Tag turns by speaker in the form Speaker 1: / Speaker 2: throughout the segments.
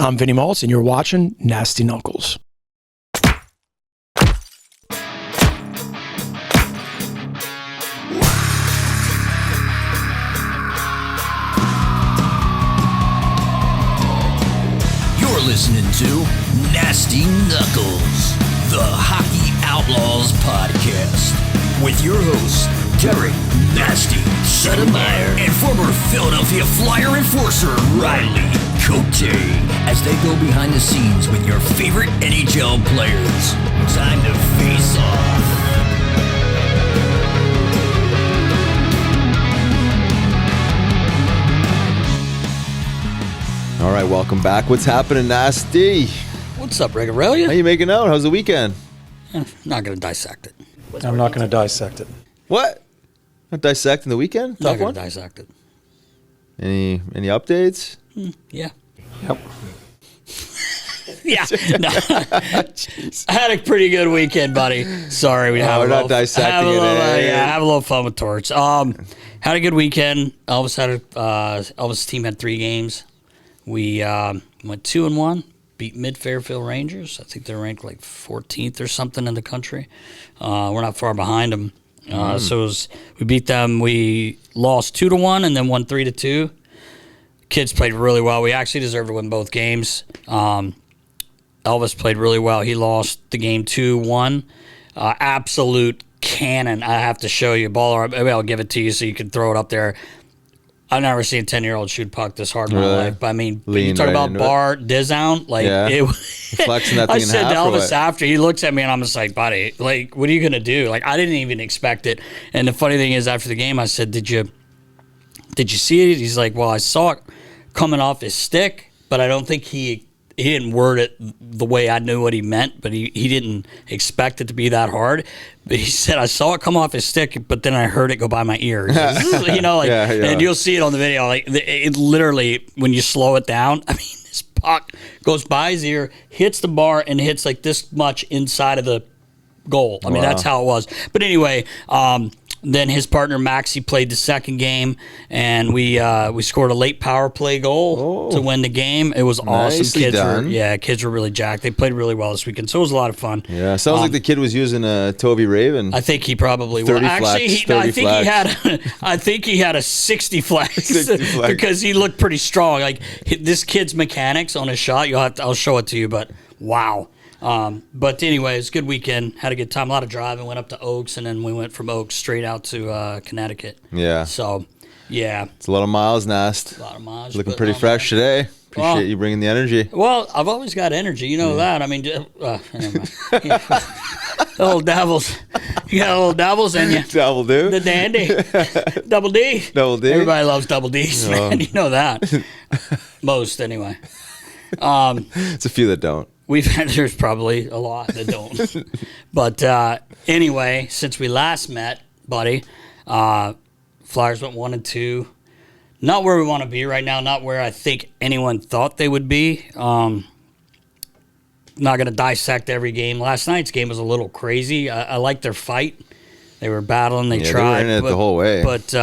Speaker 1: I'm Vinny Malts, and you're watching Nasty Knuckles.
Speaker 2: You're listening to Nasty Knuckles, the Hockey Outlaws podcast, with your hosts, Derek Nasty Sotomayor and former Philadelphia Flyer enforcer Riley Cote, as they go behind the scenes with your favorite NHL players. Time to face off.
Speaker 3: All right, welcome back. What's happening, Nasty?
Speaker 4: What's up, Rick Aurelia?
Speaker 3: How you making out? How's the weekend?
Speaker 4: Not going to dissect it.
Speaker 1: I'm not going to dissect it.
Speaker 3: What? Not dissecting the weekend?
Speaker 4: Not
Speaker 3: Tough
Speaker 4: going
Speaker 3: one?
Speaker 4: to dissect it.
Speaker 3: Any updates?
Speaker 4: Yeah.
Speaker 1: Yep.
Speaker 4: Yeah. No. I had a pretty good weekend, buddy. Sorry, we have
Speaker 3: we're not dissecting it.
Speaker 4: Have a little fun with Torch. Had a good weekend. Elvis' team had 3 games. We went 2-1. Beat Mid-Fairfield Rangers. I think they're ranked like 14th or something in the country. We're not far behind them. We beat them. We lost 2-1 and then won 3-2. Kids played really well. We actually deserved to win both games. Elvis played really well. He lost the game 2-1. Absolute cannon. I have to show you. Baller. Maybe I'll give it to you so you can throw it up there. I've never seen a 10-year-old shoot puck this hard in my life. But I mean, you talk about bar Dizown, like it
Speaker 3: flexing that thing
Speaker 4: I
Speaker 3: in
Speaker 4: said
Speaker 3: half
Speaker 4: to
Speaker 3: or
Speaker 4: Elvis
Speaker 3: what?
Speaker 4: after, he looks at me and I'm just like, buddy, like, what are you gonna do? Like, I didn't even expect it. And the funny thing is, after the game, I said, Did you see it? He's like, well, I saw it coming off his stick, but I don't think he didn't word it the way I knew what he meant, but he didn't expect it to be that hard. But he said, I saw it come off his stick, but then I heard it go by my ears. And you'll see it on the video. Like, it literally, when you slow it down, I mean, this puck goes by his ear, hits the bar, and hits like this much inside of the goal. I mean, that's how it was. But anyway, then his partner Maxie played the second game, and we scored a late power play goal to win the game. It was awesome.
Speaker 3: Nicely done.
Speaker 4: Kids were really jacked. They played really well this weekend, so it was a lot of fun.
Speaker 3: Yeah, sounds like the kid was using a Toby Raven.
Speaker 4: I think he probably
Speaker 3: 30
Speaker 4: will. Actually,
Speaker 3: flex.
Speaker 4: I think he had a 60 flex, because he looked pretty strong. Like, this kid's mechanics on his shot, I'll show it to you, but wow. But anyway, it was a good weekend. Had a good time. A lot of driving. Went up to Oaks, and then we went from Oaks straight out to Connecticut.
Speaker 3: Yeah.
Speaker 4: So, yeah.
Speaker 3: It's a lot of miles, Nast.
Speaker 4: A lot of miles.
Speaker 3: Looking pretty fresh today. Appreciate you bringing the energy.
Speaker 4: Well, I've always got energy. You know that. I mean, never mind. Little devils. You got little devils in you.
Speaker 3: Double do.
Speaker 4: The dandy. Double D.
Speaker 3: Double D.
Speaker 4: Everybody loves double Ds, man. You know that. Most, anyway.
Speaker 3: It's a few that don't.
Speaker 4: There's probably a lot that don't. But anyway, since we last met, buddy, Flyers went 1-2. Not where we want to be right now. Not where I think anyone thought they would be. Not going to dissect every game. Last night's game was a little crazy. I liked their fight. They were battling. They tried.
Speaker 3: They were in it the whole way.
Speaker 4: But,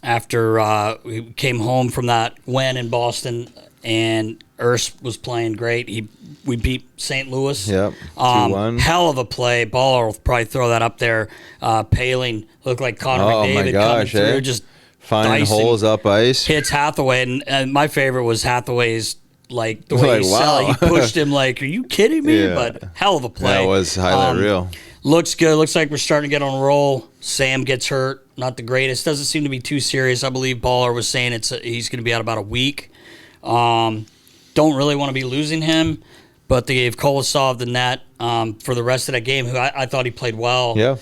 Speaker 4: after we came home from that win in Boston, and Ersson was playing great. We beat St. Louis.
Speaker 3: Yep, 2-1.
Speaker 4: Hell of a play. Baller will probably throw that up there. Paling looked like Connor McDavid coming through, just
Speaker 3: finding
Speaker 4: dicing,
Speaker 3: holes up ice.
Speaker 4: hits Hathaway, and my favorite was Hathaway's, like, the way he
Speaker 3: wow.
Speaker 4: he pushed him like, are you kidding me?
Speaker 3: Yeah.
Speaker 4: But hell of a play.
Speaker 3: That was highlight reel.
Speaker 4: Looks good. Looks like we're starting to get on a roll. Sam gets hurt. Not the greatest. Doesn't seem to be too serious. I believe Baller was saying he's going to be out about a week. Don't really want to be losing him, but they gave Kolosov the net for the rest of that game, who I thought he played well.
Speaker 3: Yeah.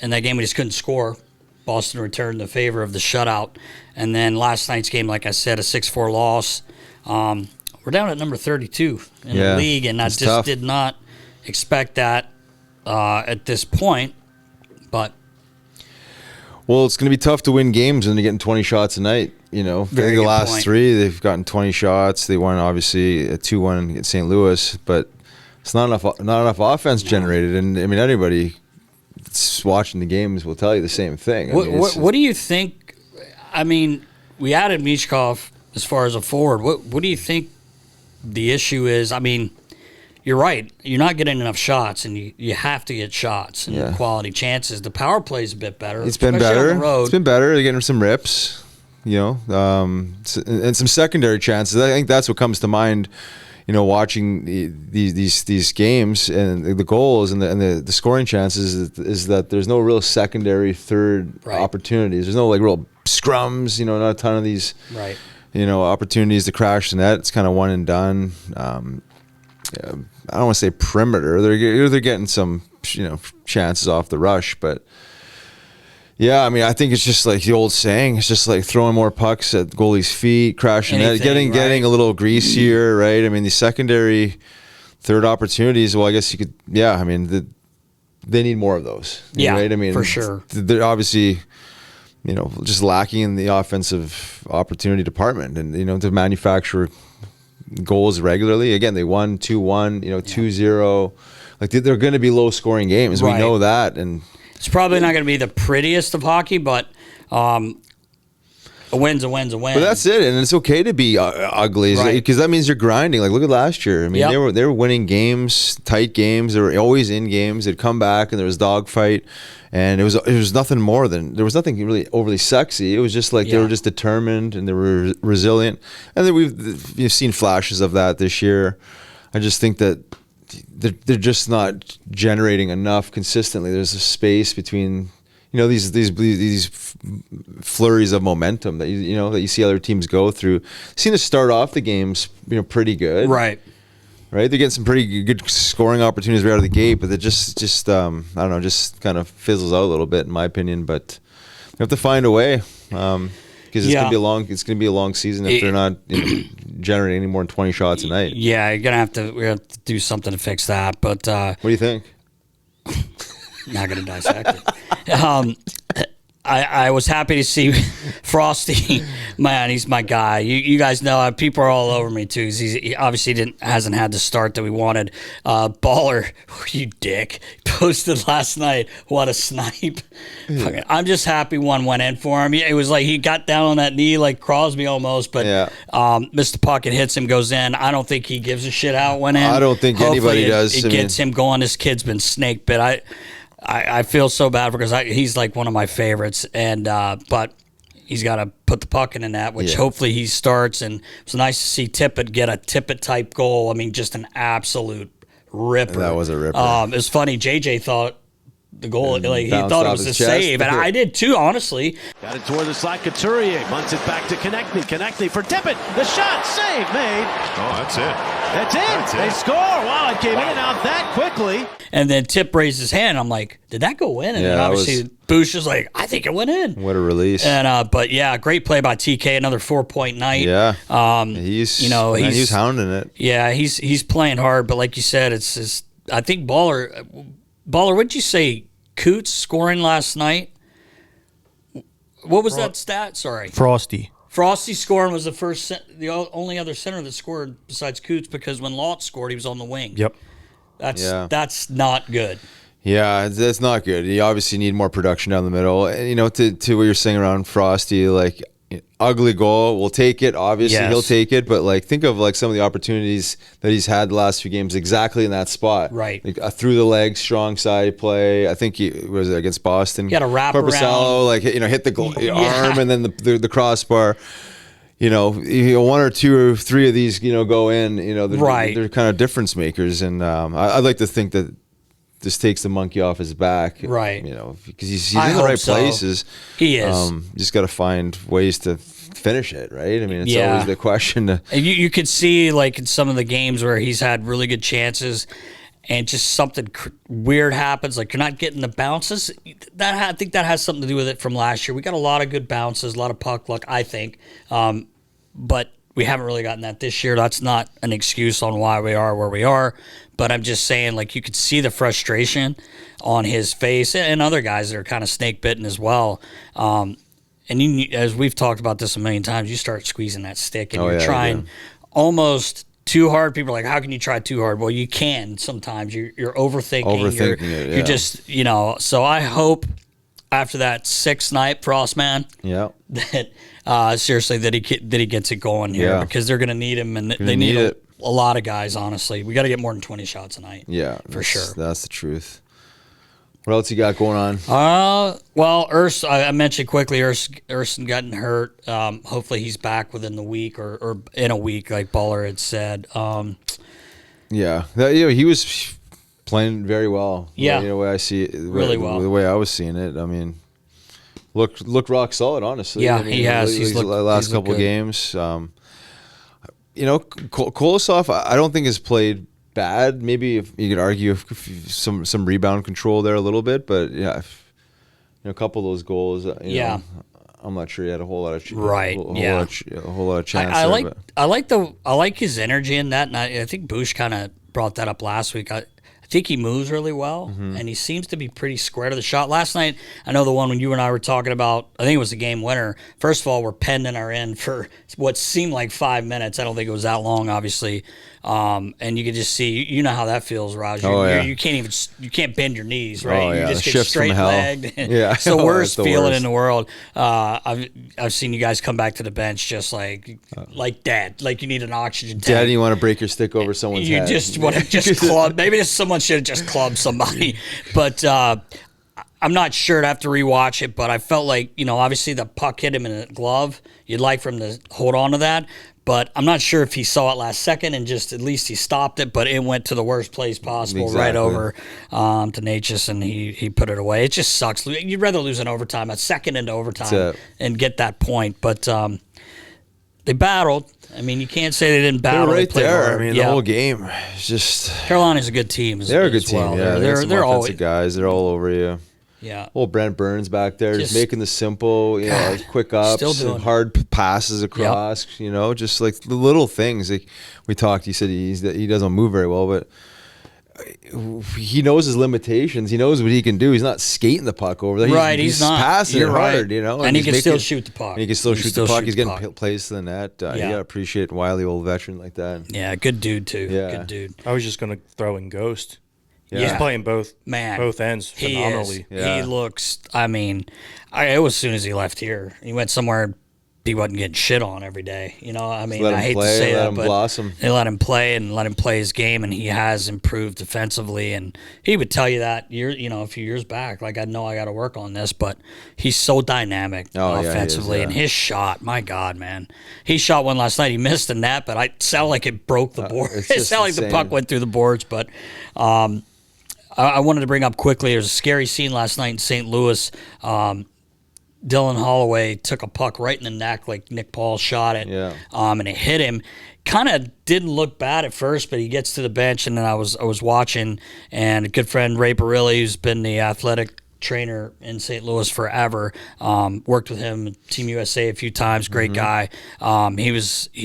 Speaker 4: In that game, we just couldn't score. Boston returned in favor of the shutout. And then last night's game, like I said, a 6-4 loss. We're down at number 32 in the league, and I just
Speaker 3: tough.
Speaker 4: did not expect that at this point. But
Speaker 3: well, it's going to be tough to win games when you're getting 20 shots a night. You know,
Speaker 4: Very
Speaker 3: I think the
Speaker 4: good
Speaker 3: last
Speaker 4: point.
Speaker 3: 3, they've gotten 20 shots. They won, obviously, a 2-1 against St. Louis, but it's not enough offense generated. And, I mean, anybody that's watching the games will tell you the same thing.
Speaker 4: What do you think? I mean, we added Michkov as far as a forward. What do you think the issue is? I mean, you're right. You're not getting enough shots, and you have to get shots and quality chances. The power play's a bit better.
Speaker 3: It's been better. It's been better. They're getting some rips, and some secondary chances. I think that's what comes to mind, watching these games and the goals and the scoring chances is that there's no real secondary third opportunities. There's no like real scrums. Not a ton of these.
Speaker 4: Right.
Speaker 3: Opportunities to crash the net. It's kind of one and done. I don't want to say perimeter. They're getting some, chances off the rush, but yeah, I mean, I think it's just like the old saying. It's just like throwing more pucks at goalie's feet, crashing net, getting a little greasier, right? I mean, the secondary third opportunities. Well, I guess you could. Yeah, I mean, they need more of those.
Speaker 4: Yeah,
Speaker 3: right. I mean,
Speaker 4: for sure.
Speaker 3: They're obviously, just lacking in the offensive opportunity department, and to manufacture goals regularly. Again, they won 2-1, 2-0. Like they're going to be low scoring games. We know that, and
Speaker 4: it's probably not going to be the prettiest of hockey, but a win's a win.
Speaker 3: But that's it, and it's okay to be ugly, because that means you're grinding. Like look at last year. I mean, they were winning games, tight games. They were always in games. They'd come back, and there was dogfight, and it was nothing more than there was nothing really overly sexy. It was just like they were just determined and they were resilient. And then we've seen flashes of that this year. I just think that they're just not generating enough consistently. There's a space between these flurries of momentum that you see other teams go through. Seem to start off the games pretty good.
Speaker 4: Right.
Speaker 3: They're getting some pretty good scoring opportunities right out of the gate, but it just I don't know, just kind of fizzles out a little bit in my opinion. But they have to find a way because it's gonna be a long season if they're not generating any more than 20 shots a night.
Speaker 4: Yeah, we're gonna have to do something to fix that. But
Speaker 3: what do you think?
Speaker 4: Not gonna dissect it. I was happy to see Frosty. Man, he's my guy. You guys know people are all over me too. He obviously hasn't had the start that we wanted. Baller, you dick, posted last night. What a snipe! I'm just happy one went in for him. It was like he got down on that knee like Crosby almost, but missed the puck. It hits him, goes in. I don't think he gives a shit how it went in.
Speaker 3: I don't think anybody does.
Speaker 4: It gets him going. This kid's been snake bit. I feel so bad because he's like one of my favorites, and but he's got to put the puck in the net, which hopefully he starts. And it's nice to see Tippett get a Tippett type goal. I mean, just an absolute ripper.
Speaker 3: That was a ripper.
Speaker 4: It was funny. JJ thought the goal, he thought it was a save, and I did too, honestly.
Speaker 5: Got it toward the side. Couturier bunts it back to Konechny for Tippett. The shot, save made.
Speaker 6: Oh, that's it.
Speaker 5: That's it. They score. Wow, it came in and out that quickly.
Speaker 4: And then Tip raised his hand. I'm like, did that go in? And then obviously Boosh was like, I think it went in.
Speaker 3: What a release.
Speaker 4: And but great play by TK. Another 4-point night.
Speaker 3: Yeah. He's hounding it.
Speaker 4: Yeah, he's playing hard. But like you said, it's I think Baller. What'd you say? Coots scoring last night. What was that stat? Sorry.
Speaker 1: Frosty
Speaker 4: scoring was the only other center that scored besides Coots, because when Lott scored, he was on the wing.
Speaker 1: Yep.
Speaker 4: That's not good.
Speaker 3: Yeah, that's not good. You obviously need more production down the middle. And, to what you're saying around Frosty, like ugly goal, we'll take it. Obviously, he'll take it. But think of some of the opportunities that he's had the last few games exactly in that spot.
Speaker 4: Right.
Speaker 3: Like a through the legs, strong side play. I think he was against Boston.
Speaker 4: He got a wrap
Speaker 3: Corpusalo,
Speaker 4: around.
Speaker 3: hit the arm and then the crossbar. One or two or three of these, go in. They're kind of difference makers, and I'd like to think that this takes the monkey off his back,
Speaker 4: right?
Speaker 3: Because he's in the right places.
Speaker 4: He is.
Speaker 3: Just got to find ways to finish it, right? I mean, it's always the question.
Speaker 4: You could see in some of the games where he's had really good chances, and just something weird happens, like you're not getting the bounces. I think that has something to do with it from last year. We got a lot of good bounces, a lot of puck luck, I think, but we haven't really gotten that this year. That's not an excuse on why we are where we are, but I'm just saying, you could see the frustration on his face, and other guys that are kind of snake bitten as well. And as we've talked about this a million times, you start squeezing that stick, and you're trying almost too hard. People are like, how can you try too hard? Well, you can sometimes. You're overthinking. You're just, So I hope after that 6 snipe, Frostman, that seriously, that he gets it going here because they're going to need him, and they need a lot of guys. Honestly, we got to get more than 20 shots a night.
Speaker 3: Yeah,
Speaker 4: for sure.
Speaker 3: That's the truth. What else you got going on?
Speaker 4: Well, I mentioned quickly, Ersson gotten hurt. Hopefully he's back within the week or in a week, like Baller had said.
Speaker 3: He was playing very well.
Speaker 4: Yeah,
Speaker 3: the way I see it,
Speaker 4: really well.
Speaker 3: The way I was seeing it, I mean, looked rock solid, honestly.
Speaker 4: Yeah,
Speaker 3: I mean,
Speaker 4: he has. He's
Speaker 3: the last couple of games. Kolosov, I don't think has played bad. Maybe if you could argue some rebound control there a little bit, but yeah, a couple of those goals. I'm not sure he had a whole lot of
Speaker 4: right.
Speaker 3: a whole lot of chance.
Speaker 4: I like his energy in that, and I think Bush kind of brought that up last week. I think he moves really well, and he seems to be pretty square to the shot. Last night, I know the one when you and I were talking about, I think it was the game winner. First of all, we're penned in our end for what seemed like 5 minutes. I don't think it was that long, obviously. And you could just see, you know how that feels, Raj. You can't bend your knees, right? You just get straight legged. It's the worst feeling in the world. I've seen you guys come back to the bench just like dead, like you need an oxygen tank.
Speaker 3: Dad, you want to break your stick over someone's head.
Speaker 4: You just want to just club. Maybe someone should have just clubbed somebody. But I'm not sure. I'd have to rewatch it. But I felt like, obviously the puck hit him in the glove. You'd like for him to hold on to that. But I'm not sure if he saw it last second and just at least he stopped it, but it went to the worst place possible, right over to Natchez, and he put it away. It just sucks. You'd rather lose an overtime, a second into overtime, and get that point. But they battled. I mean, you can't say they didn't battle.
Speaker 3: They're right there.
Speaker 4: Hard.
Speaker 3: I mean, the whole game is just.
Speaker 4: Carolina's a good team.
Speaker 3: They're a good team.
Speaker 4: Well.
Speaker 3: Yeah, they're always guys. They're all over you.
Speaker 4: Yeah.
Speaker 3: Old Brent Burns back there, just making the simple, quick ups, and hard passes across. Just like the little things. Like we talked, he said he doesn't move very well, but he knows his limitations. He knows what he can do. He's not skating the puck over there.
Speaker 4: Right,
Speaker 3: he's
Speaker 4: not
Speaker 3: passing it hard,
Speaker 4: and he can still shoot the puck.
Speaker 3: And he can still shoot the puck. He's getting plays to the net. You gotta appreciate a wily old veteran like that.
Speaker 4: Yeah, good dude too.
Speaker 3: Yeah.
Speaker 4: Good dude.
Speaker 6: I was just gonna throw in Ghost.
Speaker 3: Yeah.
Speaker 6: He's playing both ends phenomenally.
Speaker 4: He looks. I mean, it was as soon as he left here. He went somewhere. He wasn't getting shit on every day. I mean, I hate to say that, but they let him play and let him play his game, and he has improved defensively. And he would tell you that a few years back, like I know I got to work on this, but he's so dynamic offensively, and his shot, my God, man, he shot one last night. He missed the net, but it sounded like it broke the board. It sounded like the puck went through the boards, but. I wanted to bring up quickly, there was a scary scene last night in St. Louis. Dylan Holloway took a puck right in the neck like Nick Paul shot it, and it hit him. Kind of didn't look bad at first, but he gets to the bench, and then I was watching, and a good friend, Ray Barile, who's been the athletic trainer in St. Louis forever, worked with him, Team USA a few times, great guy. He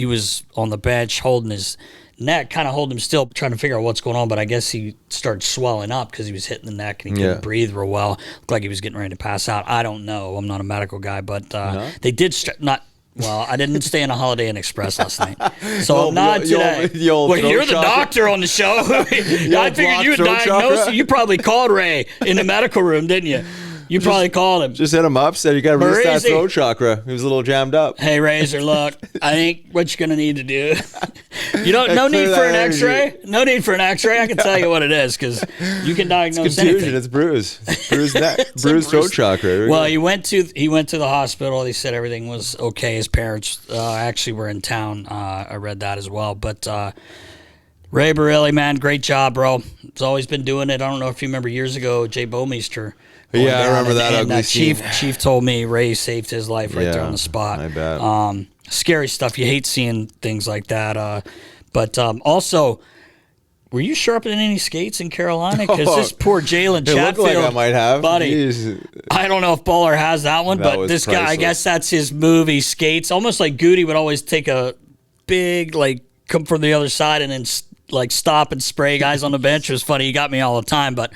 Speaker 4: was on the bench holding his neck, kind of holding him still, trying to figure out what's going on, but I guess he started swelling up because he was hitting the neck and he couldn't breathe real well. Looked like he was getting ready to pass out. I don't know. I'm not a medical guy, but they did I didn't stay in a Holiday Inn Express last night, so I'm not today. Well, you're the doctor on the show. I figured you would diagnose it. You probably called Ray in the medical room, didn't you? You probably called him.
Speaker 3: Just hit him up, said you got to release that throat chakra. He was a little jammed up.
Speaker 4: Hey, Razor, look, I think what you're going to need to do, no need for an X-ray. No need for an X-ray. I can tell you what it is because you can diagnose anything.
Speaker 3: It's bruised neck, bruised throat chakra.
Speaker 4: Well, he went to the hospital. They said everything was okay. His parents actually were in town. I read that as well. But Ray Barile, man, great job, bro. He's always been doing it. I don't know if you remember years ago, Jay Bomeister.
Speaker 3: Yeah, I remember that ugly scene.
Speaker 4: Chief told me Ray saved his life right there on the spot.
Speaker 3: I bet.
Speaker 4: Scary stuff. You hate seeing things like that. But also, were you sharpening any skates in Carolina? Because this poor Jalen Chatfield,
Speaker 3: like I might have,
Speaker 4: buddy.
Speaker 3: Jeez.
Speaker 4: I don't know if Baller has that one, but this guy, I guess that's his move. He skates almost like Goody would always take a big, come from the other side and then stop and spray guys on the bench. It was funny. He got me all the time, but.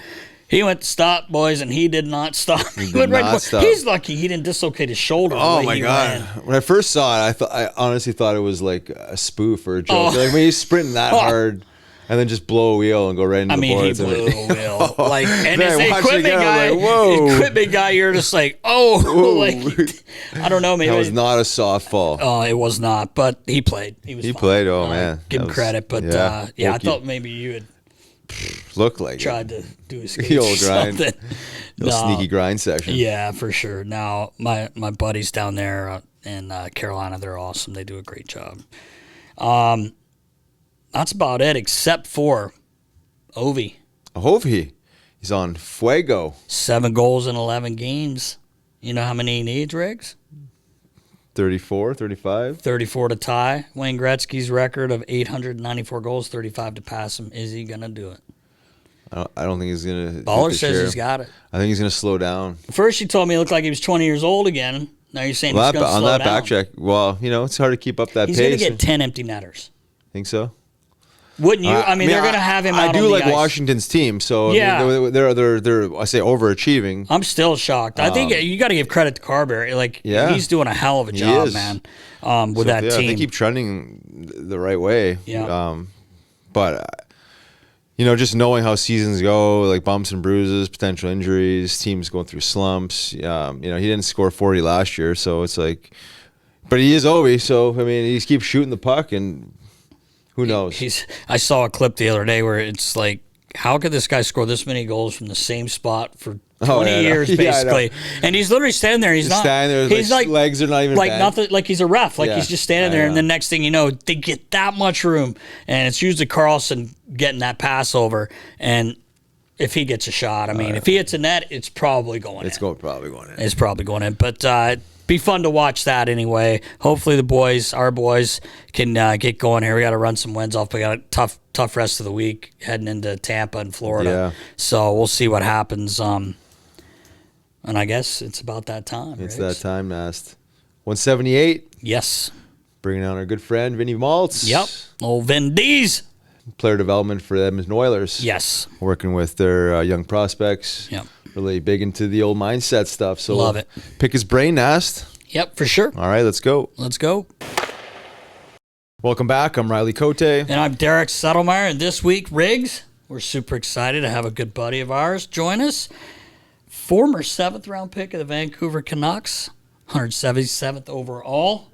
Speaker 4: He went to stop, boys, and he did not stop. He's lucky he didn't dislocate his shoulder.
Speaker 3: Oh, my God. When I first saw it, I honestly thought it was like a spoof or a joke. Like when he's sprinting that hard. And then just blow a wheel and go right into the boards.
Speaker 4: He blew a wheel. Like, and
Speaker 3: Man,
Speaker 4: as the
Speaker 3: watch it
Speaker 4: equipment
Speaker 3: again,
Speaker 4: guy,
Speaker 3: I'm like, whoa.
Speaker 4: equipment guy, you're just like, oh, like, I don't know, maybe
Speaker 3: That was not a soft fall.
Speaker 4: Oh, it was not, but he played. He
Speaker 3: played. Oh man,
Speaker 4: give him credit, but I thought maybe you had
Speaker 3: looked like
Speaker 4: tried to do a skate
Speaker 3: the old grind,
Speaker 4: something.
Speaker 3: sneaky grind section.
Speaker 4: Yeah, for sure. Now my buddies down there in Carolina, they're awesome. They do a great job. That's about it, except for Ovi.
Speaker 3: He's on fuego.
Speaker 4: 7 goals in 11 games. You know how many he needs, Riggs?
Speaker 3: 34, 35.
Speaker 4: 34 to tie Wayne Gretzky's record of 894 goals, 35 to pass him. Is he going to do it?
Speaker 3: I don't think he's going to.
Speaker 4: Baller says he's got it.
Speaker 3: I think he's going to slow down.
Speaker 4: First, you told me he looked like he was 20 years old again. Now you're saying he's going to slow down.
Speaker 3: On that back check, well, it's hard to keep up that
Speaker 4: he's
Speaker 3: pace.
Speaker 4: He's going to get 10 empty netters.
Speaker 3: Think so?
Speaker 4: Wouldn't you? I mean, they're going to have him out on the ice.
Speaker 3: I do like Washington's team, so they're I say overachieving.
Speaker 4: I'm still shocked. I think you got to give credit to Carberry. Like, he's doing a hell of a job, man, with that team.
Speaker 3: They keep trending the right way.
Speaker 4: Yeah.
Speaker 3: But just knowing how seasons go, like bumps and bruises, potential injuries, teams going through slumps. He didn't score 40 last year, so it's like, but he is Ovi, so I mean, he keeps shooting the puck and. Who knows?
Speaker 4: I saw a clip the other day where it's like, how could this guy score this many goals from the same spot for 20 years, basically? And he's literally standing there. He's not standing there. He's like
Speaker 3: legs are not even
Speaker 4: like
Speaker 3: bent.
Speaker 4: nothing. Like he's a ref. Like he's just standing there. And the next thing you know, they get that much room, and it's usually Carlson getting that pass over. And if he gets a shot, I mean, if he hits a net, it's probably going in.
Speaker 3: It's probably going in.
Speaker 4: It's probably going in. But be fun to watch that anyway. Hopefully our boys, can get going here. We got to run some wins off. We got a tough rest of the week heading into Tampa and Florida.
Speaker 3: Yeah.
Speaker 4: So we'll see what happens. And I guess it's about that time.
Speaker 3: It's that time, Nast. 178.
Speaker 4: Yes.
Speaker 3: Bringing on our good friend Vinny Malts.
Speaker 4: Yep. Old Vin D's.
Speaker 3: Player development for the Edmonton Oilers.
Speaker 4: Yes.
Speaker 3: Working with their young prospects.
Speaker 4: Yep.
Speaker 3: Really big into the old mindset stuff. So
Speaker 4: love it.
Speaker 3: Pick his brain, Nast.
Speaker 4: Yep, for sure.
Speaker 3: All right, let's go.
Speaker 4: Let's go.
Speaker 3: Welcome back. I'm Riley Cote.
Speaker 4: And I'm Derek Settlemeyer. And this week, Riggs, we're super excited to have a good buddy of ours join us. Former 7th round pick of the Vancouver Canucks, 177th overall.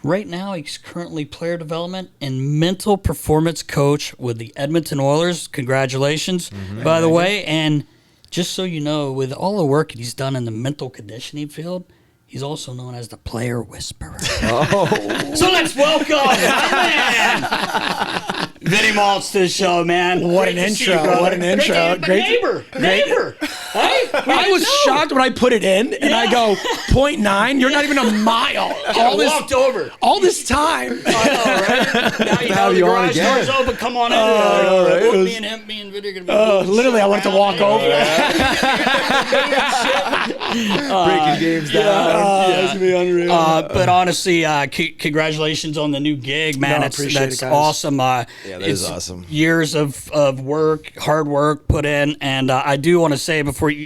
Speaker 4: Right now, he's currently player development and mental performance coach with the Edmonton Oilers. Congratulations, by the way. And just so you know, with all the work he's done in the mental conditioning field, he's also known as the player whisperer. Oh. So let's welcome my man, Vinny Malts, to the show, man.
Speaker 1: What an intro. What an intro.
Speaker 4: Great neighbor. Hey,
Speaker 1: I was shocked when I put it in, and I go, 0.9? You're not even a mile.
Speaker 4: Walked over.
Speaker 1: All this time.
Speaker 4: I know, right? Now you know the garage door's open. Come on in.
Speaker 1: Right.
Speaker 4: Me and Vinny are going to be
Speaker 1: literally, I wanted to walk over.
Speaker 3: Breaking games down.
Speaker 1: It's going to be unreal.
Speaker 4: But honestly, congratulations on the new gig, man. That's awesome.
Speaker 3: That is awesome.
Speaker 4: Years of work, hard work put in. And I do want to say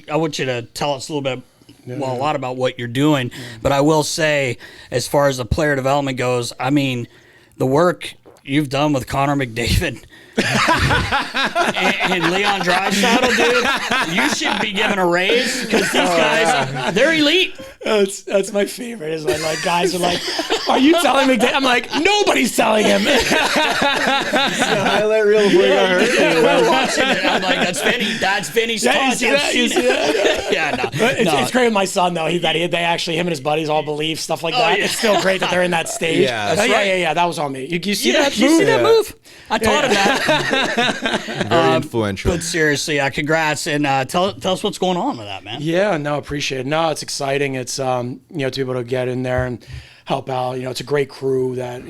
Speaker 4: I want you to tell us a little bit, a lot about what you're doing. But I will say, as far as the player development goes, I mean, the work you've done with Connor McDavid and Leon Draisaitl, dude, you should be given a raise because these guys, they're elite.
Speaker 1: That's my favorite. Is when guys are like, "Are you telling me?" I'm like, "Nobody's telling him."
Speaker 3: Highlight reel before you got hurt.
Speaker 4: We're watching it. I'm like, "That's Vinny. That's Vinny's touch."
Speaker 1: You see that?
Speaker 4: Yeah,
Speaker 1: It's great with my son though. They actually, him and his buddies all believe stuff like that.
Speaker 4: Yeah.
Speaker 1: It's still great that they're in that stage.
Speaker 3: Yeah,
Speaker 1: That was on me. You see that move?
Speaker 4: You see that move? I taught him that.
Speaker 3: Very influential.
Speaker 4: But seriously, congrats, and tell us what's going on with that, man.
Speaker 1: Yeah, no, appreciate it. No, it's exciting. It's to be able to get in there and help out. It's a great crew that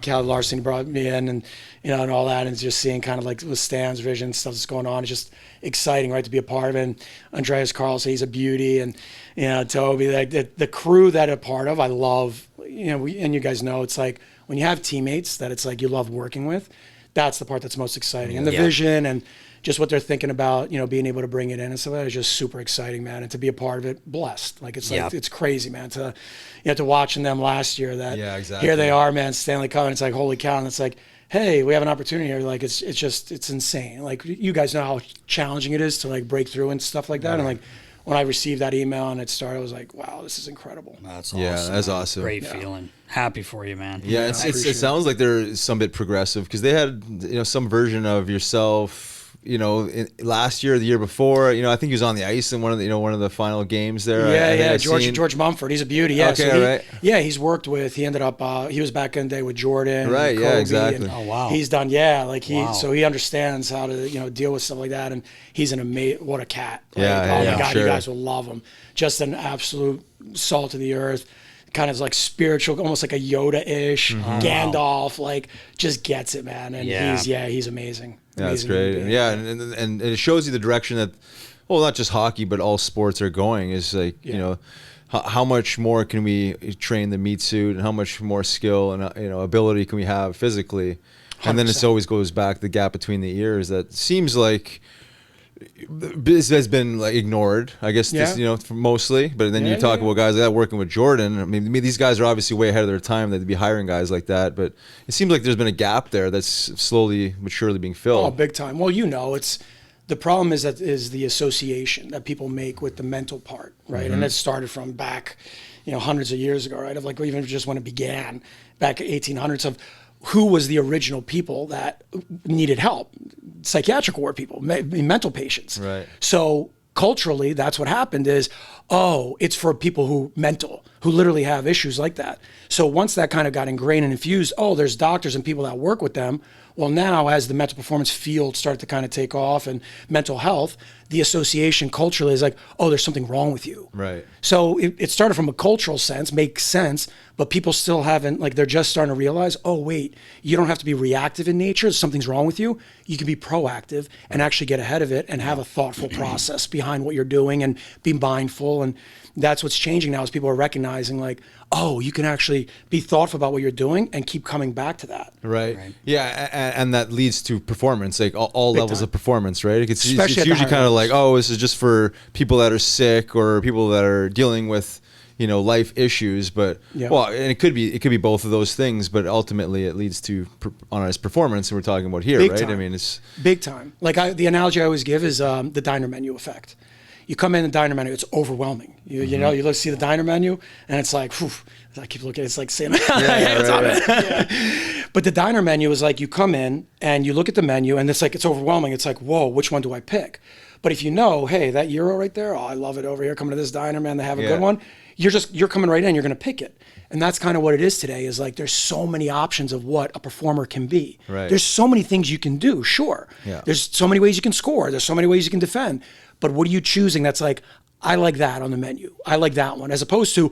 Speaker 1: Cal Larson brought me in, and and all that, and just seeing kind of like with Stan's vision stuff that's going on. It's just exciting, right, to be a part of it. And Andreas Carlson, he's a beauty, and Toby, like the crew that I'm a part of, I love. And you guys know, it's like when you have teammates that it's like you love working with. That's the part that's most exciting, and the vision and just what they're thinking about, being able to bring it in and stuff like that is just super exciting, man. And to be a part of it, blessed. Like it's crazy, man. To watching them last year, that
Speaker 3: exactly.
Speaker 1: Here they are, man, Stanley Cup, and it's like holy cow, and it's like, hey, we have an opportunity here. Like, it's insane. Like, you guys know how challenging it is to like break through and stuff like that. Right. And like, when I received that email and it started, I was like, wow, this is incredible.
Speaker 4: That's awesome.
Speaker 3: Yeah, that's awesome.
Speaker 4: Great feeling. Happy for you, man.
Speaker 3: Yeah, it sounds like they're some bit progressive because they had, some version of yourself, last year or the year before. I think he was on the ice in one of the final games there.
Speaker 1: Yeah, George Mumford. He's a beauty. Yeah,
Speaker 3: okay,
Speaker 1: so
Speaker 3: right.
Speaker 1: Yeah, he's worked with. He ended up. He was back in the day with Jordan.
Speaker 3: Right.
Speaker 1: And Kobe,
Speaker 3: yeah. Exactly.
Speaker 1: And
Speaker 4: oh wow.
Speaker 1: He's done. Yeah, like so he understands how to deal with stuff like that. And he's an amazing. What a cat. Like, oh my God,
Speaker 3: sure.
Speaker 1: You guys will love him. Just an absolute salt of the earth. Kind of like spiritual, almost like a Yoda-ish, Gandalf, like just gets it, man. And he's amazing.
Speaker 3: Yeah, that's great. Yeah, and it shows you the direction that, well, not just hockey, but all sports are going. Is like how much more can we train the meat suit, and how much more skill and ability can we have physically, 100%. And then it always goes back the gap between the ears that seems like this has been like ignored, I guess, mostly. But then you talk about guys like that working with Jordan. I mean, these guys are obviously way ahead of their time. They'd be hiring guys like that. But it seems like there's been a gap there that's slowly but surely being filled.
Speaker 1: Oh, big time. Well, it's the problem is the association that people make with the mental part, right? And it started from back, hundreds of years ago, right? Of like even just when it began back in 1800s of who was the original people that needed help. Psychiatric ward people, mental patients.
Speaker 3: Right.
Speaker 1: So culturally, that's what happened is, it's for people who literally have issues like that. So once that kind of got ingrained and infused, there's doctors and people that work with them. Well, now as the mental performance field started to kind of take off and mental health, the association culturally is like, there's something wrong with you.
Speaker 3: Right.
Speaker 1: So it started from a cultural sense, makes sense, but people still haven't, like they're just starting to realize, wait, you don't have to be reactive in nature. Something's wrong with you. You can be proactive and actually get ahead of it and have a thoughtful process behind what you're doing and be mindful. And that's what's changing now is people are recognizing like, you can actually be thoughtful about what you're doing and keep coming back to that.
Speaker 3: Right. Yeah, and that leads to performance, like all levels of performance, right? It's usually kind of like, this is just for people that are sick or people that are dealing with, life issues. But and it could be both of those things. But ultimately, it leads to honest performance, and we're talking about here, right? I mean, it's
Speaker 1: big time. Like the analogy I always give is the diner menu effect. You come in the diner menu, it's overwhelming. You look see the diner menu, and it's like, I keep looking, it's like saying, But the diner menu is like you come in and you look at the menu, and it's like it's overwhelming. It's like, whoa, which one do I pick? But if hey, that gyro right there, I love it over here. Coming to this diner, man, they have a good one. You're coming right in, you're going to pick it. And that's kind of what it is today is like there's so many options of what a performer can be.
Speaker 3: Right.
Speaker 1: There's so many things you can do, sure.
Speaker 3: Yeah.
Speaker 1: There's so many ways you can score. There's so many ways you can defend. But what are you choosing that's like, I like that on the menu. I like that one. As opposed to,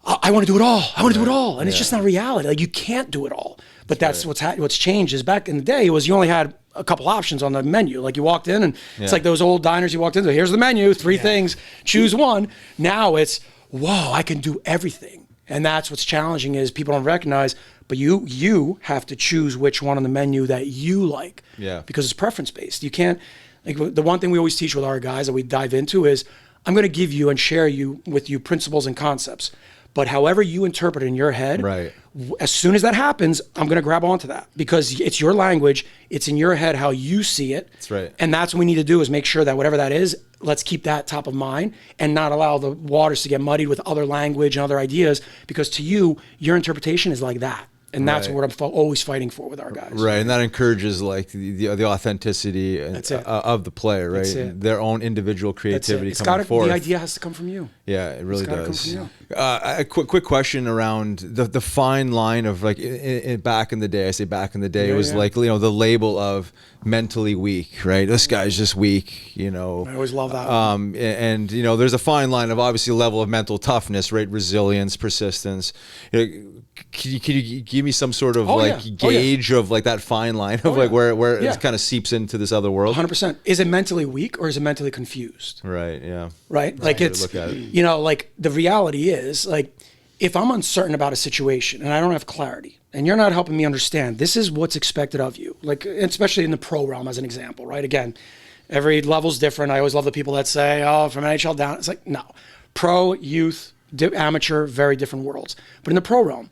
Speaker 1: I want to do it all. I want to do it all. And it's just not reality. Like you can't do it all. But that's what's changed is back in the day was you only had a couple options on the menu. Like you walked in and it's like those old diners you walked into. Here's the menu, 3 things, choose one. Now it's, whoa, I can do everything. And that's what's challenging is people don't recognize, but you have to choose which one on the menu that you like.
Speaker 3: Yeah.
Speaker 1: Because it's preference based. You can't, like the one thing we always teach with our guys that we dive into is I'm going to give you and share with you principles and concepts. But however you interpret it in your head,
Speaker 3: right.
Speaker 1: As soon as that happens, I'm going to grab onto that because it's your language. It's in your head how you see it.
Speaker 3: That's right.
Speaker 1: And that's what we need to do is make sure that whatever that is, let's keep that top of mind and not allow the waters to get muddied with other language and other ideas because to you, your interpretation is like that. And that's what I'm always fighting for with our guys.
Speaker 3: Right, and that encourages like the authenticity of the player, right? Their own individual creativity coming forth.
Speaker 1: The idea has to come from you.
Speaker 3: Yeah, it really does.
Speaker 1: Come from you.
Speaker 3: A quick question around the fine line of like back in the day. I say back in the day was like the label of mentally weak, right? This guy's just weak, I
Speaker 1: always love that.
Speaker 3: And there's a fine line of obviously a level of mental toughness, right? Resilience, persistence. Can you give me some sort of gauge of like that fine line of where it kind of seeps into this other world?
Speaker 1: 100%. Is it mentally weak or is it mentally confused?
Speaker 3: Right. Yeah.
Speaker 1: Right. Like it's look at it. Like the reality is like if I'm uncertain about a situation and I don't have clarity and you're not helping me understand, this is what's expected of you. Like especially in the pro realm as an example, right? Again, every level's different. I always love the people that say, from NHL down. It's like no, pro, youth, amateur, very different worlds. But in the pro realm,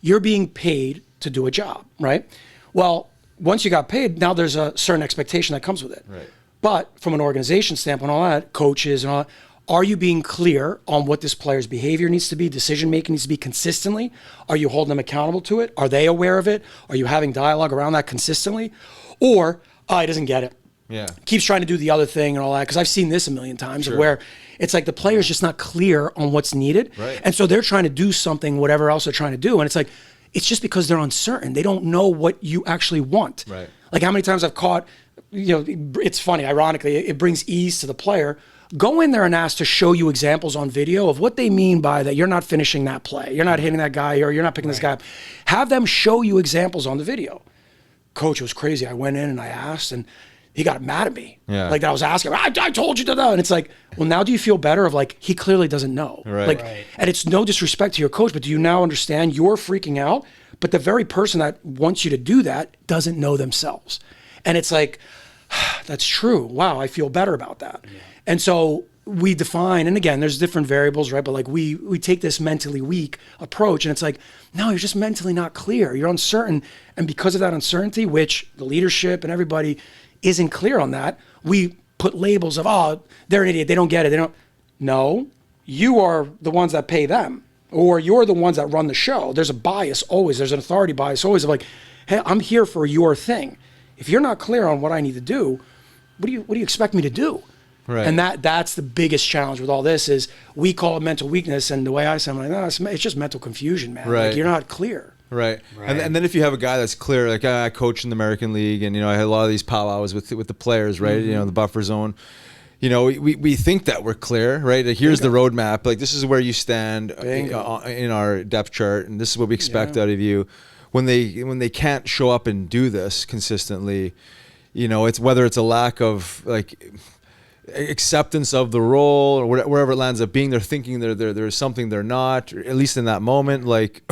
Speaker 1: you're being paid to do a job, right? Well, once you got paid, now there's a certain expectation that comes with it.
Speaker 3: Right.
Speaker 1: But from an organization standpoint, all that, coaches and all that, are you being clear on what this player's behavior needs to be, decision-making needs to be consistently? Are you holding them accountable to it? Are they aware of it? Are you having dialogue around that consistently? Or, he doesn't get it.
Speaker 3: Yeah.
Speaker 1: Keeps trying to do the other thing and all that. Because I've seen this a million times where it's like the player's just not clear on what's needed.
Speaker 3: Right.
Speaker 1: And so they're trying to do something, whatever else they're trying to do. And it's like, it's just because they're uncertain. They don't know what you actually want.
Speaker 3: Right.
Speaker 1: Like how many times I've caught, it's funny, ironically, it brings ease to the player. Go in there and ask to show you examples on video of what they mean by that you're not finishing that play, you're not hitting that guy, or you're not picking this guy up. Have them show you examples on the video. Coach, it was crazy. I went in and I asked, and he got mad at me.
Speaker 3: Yeah.
Speaker 1: Like that I was asking, I told you to know. And it's like, well, now do you feel better of like, he clearly doesn't know.
Speaker 3: Right.
Speaker 1: And it's no disrespect to your coach, but do you now understand you're freaking out? But the very person that wants you to do that doesn't know themselves. And it's like, that's true. Wow, I feel better about that. Yeah. And so we define, and again, there's different variables, right? But like we take this mentally weak approach, and it's like, no, you're just mentally not clear. You're uncertain. And because of that uncertainty, which the leadership and everybody isn't clear on that, we put labels of, oh, they're an idiot. They don't get it. They don't. No, you are the ones that pay them, or you're the ones that run the show. There's a bias always. There's an authority bias always of like, hey, I'm here for your thing. If you're not clear on what I need to do, what do you expect me to do?
Speaker 3: Right.
Speaker 1: And that's the biggest challenge with all this is we call it mental weakness, and the way I say, I'm like, no, it's just mental confusion, man.
Speaker 3: Right.
Speaker 1: Like you're not clear.
Speaker 3: Right. And then if you have a guy that's clear, like I coach in the American League, and I had a lot of these powwows with the players, right?
Speaker 1: Mm-hmm.
Speaker 3: The buffer zone. We think that we're clear, right? Like, here's the roadmap. Like, this is where you stand in our depth chart, and this is what we expect out of you. When they can't show up and do this consistently, it's whether it's a lack of like acceptance of the role or wherever it lands up being, they're thinking there's something they're not, or at least in that moment. Like,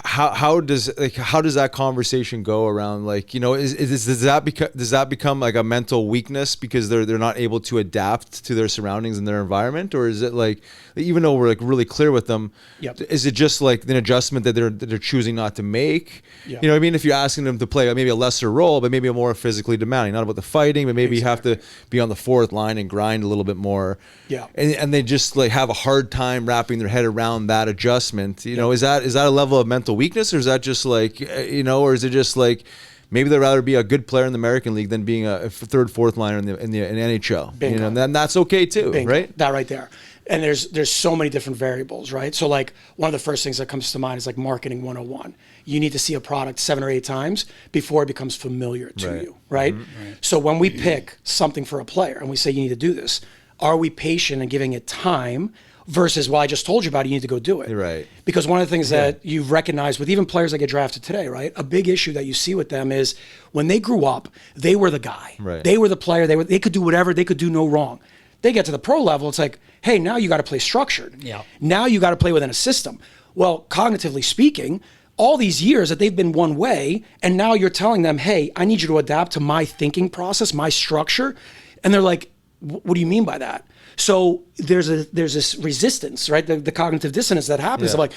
Speaker 3: how does that conversation go around? Like, does that become like a mental weakness because they're not able to adapt to their surroundings and their environment, or is it like, even though we're like really clear with them, is it just like an adjustment that they're choosing not to make? Yep. You know what I mean? If you're asking them to play maybe a lesser role, but maybe a more physically demanding, not about the fighting, but maybe you have to be on the fourth line and grind a little bit more. Yeah. And they just like have a hard time wrapping their head around that adjustment. Is that a level of mental weakness, or is that just like, or is it just like maybe they'd rather be a good player in the American League than being a third, fourth liner in NHL?
Speaker 1: Bingo.
Speaker 3: And then that's okay too. Bingo. Right?
Speaker 1: That right there. And there's so many different variables, right? So like one of the first things that comes to mind is like marketing 101. You need to see a product 7 or 8 times before it becomes familiar to you, right? Mm-hmm. Right? So when we pick something for a player and we say you need to do this, are we patient and giving it time versus, well, I just told you about it, you need to go do it.
Speaker 3: Right.
Speaker 1: Because one of the things that you've recognized with even players that get drafted today, right? A big issue that you see with them is when they grew up, they were the guy.
Speaker 3: Right.
Speaker 1: They were the player. They could do whatever. They could do no wrong. They get to the pro level, it's like, hey, now you got to play structured. Yeah. Now you got to play within a system. Well, cognitively speaking, all these years that they've been one way, and now you're telling them, hey, I need you to adapt to my thinking process, my structure. And they're like, what do you mean by that? So there's this resistance, right? The cognitive dissonance that happens of like,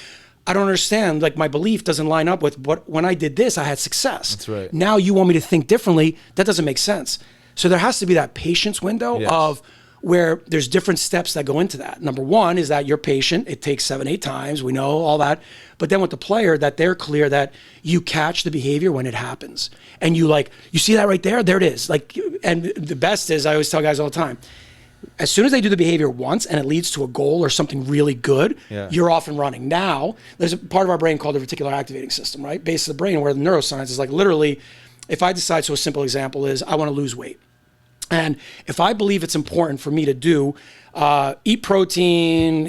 Speaker 1: I don't understand. Like my belief doesn't line up with what, when I did this, I had success.
Speaker 3: That's right.
Speaker 1: Now you want me to think differently. That doesn't make sense. So there has to be that patience window of where there's different steps that go into that. Number one is that you're patient. It takes 7, 8 times. We know all that. But then with the player, that they're clear that you catch the behavior when it happens. And you see that right there? There it is. Like, and the best is, I always tell guys all the time, as soon as they do the behavior once and it leads to a goal or something really good, you're off and running. Now, there's a part of our brain called the reticular activating system, right? Base of the brain where the neuroscience is like literally, if I decide, so a simple example is I want to lose weight. And if I believe it's important for me to do, eat protein,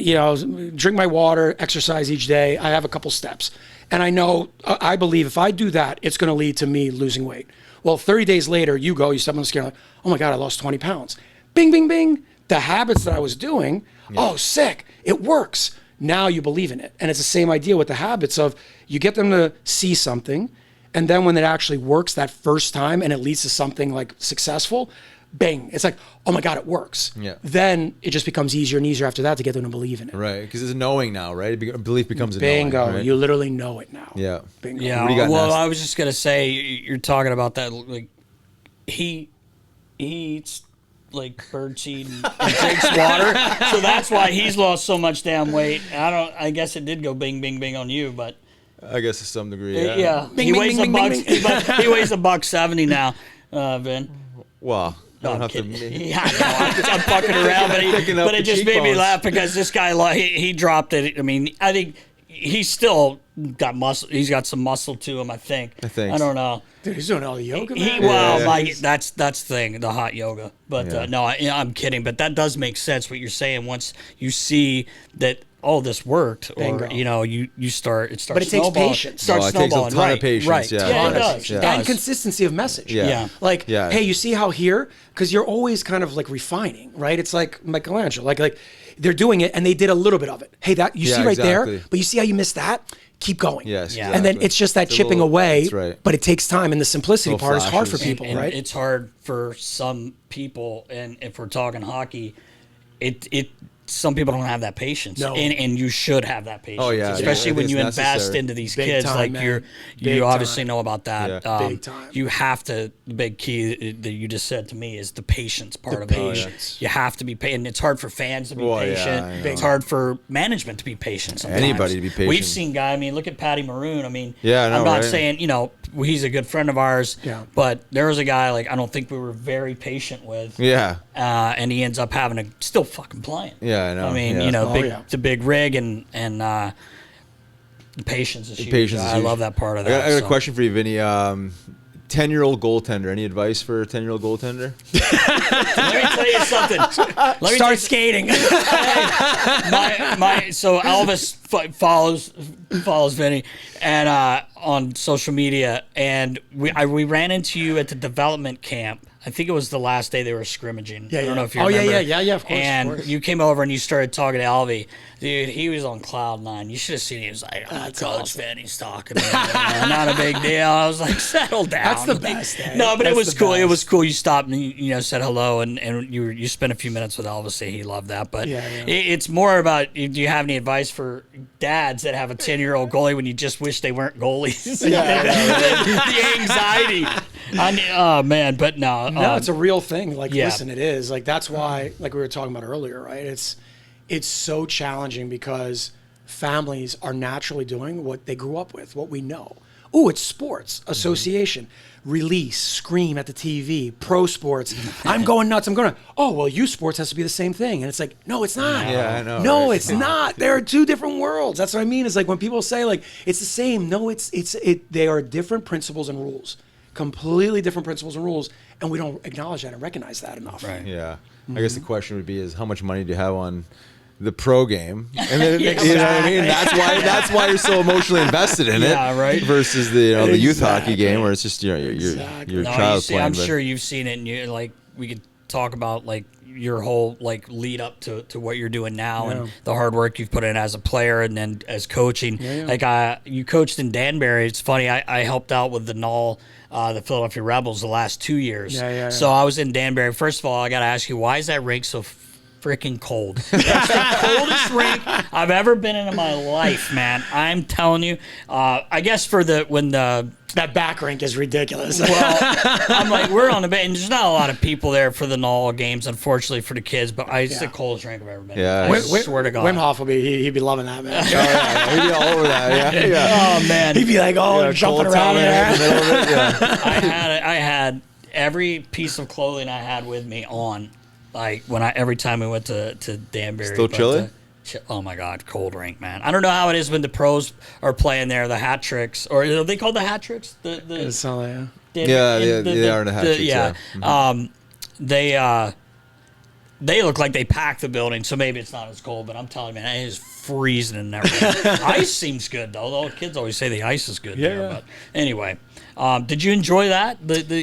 Speaker 1: drink my water, exercise each day, I have a couple steps. And I believe if I do that, it's going to lead to me losing weight. Well, 30 days later, you step on the scale, like, oh my God, I lost 20 pounds. Bing, bing, bing. The habits that I was doing, oh, sick, it works. Now you believe in it. And it's the same idea with the habits of you get them to see something, and then when it actually works that first time and it leads to something like successful, bing. It's like, oh my God, it works.
Speaker 3: Yeah.
Speaker 1: Then it just becomes easier and easier after that to get them to believe in it.
Speaker 3: Right, because it's knowing now, right? Belief becomes a
Speaker 1: Bingo.
Speaker 3: knowing, right?
Speaker 1: You literally know it now.
Speaker 3: Yeah.
Speaker 1: Bingo.
Speaker 4: Yeah.
Speaker 3: What do you got,
Speaker 4: Well,
Speaker 3: Ness?
Speaker 4: I was just gonna say you're talking about that. Like he eats like birdseed and drinks water, so that's why he's lost so much damn weight. I guess it did go bing bing bing on you, but.
Speaker 3: I guess to some degree,
Speaker 4: Yeah,
Speaker 1: Bing,
Speaker 4: he
Speaker 1: bing,
Speaker 4: weighs
Speaker 1: bing,
Speaker 4: a
Speaker 1: bing,
Speaker 4: buck.
Speaker 1: bing,
Speaker 4: He weighs $170 now, Vin.
Speaker 3: Well,
Speaker 4: No,
Speaker 3: I
Speaker 4: I'm
Speaker 3: don't have
Speaker 4: kidding.
Speaker 3: to.
Speaker 4: Yeah, I know. I'm fucking around,
Speaker 3: Picking up
Speaker 4: but it
Speaker 3: the
Speaker 4: just made me
Speaker 3: cheekbones.
Speaker 4: laugh because this guy, he dropped it. I mean, I think he's still got muscle. He's got some muscle to him. I think. I don't know.
Speaker 1: Dude, he's doing all the yoga, man.
Speaker 4: That's the thing, the hot yoga. But no, I'm kidding. But that does make sense what you're saying. Once you see that, oh, this worked,
Speaker 1: Bingo.
Speaker 4: or you start. It starts.
Speaker 1: But it takes
Speaker 4: snowballing.
Speaker 1: patience.
Speaker 4: Starts
Speaker 3: It takes a
Speaker 4: snowballing.
Speaker 3: ton of
Speaker 4: Right,
Speaker 3: patience,
Speaker 4: Right.
Speaker 3: yeah.
Speaker 4: Yeah, it
Speaker 3: Honestly,
Speaker 4: does.
Speaker 3: yeah.
Speaker 4: It
Speaker 1: And
Speaker 4: does.
Speaker 1: consistency of message.
Speaker 3: Yeah.
Speaker 1: Like,
Speaker 3: Yeah.
Speaker 1: hey, you see how here? Because you're always kind of like refining, right? It's like Michelangelo. Like they're doing it and they did a little bit of it. Hey, that you
Speaker 3: Yeah,
Speaker 1: see right
Speaker 3: exactly.
Speaker 1: there, but you see how you missed that? Keep going.
Speaker 3: Yes,
Speaker 4: Yeah.
Speaker 1: And then
Speaker 3: exactly.
Speaker 1: it's just that
Speaker 3: It's a
Speaker 1: chipping
Speaker 3: little-
Speaker 1: away,
Speaker 3: that's right.
Speaker 1: but it takes time. And the simplicity
Speaker 3: Little
Speaker 1: part is hard for
Speaker 3: flashes.
Speaker 1: people,
Speaker 4: And
Speaker 1: right?
Speaker 4: it's hard for some people, and if we're talking hockey, it some people don't have that patience,
Speaker 1: No.
Speaker 4: and you should have that patience.
Speaker 3: Oh, yeah,
Speaker 4: especially
Speaker 3: I think
Speaker 4: when you
Speaker 3: it's
Speaker 4: invest
Speaker 3: necessary.
Speaker 4: into these
Speaker 1: Big
Speaker 4: kids.
Speaker 1: time,
Speaker 4: Like
Speaker 1: man.
Speaker 4: you
Speaker 1: Big
Speaker 4: obviously
Speaker 1: time.
Speaker 4: know about that.
Speaker 3: Yeah.
Speaker 1: Big time.
Speaker 4: You have to. The big key that you just said to me is the patience part of
Speaker 1: patience.
Speaker 4: it. You have to be patient. It's hard for fans to be
Speaker 3: Well, yeah,
Speaker 4: patient.
Speaker 3: I know.
Speaker 4: It's hard for management to be patient. Sometimes.
Speaker 3: Anybody to be patient.
Speaker 4: We've seen guys. I mean, look at Patty Maroon. I mean,
Speaker 3: Yeah, I know,
Speaker 4: I'm not
Speaker 3: right?
Speaker 4: saying he's a good friend of ours.
Speaker 1: Yeah.
Speaker 4: But there was a guy I don't think we were very patient with.
Speaker 3: Yeah.
Speaker 4: And he ends up having to still fucking playing.
Speaker 3: Yeah, I know.
Speaker 4: I mean,
Speaker 3: Yeah.
Speaker 4: the big rig and the patience is huge.
Speaker 3: Patience is
Speaker 4: I
Speaker 3: huge.
Speaker 4: love that part of
Speaker 3: I
Speaker 4: that.
Speaker 3: got a
Speaker 4: so.
Speaker 3: question for you, Vinny. 10-year-old goaltender. Any advice for a 10-year-old goaltender?
Speaker 4: Let me tell you something.
Speaker 1: Start skating.
Speaker 4: So Elvis follows Vinny and on social media, and we ran into you at the development camp. I think it was the last day they were scrimmaging.
Speaker 1: Yeah,
Speaker 4: I don't know if you
Speaker 1: yeah,
Speaker 4: remember.
Speaker 1: yeah, of course.
Speaker 4: And
Speaker 1: of course.
Speaker 4: you came over and you started talking to Alvy. Dude, he was on cloud nine. You should have seen him. He was like,
Speaker 1: That's
Speaker 4: Coach
Speaker 1: awesome.
Speaker 4: Vinny's talking to me. Not a big deal. I was like, settle down.
Speaker 1: That's the
Speaker 4: Like,
Speaker 1: best, eh?
Speaker 4: No, but
Speaker 1: That's
Speaker 4: it was
Speaker 1: the
Speaker 4: cool. It
Speaker 1: best.
Speaker 4: was cool. You stopped and you said hello, and you spent a few minutes with Elvis. He loved that. But
Speaker 1: Yeah.
Speaker 4: it's more about, do you have any advice for dads that have a 10-year-old goalie when you just wish they weren't goalies? The anxiety. Oh, man. But no.
Speaker 1: No, it's a real thing. Like,
Speaker 4: yeah.
Speaker 1: listen, it is. Like, that's why, like we were talking about earlier, right? It's so challenging because families are naturally doing what they grew up with, what we know. Oh, it's sports, association, release, scream at the TV, pro sports. I'm going nuts. Oh, well, youth sports has to be the same thing. And it's like, no, it's not.
Speaker 3: Yeah, I know,
Speaker 1: No,
Speaker 3: right?
Speaker 1: it's not. There are two different worlds. That's what I mean. It's like when people say, like, it's the same. No, they are different principles and rules. Completely different principles and rules, and we don't acknowledge that and recognize that enough.
Speaker 4: Right.
Speaker 3: Yeah. I guess the question would be is how much money do you have on the pro game? And then,
Speaker 4: Yeah,
Speaker 3: you know what I mean? That's why you're so emotionally invested in it.
Speaker 4: Yeah, right.
Speaker 3: Versus the youth hockey
Speaker 1: Exactly.
Speaker 3: game where it's just your
Speaker 1: Exactly.
Speaker 3: child playing.
Speaker 4: I'm
Speaker 3: but-
Speaker 4: sure you've seen it, and we could talk about your whole lead up to what you're doing now and the hard work you've put in as a player and then as coaching. You coached in Danbury. It's funny. I helped out with the Null, the Philadelphia Rebels, the last 2 years. So I was in Danbury. First of all, I got to ask you, why is that rink so freaking cold? That's the coldest rink I've ever been in my life, man. I'm telling you. I guess
Speaker 1: That back rink is ridiculous.
Speaker 4: well, I'm like, we're on the bay, and there's not a lot of people there for the Null games, unfortunately, for the kids, but it's the coldest rink I've ever been in.
Speaker 3: Yeah.
Speaker 4: I swear to God.
Speaker 1: Wim Hof will be, he'd be loving that, man.
Speaker 3: He'd be all over that. Yeah.
Speaker 4: Oh, man.
Speaker 1: He'd be like, jumping around in there.
Speaker 3: in the middle of it. Yeah.
Speaker 4: I had every piece of clothing I had with me on, every time we went to Danbury.
Speaker 3: Still chilly?
Speaker 4: Oh my God, cold rink, man. I don't know how it is when the pros are playing there, the hat tricks, or are they called the hat tricks?
Speaker 1: It's all, yeah.
Speaker 3: They are in the hat tricks, yeah.
Speaker 4: They look like they packed the building, so maybe it's not as cold, but I'm telling you, man, it is freezing in there. Ice seems good, though. The kids always say the ice is good there. But anyway, did you enjoy that?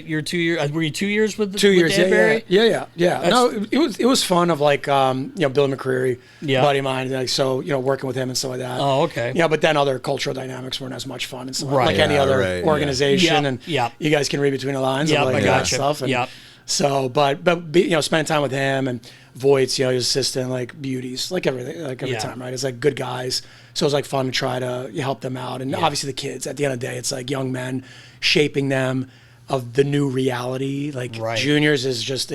Speaker 4: Your 2 years? Were you 2 years with
Speaker 1: 2 years,
Speaker 4: Danbury?
Speaker 1: yeah. No, it was fun of Billy McCreary, buddy of mine, working with him and stuff like that.
Speaker 4: Oh, okay.
Speaker 1: Yeah, but then other cultural dynamics weren't as much fun and stuff
Speaker 4: Right.
Speaker 1: like any
Speaker 3: Yeah,
Speaker 1: other
Speaker 3: right, yeah.
Speaker 1: organization,
Speaker 4: Yep.
Speaker 1: you guys can read between the lines
Speaker 4: Yep,
Speaker 1: of
Speaker 4: I
Speaker 1: that
Speaker 4: gotcha.
Speaker 1: stuff. And,
Speaker 4: Yep.
Speaker 1: So, but spending time with him and Voigt's, his assistant, like beauties, like everything, like every time, right? It's like good guys. So it was like fun to try to help them out. And obviously the kids, at the end of the day, it's like young men shaping them of the new reality. Like juniors is just,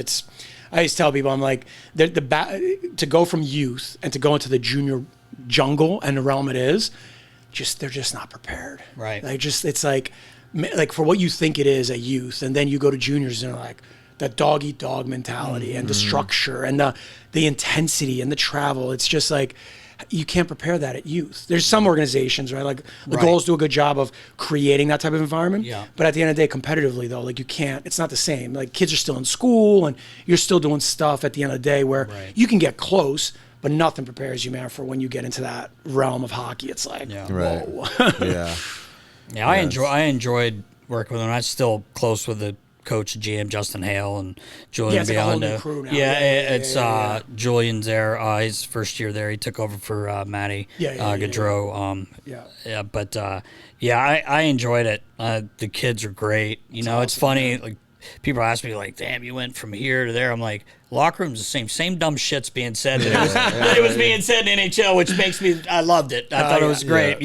Speaker 1: I used to tell people, I'm like, to go from youth and to go into the junior jungle and the realm it is, they're just not prepared.
Speaker 4: Right.
Speaker 1: Like it's like for what you think it is at youth, and then you go to juniors and they're like, that dog eat dog mentality and the structure and the intensity and the travel. It's just like, you can't prepare that at youth. There's some organizations, right? Like the goals do a good job of creating that type of environment. Yeah. But at the end of the day, competitively though, like you can't, it's not the same. Like kids are still in school and you're still doing stuff at the end of the day where you can get close, but nothing prepares you, man, for when you get into that realm of hockey. It's like, whoa.
Speaker 4: Yeah, I enjoyed working with him. I'm still close with the coach, GM Justin Hale and Julian beyond.
Speaker 1: Like a whole new crew now.
Speaker 4: It's Julian's there. His first year there, he took over for Matty Gaudreau. I enjoyed it. The kids are great. It's awesome, funny. Like people ask me, like, "Damn, you went from here to there." I'm like, locker room's the same dumb shit's being said. It was being said in NHL, which makes me. I loved it. I thought it was great.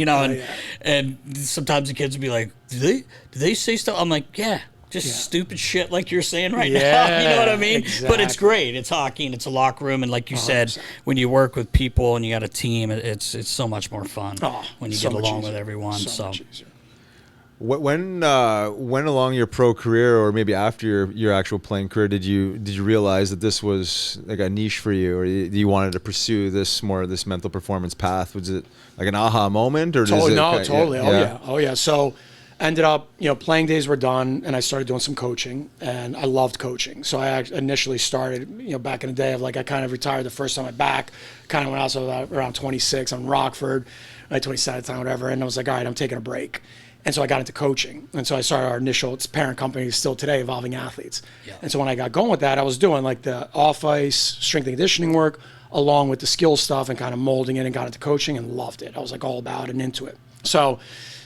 Speaker 4: And sometimes the kids would be like, "Do they say stuff?" I'm like, "Yeah." Just stupid shit like you're saying right now. You know what I mean? Exactly. But it's great. It's hockey and it's a locker room. And like you 100%. Said, when you work with people and you got a team, it's so much more fun when you get along with everyone. So
Speaker 3: when along your pro career or maybe after your actual playing career, did you realize that this was like a niche for you, or you wanted to pursue this mental performance path? Was it like an aha moment, or
Speaker 1: totally? Oh yeah. So ended up, playing days were done, and I started doing some coaching, and I loved coaching. So I initially started, back in the day of like, I kind of retired the first time back, kind of when I was around 26 on Rockford, like 27 at the time, whatever, and I was like, all right, I'm taking a break. And so I got into coaching. And so I started our it's parent company still today, Evolving Athletes. Yeah. And so when I got going with that, I was doing like the off-ice strength and conditioning work along with the skill stuff and kind of molding it, and got into coaching and loved it. I was like all about it and into it. So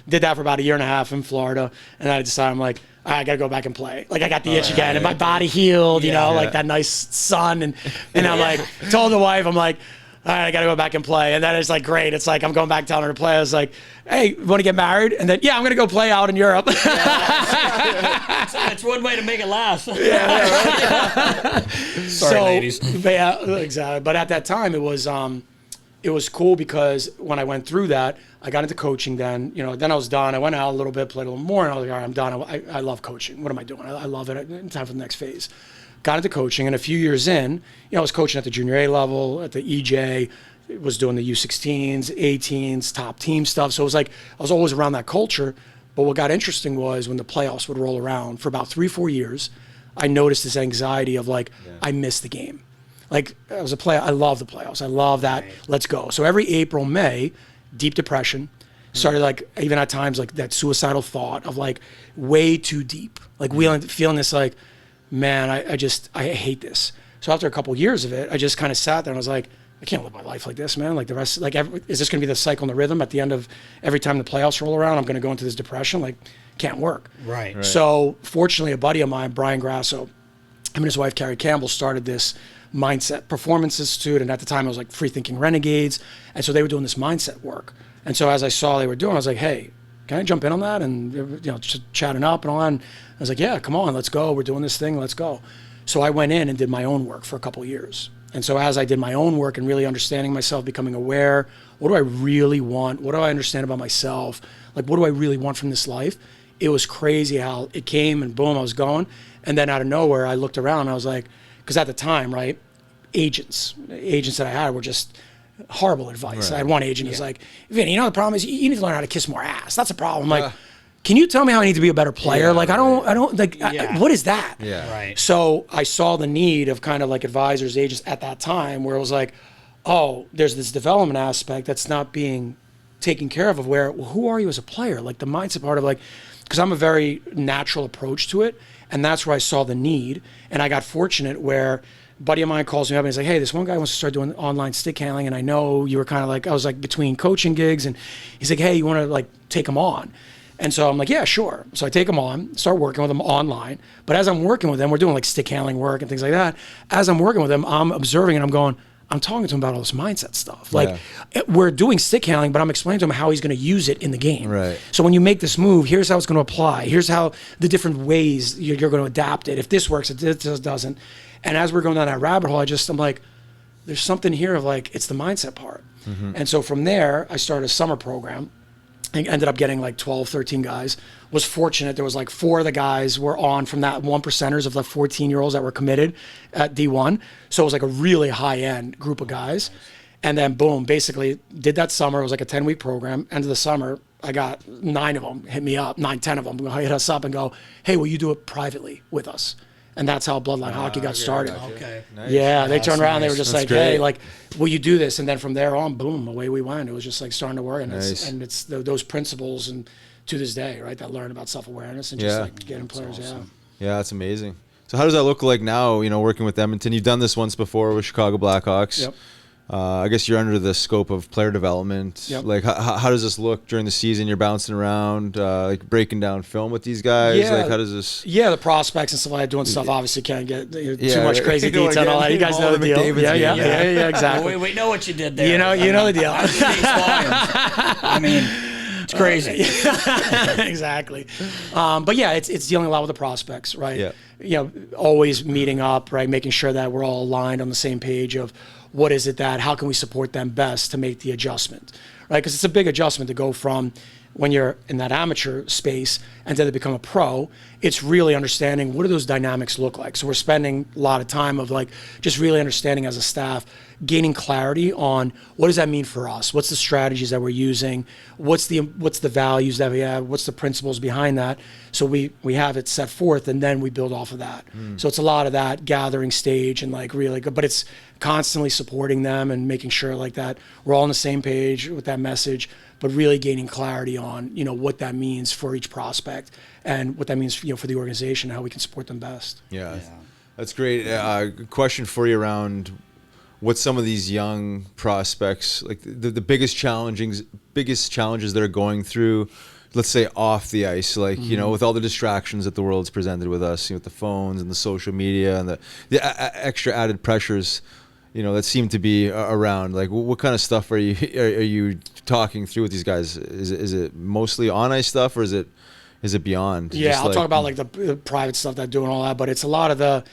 Speaker 1: did that for about a year and a half in Florida, and then I decided, I'm like, I got to go back and play. Like I got the itch again, and my body healed, like that nice sun, and I'm like, told the wife, I'm like, all right, I got to go back and play, and then it's like great. It's like I'm going back telling her to play. I was like, hey, want to get married? And then I'm going to go play out in Europe.
Speaker 4: That's one way to make it last. Sorry, ladies.
Speaker 1: But exactly. But at that time, it was cool because when I went through that, I got into coaching then. Then I was done. I went out a little bit, played a little more, and I was like, all right, I'm done. I love coaching. What am I doing? I love it. Time for the next phase. Got into coaching, and a few years in, I was coaching at the junior A level, at the EJ, was doing the U16s, 18s, top team stuff. So it was like I was always around that culture. But what got interesting was when the playoffs would roll around for about 3-4 years, I noticed this anxiety of like, I missed the game. Like, as a player, I love the playoffs. I love that. Right. Let's go. So every April, May, deep depression. Started like, even at times, like that suicidal thought of like way too deep. Like feeling this like, man, I hate this. So after a couple of years of it, I just kind of sat there and I was like, I can't live my life like this, man. Like the rest, is this going to be the cycle and the rhythm at the end of every time the playoffs roll around? I'm going to go into this depression. Like, can't work.
Speaker 4: Right.
Speaker 1: So fortunately, a buddy of mine, Brian Grasso, him and his wife, Carrie Campbell, started this mindset performance institute. And at the time, it was like Free Thinking Renegades. And so they were doing this mindset work. And so as I saw they were doing, I was like, hey, can I jump in on that? And, just chatting up and all that. And I was like, yeah, come on, let's go. We're doing this thing. Let's go. So I went in and did my own work for a couple of years. And so as I did my own work and really understanding myself, becoming aware, what do I really want? What do I understand about myself? Like, what do I really want from this life? It was crazy how it came and boom, I was going. And then out of nowhere, I looked around and I was like, because at the time, right, agents that I had were just horrible advice. Right. I had one agent who's like, Vinny, the problem is you need to learn how to kiss more ass. That's a problem. I'm like, can you tell me how I need to be a better player? Like, I don't like, what is that?
Speaker 3: Yeah.
Speaker 4: Right.
Speaker 1: So I saw the need of kind of like advisors, agents at that time where it was like, oh, there's this development aspect that's not being taken care of where, well, who are you as a player? Like the mindset part of like, because I'm a very natural approach to it. And that's where I saw the need. And I got fortunate where a buddy of mine calls me up and he's like, hey, this one guy wants to start doing online stick handling. And I know you were kind of like, I was like between coaching gigs. And he's like, hey, you want to like take him on? And so I'm like, yeah, sure. So I take them on, start working with them online. But as I'm working with them, we're doing like stick handling work and things like that. As I'm working with them, I'm observing and I'm talking to him about all this mindset stuff. Like we're doing stick handling, but I'm explaining to him how he's going to use it in the game.
Speaker 3: Right.
Speaker 1: So when you make this move, here's how it's going to apply. Here's how the different ways you're going to adapt it. If this works, if this doesn't. And as we're going down that rabbit hole, I'm like, there's something here of like, it's the mindset part. And so from there, I started a summer program. I ended up getting like 12, 13 guys. Was fortunate. There was like 4 of the guys were on from that 1%ers of the 14-year-olds that were committed at D1. So it was like a really high-end group of guys. And then boom, basically did that summer. It was like a 10-week program. End of the summer, I got 9 of them hit me up, 9, 10 of them hit us up and go, hey, will you do it privately with us? And that's how Bloodline Hockey got started.
Speaker 4: Okay.
Speaker 3: Nice.
Speaker 1: Yeah, they turned around. They were just
Speaker 3: That's
Speaker 1: like,
Speaker 3: great.
Speaker 1: hey, like, will you do this? And then from there on, boom, away we went. It was just like starting to work. And
Speaker 3: Nice.
Speaker 1: it's those principles and to this day, right, that learn about self-awareness and just like getting players,
Speaker 3: Yeah, that's amazing. So how does that look like now, working with Edmonton? You've done this once before with Chicago Blackhawks.
Speaker 1: Yep.
Speaker 3: I guess you're under the scope of player development.
Speaker 1: Yep.
Speaker 3: Like, how does this look during the season? You're bouncing around, like breaking down film with these guys.
Speaker 1: Yeah.
Speaker 3: Like, how does this?
Speaker 1: Yeah, the prospects and stuff like that, doing stuff obviously can't get too
Speaker 3: Yeah,
Speaker 1: much crazy
Speaker 3: you know,
Speaker 1: detail and all that. You guys
Speaker 3: all
Speaker 1: know the
Speaker 3: the
Speaker 1: deal.
Speaker 3: McDavid's
Speaker 1: Yeah, exactly.
Speaker 4: We know what you did there.
Speaker 1: You know the deal.
Speaker 4: I mean, it's crazy.
Speaker 1: Exactly. But yeah, it's dealing a lot with the prospects, right?
Speaker 3: Yeah.
Speaker 1: Always meeting up, right? Making sure that we're all aligned on the same page of what is it how can we support them best to make the adjustment, right? Because it's a big adjustment to go from when you're in that amateur space and then to become a pro. It's really understanding what do those dynamics look like. So we're spending a lot of time of like just really understanding as a staff, gaining clarity on what does that mean for us? What's the strategies that we're using? What's the values that we have? What's the principles behind that? So we have it set forth and then we build off of that. So it's a lot of that gathering stage and like really good, but it's constantly supporting them and making sure like that we're all on the same page with that message, but really gaining clarity on, what that means for each prospect and what that means, for the organization, how we can support them best.
Speaker 3: Yeah. That's great. Question for you around what some of these young prospects, like the biggest challenges that are going through, let's say off the ice, like, with all the distractions that the world's presented with us, with the phones and the social media and the extra added pressures, that seem to be around. Like, what kind of stuff are you talking through with these guys? Is it mostly on ice stuff or is it beyond?
Speaker 1: Yeah, I'll talk about like the private stuff that I do and all that, but it's a lot of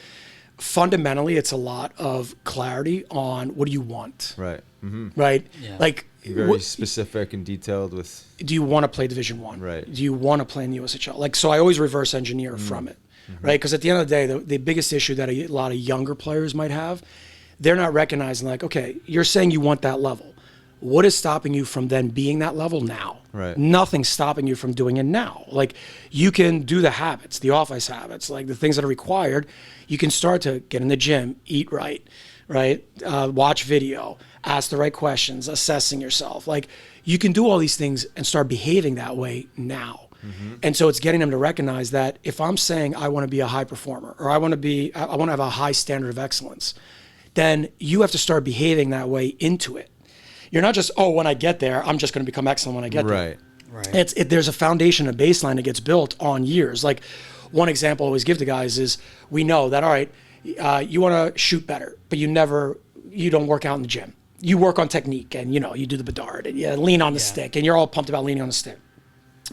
Speaker 1: fundamentally, it's a lot of clarity on what do you want.
Speaker 3: Right. Mm-hmm.
Speaker 1: Right.
Speaker 4: Yeah.
Speaker 1: Like
Speaker 3: very specific and detailed with.
Speaker 1: Do you want to play Division I?
Speaker 3: Right.
Speaker 1: Do you want to play in the USHL? Like, so I always reverse engineer from it, right? Because at the end of the day, the biggest issue that a lot of younger players might have, they're not recognizing like, okay, you're saying you want that level. What is stopping you from then being that level now?
Speaker 3: Right.
Speaker 1: Nothing's stopping you from doing it now. Like, you can do the habits, the off-ice habits, like the things that are required. You can start to get in the gym, eat right? Watch video, ask the right questions, assessing yourself. Like, you can do all these things and start behaving that way now. And so it's getting them to recognize that if I'm saying I want to be a high performer or I want to have a high standard of excellence, then you have to start behaving that way into it. You're not just, when I get there, I'm just going to become excellent when I get there.
Speaker 4: Right.
Speaker 1: There's a foundation, a baseline that gets built on years. Like, one example I always give to guys is we know that, all right, you want to shoot better, but you don't work out in the gym. You work on technique and, you do the bedard and you lean on the stick and you're all pumped about leaning on the stick.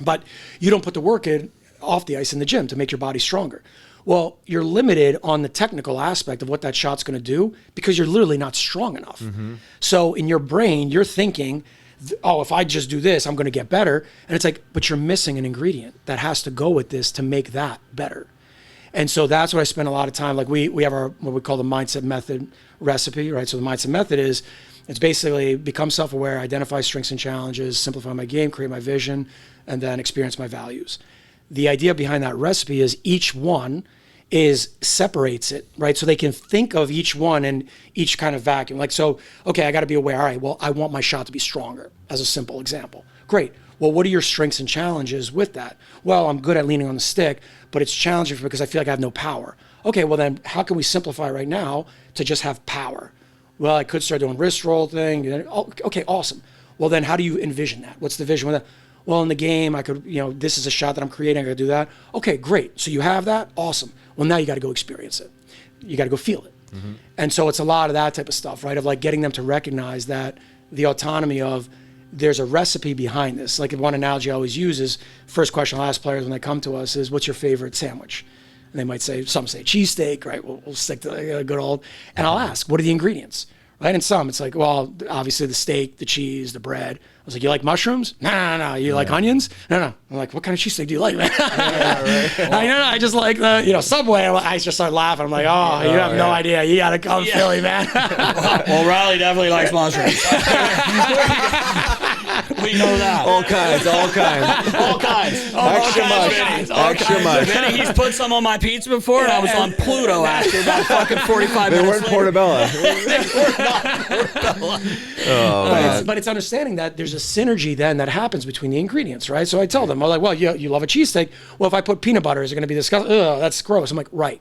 Speaker 1: But you don't put the work in off the ice in the gym to make your body stronger. Well, you're limited on the technical aspect of what that shot's going to do because you're literally not strong enough. So in your brain, you're thinking, if I just do this, I'm going to get better. And it's like, but you're missing an ingredient that has to go with this to make that better. And so that's what I spend a lot of time. Like we have what we call the mindset method recipe, right? So the mindset method it's basically become self-aware, identify strengths and challenges, simplify my game, create my vision, and then experience my values. The idea behind that recipe is each one separates it, right? So they can think of each one in each kind of vacuum. Like, so, okay, I got to be aware. All right, well, I want my shot to be stronger, as a simple example. Great. Well, what are your strengths and challenges with that? Well, I'm good at leaning on the stick, but it's challenging because I feel like I have no power. Okay, well then, how can we simplify right now to just have power? Well, I could start doing wrist roll thing. Okay, awesome. Well, then how do you envision that? What's the vision with that? well, in the game, I could, this is a shot that I'm creating. I could do that. Okay, great. So you have that. Awesome. Well, now you got to go experience it. You got to go feel it. Mm-hmm. And so it's a lot of that type of stuff, right? Of like getting them to recognize that the autonomy of there's a recipe behind this. Like one analogy I always use is first question I'll ask players when they come to us is, what's your favorite sandwich? And they might say, some say cheesesteak, right? We'll stick to a good old, and I'll ask, what are the ingredients? Right? And some, it's like, well, obviously the steak, the cheese, the bread. I was like, you like mushrooms? No. You like onions? No. I'm like, what kind of cheesesteak do you like, man? I just like the, Subway. I just started laughing. I'm like, you have no idea. You got to come Philly, man.
Speaker 4: Well, Riley definitely likes mushrooms. We know that.
Speaker 3: All kinds. Extra much.
Speaker 4: Vinny, he's put some on my pizza before, and I was on Pluto after about fucking 45
Speaker 3: they
Speaker 4: minutes
Speaker 3: weren't Portobello.
Speaker 1: But it's understanding that there's a synergy then that happens between the ingredients, right? So I tell them, I'm like, well, you love a cheesesteak. Well, if I put peanut butter, is it going to be disgusting? Ugh, that's gross. I'm like, right.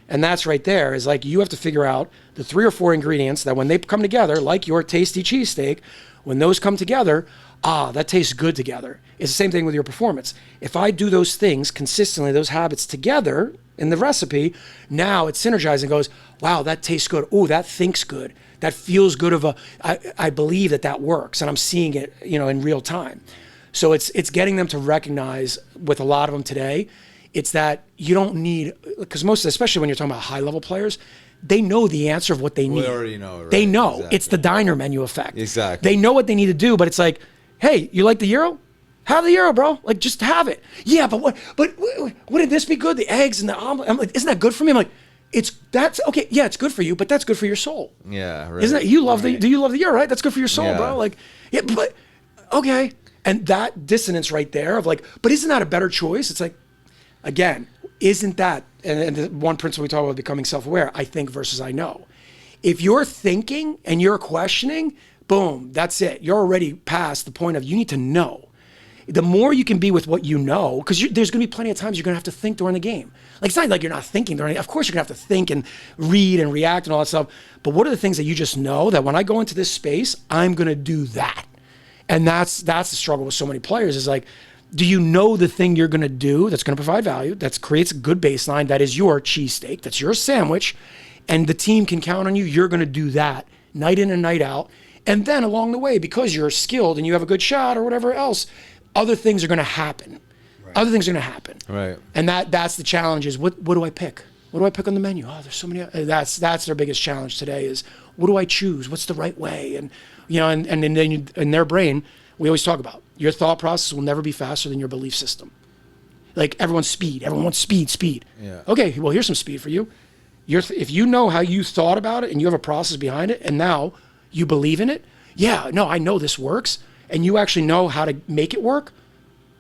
Speaker 1: And that's right there is like, you have to figure out the 3 or 4 ingredients that when they come together, like your tasty cheesesteak, when those come together, that tastes good together. It's the same thing with your performance. If I do those things consistently, those habits together in the recipe, now it synergizes and goes, wow, that tastes good. Oh, that thinks good. That feels good I believe that works, and I'm seeing it, in real time. So it's getting them to recognize with a lot of them today, it's that you don't need, because especially when you're talking about high level players, they know the answer of what they need.
Speaker 3: They already know, right?
Speaker 1: They know.
Speaker 3: Exactly.
Speaker 1: It's the diner menu effect.
Speaker 3: Exactly.
Speaker 1: They know what they need to do, but it's like, hey, you like the gyro? Have the gyro, bro. Like, just have it. Yeah, but wouldn't this be good? The eggs and the omelet. I'm like, isn't that good for me? I'm like, that's okay. Yeah, it's good for you, but that's good for your soul.
Speaker 3: Yeah, right.
Speaker 1: Isn't it? Do you love the gyro, right? That's good for your soul, bro. Like, yeah, but okay. And that dissonance right there of like, but isn't that a better choice? It's like, again, isn't that, and the one principle we talk about becoming self-aware, I think versus I know. If you're thinking and you're questioning, boom, that's it. You're already past the point of you need to know. The more you can be with what you know, because there's going to be plenty of times you're going to have to think during the game. Like, it's not like you're not thinking during. Of course, you're going to have to think and read and react and all that stuff. But what are the things that you just know that when I go into this space, I'm going to do that? And that's the struggle with so many players is like, do you know the thing you're going to do that's going to provide value, that creates a good baseline, that is your cheesesteak, that's your sandwich, and the team can count on you, you're going to do that night in and night out. And then along the way, because you're skilled and you have a good shot or whatever else, other things are going to happen. Right. Other things are going to happen.
Speaker 3: Right.
Speaker 1: And that's the challenge is what do I pick? What do I pick on the menu? Oh, there's so many. That's their biggest challenge today is what do I choose? What's the right way? And and then in their brain, we always talk about your thought process will never be faster than your belief system. Like everyone's speed. Everyone wants speed. Yeah. Okay, well, here's some speed for you. If you know how you thought about it and you have a process behind it and now you believe in it, yeah, no, I know this works, and you actually know how to make it work,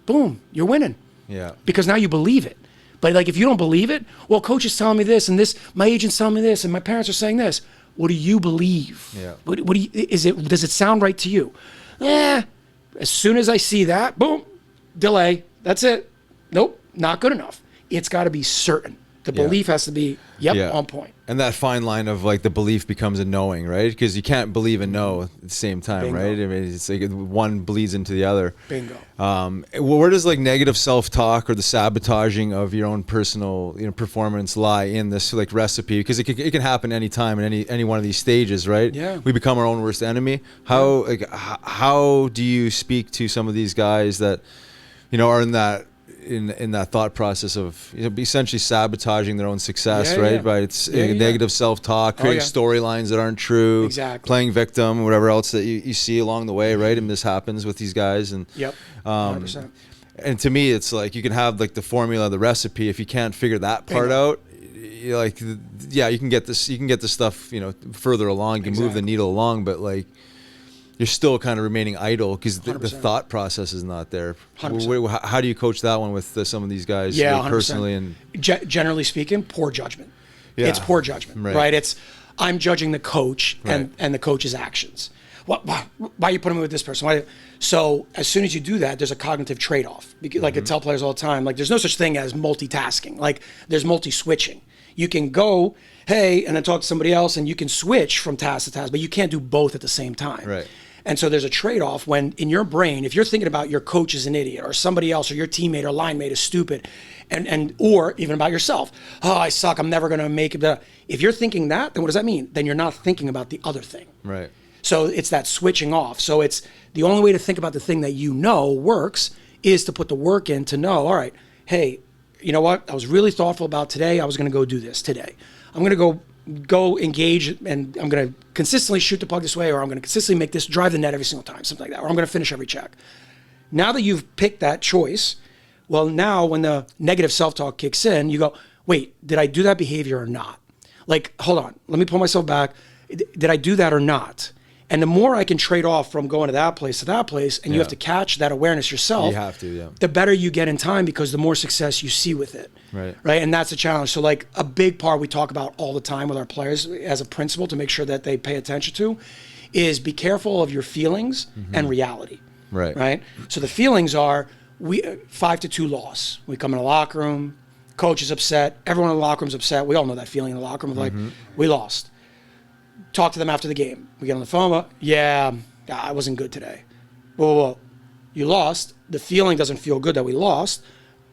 Speaker 1: boom, you're winning. Yeah. Because now you believe it. But like if you don't believe it, well, coach is telling me this and this, my agent's telling me this, and my parents are saying this. What do you believe? Yeah. What do you, does it sound right to you? As soon as I see that, boom, delay. That's it. Nope, not good enough. It's got to be certain. The belief has to be, on point.
Speaker 3: And that fine line of like the belief becomes a knowing, right? Because you can't believe and know at the same time, Bingo. Right? I mean, it's like one bleeds into the other.
Speaker 1: Bingo.
Speaker 3: Where does like negative self-talk or the sabotaging of your own personal performance lie in this like recipe? Because it can happen anytime in any one of these stages, right?
Speaker 1: Yeah.
Speaker 3: We become our own worst enemy. How do you speak to some of these guys that are in that thought process of essentially sabotaging their own success, right? Yeah. By negative self-talk, creating storylines that aren't true,
Speaker 1: exactly.
Speaker 3: Playing victim, whatever else that you see along the way, right? And this happens with these guys. And
Speaker 1: 100%.
Speaker 3: And to me, it's like you can have like the formula, the recipe. If you can't figure that part out, you can get this. You can get the stuff, further along. You can move the needle along, but like. You're still kind of remaining idle because the thought process is not there. 100%. How do you coach that one with some of these guys personally? And
Speaker 1: generally speaking, poor judgment. Yeah. It's poor judgment, right? It's I'm judging the coach and the coach's actions. Why are you putting me with this person? So as soon as you do that, there's a cognitive trade-off. Like I tell players all the time, like there's no such thing as multitasking. Like there's multi-switching. You can go, hey, and then talk to somebody else, and you can switch from task to task, but you can't do both at the same time.
Speaker 3: Right.
Speaker 1: And so there's a trade-off when in your brain, if you're thinking about your coach is an idiot or somebody else or your teammate or line mate is stupid and or even about yourself, oh, I suck, I'm never going to make it. If you're thinking that, then what does that mean? Then you're not thinking about the other thing.
Speaker 3: Right.
Speaker 1: So it's that switching off. So it's the only way to think about the thing that you know works is to put the work in to know, all right, hey, you know what? I was really thoughtful about today. I was going to go do this today. I'm going to go engage and I'm going to consistently shoot the puck this way, or I'm going to consistently make this drive the net every single time, something like that, or I'm going to finish every check. Now that you've picked that choice, well, now when the negative self-talk kicks in, you go, wait, did I do that behavior or not? Like, hold on, let me pull myself back. Did I do that or not? And the more I can trade off from going to that place, and you have to catch that awareness yourself.
Speaker 3: You have to, yeah.
Speaker 1: The better you get in time because the more success you see with it.
Speaker 3: Right.
Speaker 1: And that's a challenge. So like a big part we talk about all the time with our players as a principle to make sure that they pay attention to is be careful of your feelings and reality. Right. So the feelings are 5-2 loss. We come in the locker room, coach is upset, everyone in the locker room's upset. We all know that feeling in the locker room of like, we lost. Talk to them after the game. We get on the phone, yeah, I wasn't good today. Whoa. You lost. The feeling doesn't feel good that we lost,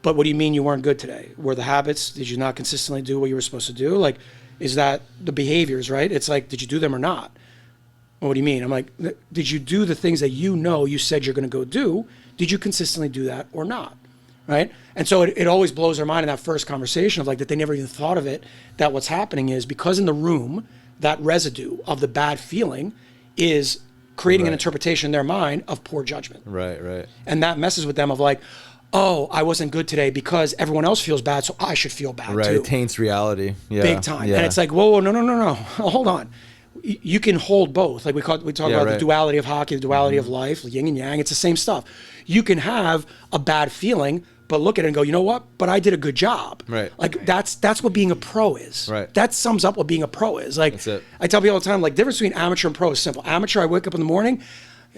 Speaker 1: but what do you mean you weren't good today? Were the habits, did you not consistently do what you were supposed to do? Like, is that the behaviors, right? It's like, did you do them or not? Well, what do you mean? I'm like, did you do the things that you know you said you're going to go do? Did you consistently do that or not? Right? And so it always blows their mind in that first conversation of like that they never even thought of it, that what's happening is because in the room, that residue of the bad feeling is creating an interpretation in their mind of poor judgment.
Speaker 3: Right.
Speaker 1: And that messes with them of like, oh, I wasn't good today because everyone else feels bad, so I should feel bad too.
Speaker 3: Right, it taints reality. Yeah.
Speaker 1: Big time.
Speaker 3: Yeah.
Speaker 1: And it's like, whoa, no. Hold on. You can hold both. Like we talk about the duality of hockey, the duality of life, yin and yang. It's the same stuff. You can have a bad feeling, but look at it and go, you know what? But I did a good job.
Speaker 3: Right.
Speaker 1: Like that's what being a pro is.
Speaker 3: Right.
Speaker 1: That sums up what being a pro is. Like
Speaker 3: that's it.
Speaker 1: I tell people all the time, like difference between amateur and pro is simple. Amateur, I wake up in the morning,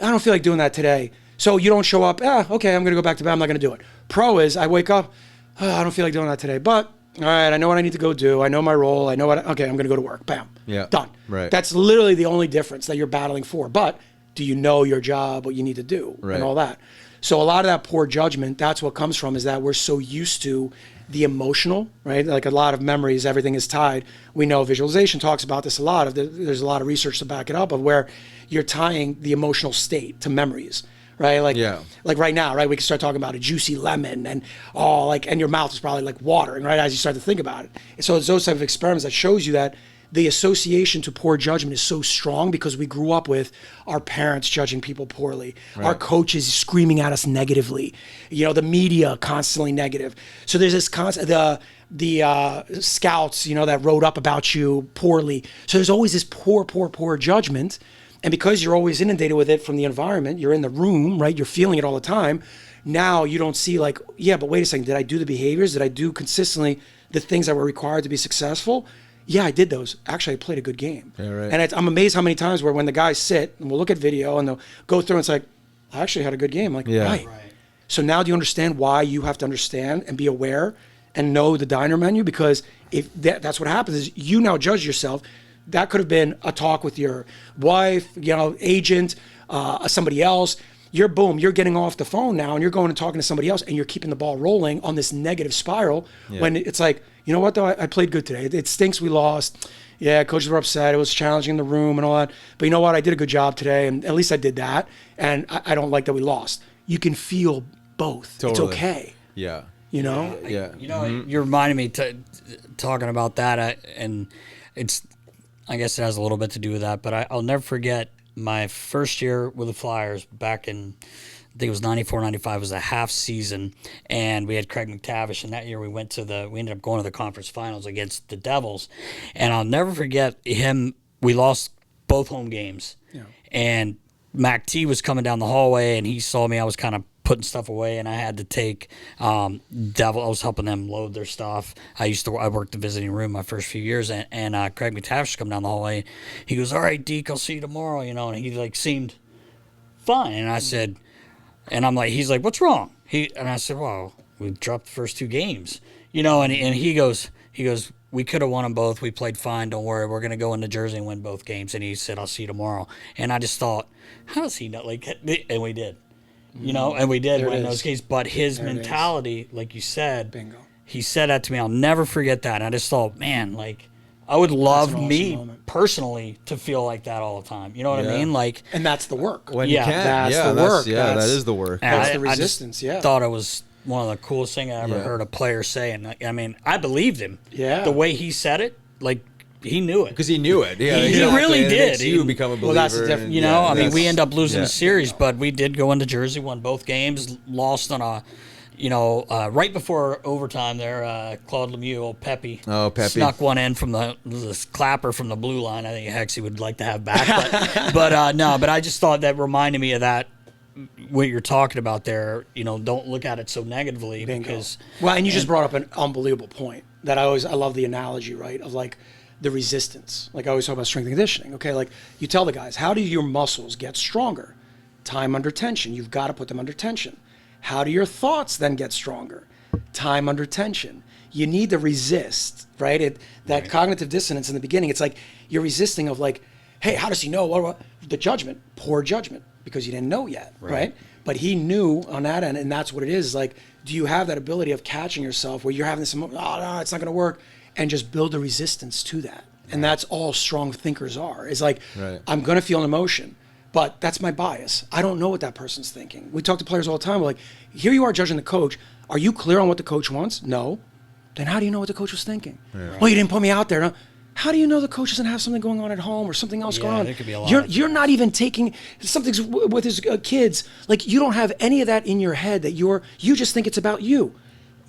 Speaker 1: I don't feel like doing that today. So you don't show up, okay, I'm gonna go back to bed, I'm not gonna do it. Pro is I wake up, I don't feel like doing that today, but all right, I know what I need to go do. I know my role. Okay, I'm going to go to work. Bam.
Speaker 3: Yeah.
Speaker 1: Done.
Speaker 3: Right.
Speaker 1: That's literally the only difference that you're battling for. But do you know your job, what you need to do, and all that? So a lot of that poor judgment, that's what comes from is that we're so used to the emotional, right? Like a lot of memories, everything is tied. We know visualization talks about this a lot. There's a lot of research to back it up of where you're tying the emotional state to memories. Right, like right now, right? We can start talking about a juicy lemon, and and your mouth is probably like watering, right, as you start to think about it. And so it's those type of experiments that shows you that the association to poor judgment is so strong because we grew up with our parents judging people poorly, our coaches screaming at us negatively, the media constantly negative. So there's this constant the scouts, that wrote up about you poorly. So there's always this poor judgment. And because you're always inundated with it from the environment, you're in the room, right? You're feeling it all the time. Now you don't see like, but wait a second. Did I do the behaviors? Did I do consistently the things that were required to be successful? Yeah, I did those. Actually, I played a good game.
Speaker 3: Yeah, right.
Speaker 1: And I'm amazed how many times where when the guys sit and we'll look at video and they'll go through and it's like, I actually had a good game. I'm like, right. So now do you understand why you have to understand and be aware and know the diner menu? Because if that's what happens is you now judge yourself. That could have been a talk with your wife, agent, somebody else. You're getting off the phone now and you're going and talking to somebody else and you're keeping the ball rolling on this negative spiral when it's like, you know what though, I played good today. It stinks we lost. Yeah, coaches were upset. It was challenging in the room and all that. But you know what, I did a good job today and at least I did that. And I don't like that we lost. You can feel both.
Speaker 3: Totally.
Speaker 1: It's okay.
Speaker 3: Yeah.
Speaker 1: Yeah.
Speaker 4: You reminded me talking about that and it's, I guess it has a little bit to do with that, but I'll never forget my first year with the Flyers back in, I think it was 94, 95, was a half season, and we had Craig McTavish, and that year we ended up going to the conference finals against the Devils, and I'll never forget him. We lost both home games, and Mac T was coming down the hallway, and he saw me. I was kind of putting stuff away, and I had to take Devil. I was helping them load their stuff. I worked the visiting room my first few years, and Craig McTavish come down the hallway. He goes, "All right, Deke, I'll see you tomorrow." And he seemed fine, and I said, and I'm like, he's like, "What's wrong?" And I said, "Well, we dropped the first 2 games, you know, and he goes, we could have won them both. We played fine. Don't worry. We're going to go into Jersey and win both games. And he said, I'll see you tomorrow. And I just thought, how does he know? Like, and we did, you know, and we did win those games. But his mentality, like you said,
Speaker 1: Bingo.
Speaker 4: He said that to me. I'll never forget that. And I just thought, man, like, I would love personally to feel like that all the time. You know what I mean? Like,
Speaker 1: and that's the work.
Speaker 3: When you can.
Speaker 1: That's the work.
Speaker 3: That is the work.
Speaker 1: That's the resistance.
Speaker 4: I thought it was one of the coolest things I ever heard a player say. And I mean, I believed him.
Speaker 1: Yeah.
Speaker 4: The way he said it, like, he knew it.
Speaker 3: Because he knew it. Yeah,
Speaker 4: he really did.
Speaker 3: You become a believer.
Speaker 1: Well, that's the difference.
Speaker 4: You know, I mean, we end up losing the series, but we did go into Jersey, won both games, lost on a, you know, right before overtime there, Claude Lemieux, old Pepe, snuck one in from the clapper from the blue line. I think Hexie would like to have back. But I just thought that reminded me of that, what you're talking about there. You know, don't look at it so negatively. Because
Speaker 1: and you just brought up an unbelievable point that I love the analogy, right, of like the resistance. Like I always talk about strength and conditioning. Okay, like you tell the guys, how do your muscles get stronger? Time under tension. You've got to put them under tension. How do your thoughts then get stronger? Time under tension. You need to resist, right? That cognitive dissonance in the beginning, it's like you're resisting of like, hey, how does he know? What the judgment? Poor judgment, because you didn't know yet, right? But he knew on that end, and that's what it is. Like, do you have that ability of catching yourself where you're having this, oh, no, it's not going to work, and just build a resistance to that? And that's all strong thinkers are. Is like, I'm going to feel an emotion. But that's my bias. I don't know what that person's thinking. We talk to players all the time. We're like, here you are judging the coach. Are you clear on what the coach wants? No. Then how do you know what the coach was thinking? Well, you didn't put me out there. No. How do you know the coach doesn't have something going on at home or something else going on?
Speaker 4: There could be a lot.
Speaker 1: You're not even taking something's with his kids. Like, you don't have any of that in your head that you just think it's about you.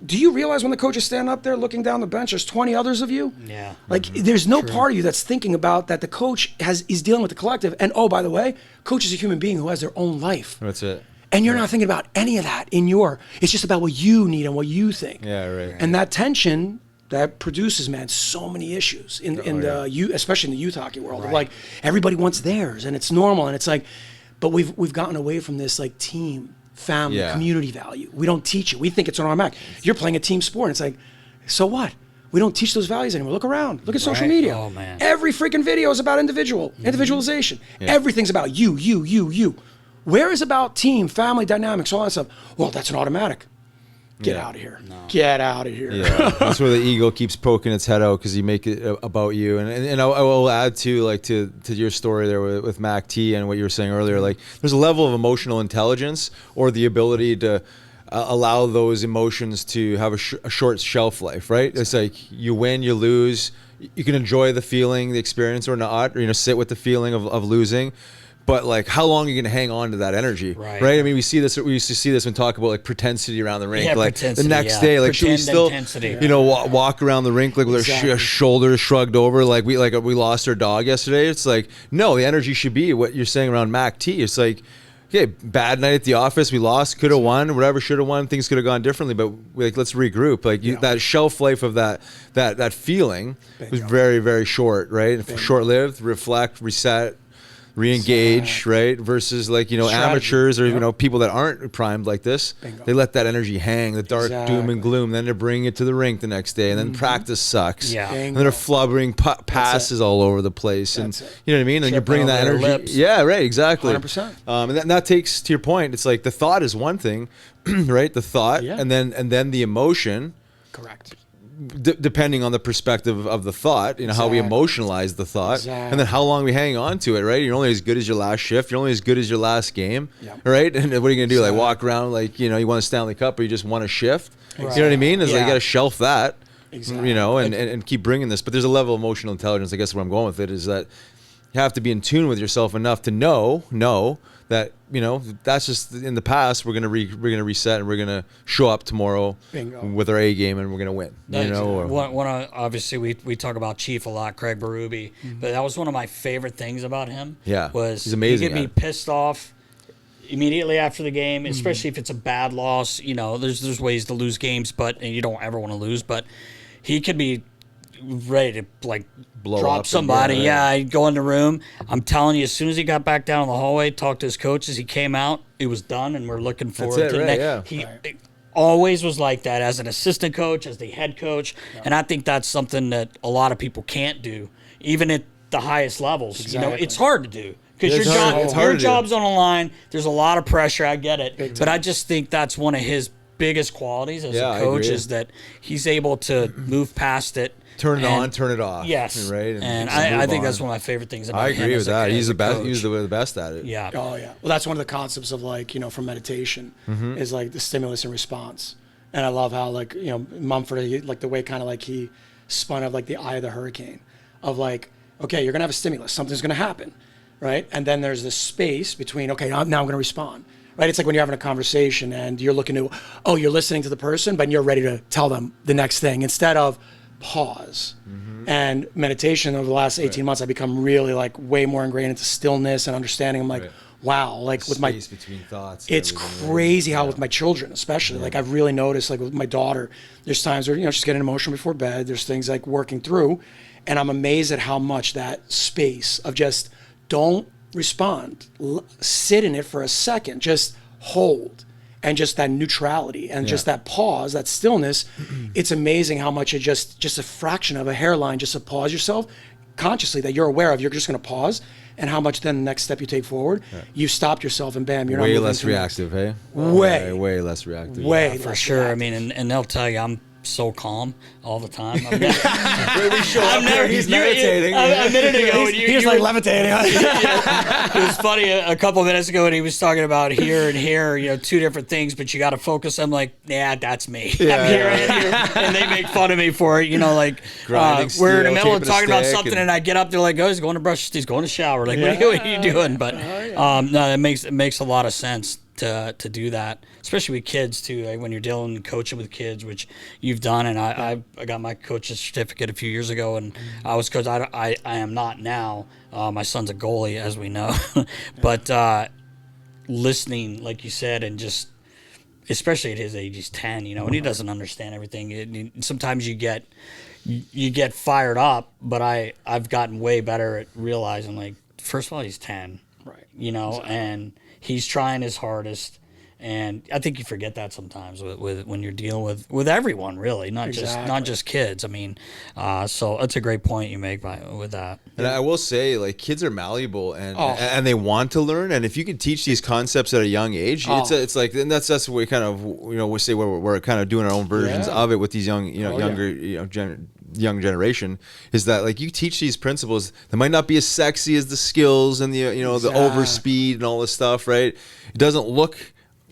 Speaker 1: Do you realize when the coach is standing up there looking down the bench, there's 20 others of you?
Speaker 4: Yeah.
Speaker 1: Like, there's no part of you that's thinking about that the coach is dealing with the collective. And, oh, by the way, coach is a human being who has their own life.
Speaker 3: That's it.
Speaker 1: And you're not thinking about any of that it's just about what you need and what you think.
Speaker 3: Yeah, right.
Speaker 1: And that tension, that produces, man, so many issues especially in the youth hockey world. Right. Like, everybody wants theirs, and it's normal. And it's like, but we've gotten away from this, like, team, family, community value. We don't teach it. We think it's an automatic. You're playing a team sport. It's like, so what? We don't teach those values anymore. Look around. Look at social media.
Speaker 4: Oh, man.
Speaker 1: Every freaking video is about individualization. Yeah. Everything's about you. Where is about team, family dynamics, all that stuff? Well, that's an automatic. Get out of here. No. Get out of here.
Speaker 3: Yeah, that's where the ego keeps poking its head out because you make it about you. And I will add to your story there with Mac T and what you were saying earlier. Like, there's a level of emotional intelligence or the ability to allow those emotions to have a short shelf life, right? It's like you win, you lose. You can enjoy the feeling, the experience or not, or sit with the feeling of losing. But like, how long are you going to hang on to that energy? Right. I mean, we see this. We used to see this when talk about like pretensity around the rink.
Speaker 4: Yeah,
Speaker 3: like
Speaker 4: the
Speaker 3: next day, like should we still, walk around the rink like with our shoulders shrugged over, like we lost our dog yesterday? It's like, no, the energy should be what you're saying around Mac T. It's like, okay, bad night at the office, we lost, could have won, whatever, should have won, things could have gone differently, but let's regroup. Like that shelf life of that feeling was very, very short, right? Short-lived, reflect, reset, re-engage, right? Versus like, amateurs or, people that aren't primed like this, they let that energy hang, the dark doom and gloom, then they're bringing it to the rink the next day, and then practice sucks. Yeah. And then they're flubbering passes all over the place. And you know what I mean? And you're bringing that energy.
Speaker 1: Lips.
Speaker 3: Yeah, right, exactly.
Speaker 1: 100%.
Speaker 3: And that takes, to your point, it's like the thought is one thing, right? The thought, and then the emotion.
Speaker 1: Correct.
Speaker 3: Depending on the perspective of the thought, how we emotionalize the thought, and then how long we hang on to it, right? You're only as good as your last shift. You're only as good as your last game, right? And what are you going to do? Like walk around like, you want a Stanley Cup or you just want a shift? You know what I mean? It's like you got to shelf that, and keep bringing this. But there's a level of emotional intelligence, I guess where I'm going with it, is that you have to be in tune with yourself enough to know that that's just in the past. We're gonna reset and we're gonna show up tomorrow with our A game and we're gonna win.
Speaker 4: Obviously we talk about Chief a lot, Craig Berube, but that was one of my favorite things about him.
Speaker 3: Yeah,
Speaker 4: was
Speaker 3: he's amazing.
Speaker 4: He could be pissed off immediately after the game, especially if it's a bad loss. There's ways to lose games, but and you don't ever want to lose. But he could be ready to like
Speaker 3: blow
Speaker 4: drop
Speaker 3: up
Speaker 4: somebody. He'd go in the room. I'm telling you, as soon as he got back down in the hallway, talked to his coaches, he came out, it was done, and we're looking forward to the next. always was like that as an assistant coach, as the head coach. Yeah. And I think that's something that a lot of people can't do, even at the highest levels.
Speaker 1: Exactly.
Speaker 4: It's hard to do. Because your job's on the line. There's a lot of pressure. I get it. But I just think that's one of his biggest qualities as a coach is that he's able to move past it.
Speaker 3: Turn it on, turn it off.
Speaker 4: Yes.
Speaker 3: Right?
Speaker 4: And I think that's one of my favorite things about him.
Speaker 3: I agree with that. He's the best. He's the best at it.
Speaker 4: Yeah.
Speaker 1: Oh, yeah. Well, that's one of the concepts of, like, from meditation is, like, the stimulus and response. And I love how, like, Mumford, like, the way kind of, like, he spun of, like, the eye of the hurricane of, like, okay, you're going to have a stimulus. Something's going to happen. Right? And then there's this space between, okay, now I'm going to respond. Right? It's like when you're having a conversation and you're looking to, you're listening to the person, but you're ready to tell them the next thing instead of pause. And meditation over the last 18 months, I've become really, like, way more ingrained into stillness and understanding. I'm like, wow, like
Speaker 3: space
Speaker 1: with my
Speaker 3: between thoughts.
Speaker 1: It's crazy how with my children, especially, like, I've really noticed, like, with my daughter, there's times where, she's getting emotional before bed. There's things like working through, and I'm amazed at how much that space of just don't respond. Sit in it for a second. Just hold. And just that neutrality and just that pause, that stillness. It's amazing how much it just a fraction of a hairline, just to pause yourself consciously that you're aware of. You're just going to pause. And how much then the next step you take forward, you stopped yourself and bam, you're
Speaker 3: way
Speaker 1: not
Speaker 3: less reactive, hey?
Speaker 1: Way
Speaker 3: less reactive.
Speaker 1: Way
Speaker 4: for sure.
Speaker 1: Reactive.
Speaker 4: I mean, and they'll tell you I'm so calm all the time.
Speaker 3: When we show up there, he's meditating.
Speaker 4: A minute ago,
Speaker 1: he's like levitating.
Speaker 4: It was funny a couple of minutes ago when he was talking about here and here, two different things, but you got to focus. I'm like, yeah, that's me. I'm here and here, and they make fun of me for it. Like we're in the middle of talking about something, and I get up, they're like, oh, he's going to brush his teeth, he's going to shower. Like, what are you doing? But no, it makes a lot of sense to do that, especially with kids too. Like when you're dealing and coaching with kids, which you've done, and I got my coach's certificate a few years ago, and I was coach. I am not now. My son's a goalie, as we know, but listening, like you said, and just especially at his age, he's 10, and he doesn't understand everything. Sometimes you get fired up, but I've gotten way better at realizing, like, first of all, he's 10,
Speaker 1: right?
Speaker 4: Exactly. And he's trying his hardest, and I think you forget that sometimes with when you're dealing with everyone, really, not just kids. I mean, so that's a great point you make with that.
Speaker 3: And I will say, like, kids are malleable and they want to learn, and if you can teach these concepts at a young age, it's like, and that's what we kind of we say we're kind of doing our own versions of it with these young young generation, is that, like, you teach these principles that might not be as sexy as the skills and the the overspeed and all this stuff, right? It doesn't look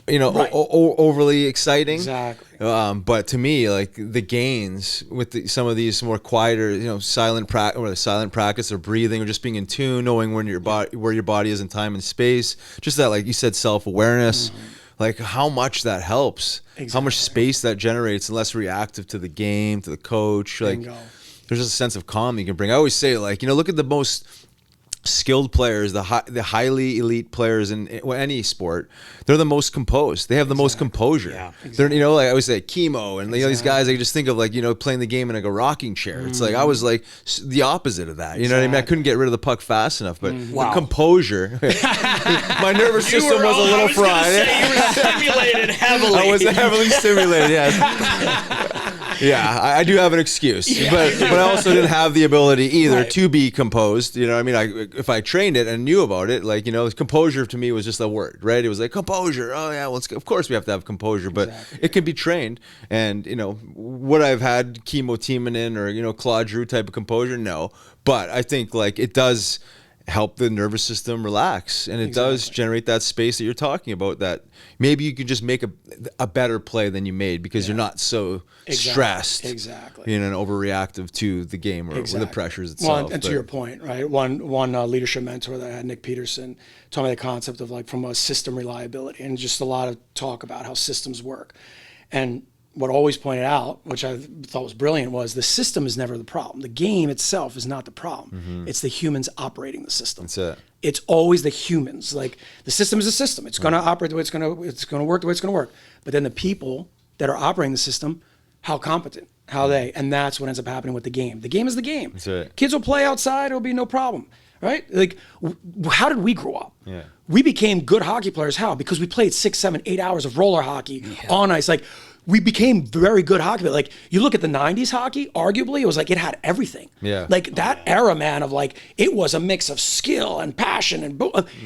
Speaker 3: overly exciting,
Speaker 1: exactly.
Speaker 3: But to me, like, the gains with some of these more quieter, silent practice or breathing or just being in tune, knowing where your body is in time and space, just that, like you said, self-awareness. Like, how much that helps, how much space that generates, and less reactive to the game, to the coach. Like, there's just a sense of calm you can bring. I always say, like, look at the most skilled players, the highly elite players in any sport. They're the most composed. They have the most composure.
Speaker 1: Yeah, exactly.
Speaker 3: They're, like I always say, chemo, and these guys, I just think of, like, playing the game in, like, a rocking chair. It's like I was like the opposite of that. You know what I mean? I couldn't get rid of the puck fast enough, but the composure. My nervous system was a little fried.
Speaker 4: You were stimulated heavily.
Speaker 3: I was heavily stimulated. Yes. Yeah, I do have an excuse, but I also didn't have the ability either to be composed. You know what I mean? If I trained it and knew about it, like, composure to me was just a word, right? It was like, composure. Oh yeah, well, of course we have to have composure, but it can be trained. And would I've had chemo teaming in or Claude Giroux type of composure? No, but I think, like, it does help the nervous system relax, and it does generate that space that you're talking about, that maybe you could just make a better play than you made because you're not so stressed and overreactive to the game or the pressures itself.
Speaker 1: Well, and to your point, right, one leadership mentor that I had, Nick Peterson, taught me the concept of, like, from a system reliability, and just a lot of talk about how systems work. And what always pointed out, which I thought was brilliant, was the system is never the problem. The game itself is not the problem. It's the humans operating the system.
Speaker 3: That's it.
Speaker 1: It's always the humans. Like, the system is a system. It's going to operate the way it's going to work the way it's going to work. But then the people that are operating the system, how competent, and that's what ends up happening with the game. The game is the game.
Speaker 3: That's it.
Speaker 1: Kids will play outside. It'll be no problem, right? Like, how did we grow up?
Speaker 3: Yeah.
Speaker 1: We became good hockey players. How? Because we played 6, 7, 8 hours of roller hockey on ice. Like, we became very good hockey. But like, you look at the 90s hockey, arguably, it was like, it had everything.
Speaker 3: Yeah.
Speaker 1: Like that era, man, of like, it was a mix of skill and passion and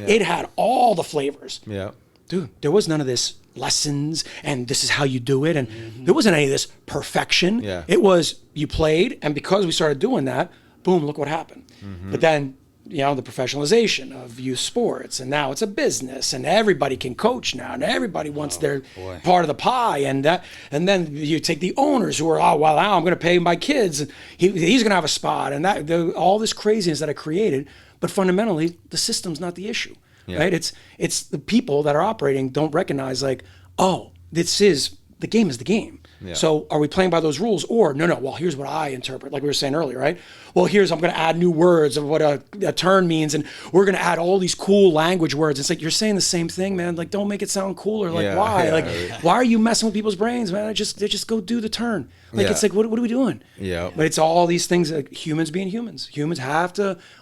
Speaker 1: it had all the flavors.
Speaker 3: Yeah.
Speaker 1: Dude, there was none of this lessons and this is how you do it. And there wasn't any of this perfection.
Speaker 3: Yeah.
Speaker 1: It was, you played, and because we started doing that, boom, look what happened. But then, you know, the professionalization of youth sports, and now it's a business, and everybody can coach now, and everybody wants their part of the pie, and then you take the owners who are, now I'm going to pay my kids, and he's going to have a spot, and all this craziness that I created, but fundamentally the system's not the issue, right? It's the people that are operating don't recognize like, the game is the game. Yeah. So are we playing by those rules, or no, well, here's what I interpret, like we were saying earlier, right? Well, I'm going to add new words of what a turn means, and we're going to add all these cool language words. It's like, you're saying the same thing, man. Like, don't make it sound cooler. Like, why? Yeah, like, why are you messing with people's brains, man? They just go do the turn. Like, it's like, what are we doing?
Speaker 3: Yeah.
Speaker 1: But it's all these things, like humans being humans. Humans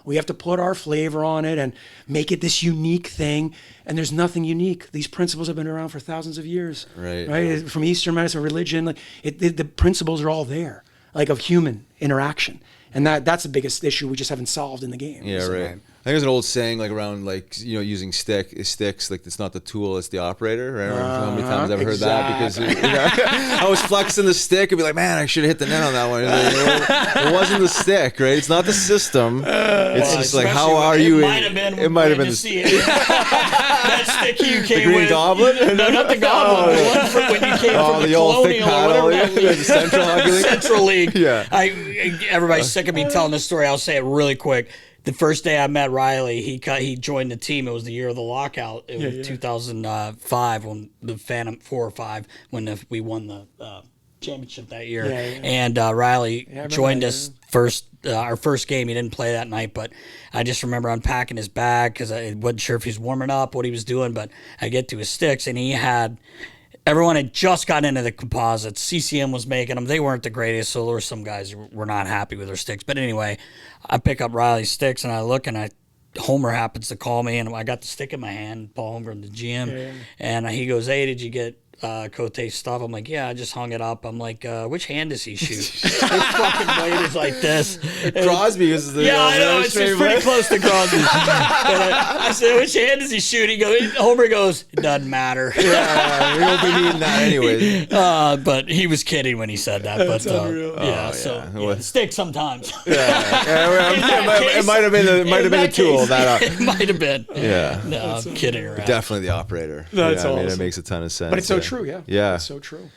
Speaker 1: we have to put our flavor on it and make it this unique thing. And there's nothing unique. These principles have been around for thousands of years. Right. From Eastern medicine, religion, like the principles are all there, like of human interaction. And that's the biggest issue we just haven't solved in the game.
Speaker 3: Yeah,
Speaker 1: so,
Speaker 3: right. I think there's an old saying like around like, you know, using sticks, like it's not the tool, it's the operator. Right? I don't know how many times I've heard that, because I was flexing the stick and be like, man, I should have hit the net on that one. It wasn't the stick, right? It's not the system. It's just like, how are you?
Speaker 4: It might have been that stick you came
Speaker 3: the green
Speaker 4: with.
Speaker 3: goblet?
Speaker 4: No, not the goblet. The one from when you came from the
Speaker 3: old thick
Speaker 4: Colonial or whatever.
Speaker 3: the Central Hockey League.
Speaker 4: Central League.
Speaker 3: Yeah.
Speaker 4: Everybody's sick of me telling this story. I'll say it really quick. The first day I met Riley, he joined the team. It was the year of the lockout. It was 2005 when the Phantom 4 or 5 when we won the championship that year. And Riley joined us our first game. He didn't play that night, but I just remember unpacking his bag because I wasn't sure if he was warming up, what he was doing. But I get to his sticks, and everyone had just gotten into the composites. CCM was making them. They weren't the greatest, so there were some guys who were not happy with their sticks. But anyway, I pick up Riley's sticks, and I look, and Homer happens to call me, and I got the stick in my hand, Paul Holmgren, the GM, and he goes, "Hey, did you get Cote's stuff?" I'm like, "Yeah, I just hung it up." I'm like, "Which hand does he shoot?" His fucking blade is like this.
Speaker 3: Crosby is the
Speaker 4: I know, it's pretty close to Crosby. But I said, "Which hand does he shoot?" Homer goes, "It doesn't matter."
Speaker 3: Yeah, we won't be needing that anyway.
Speaker 4: But he was kidding when he said that. But stick sometimes.
Speaker 3: It might have been the tool.
Speaker 4: It might have been.
Speaker 3: Yeah.
Speaker 4: No, I'm kidding around.
Speaker 3: Definitely the operator.
Speaker 1: That's
Speaker 3: awesome. I mean,
Speaker 1: awesome.
Speaker 3: it makes a ton of sense.
Speaker 1: But it's so true, yeah.
Speaker 3: Yeah.
Speaker 1: It's so true.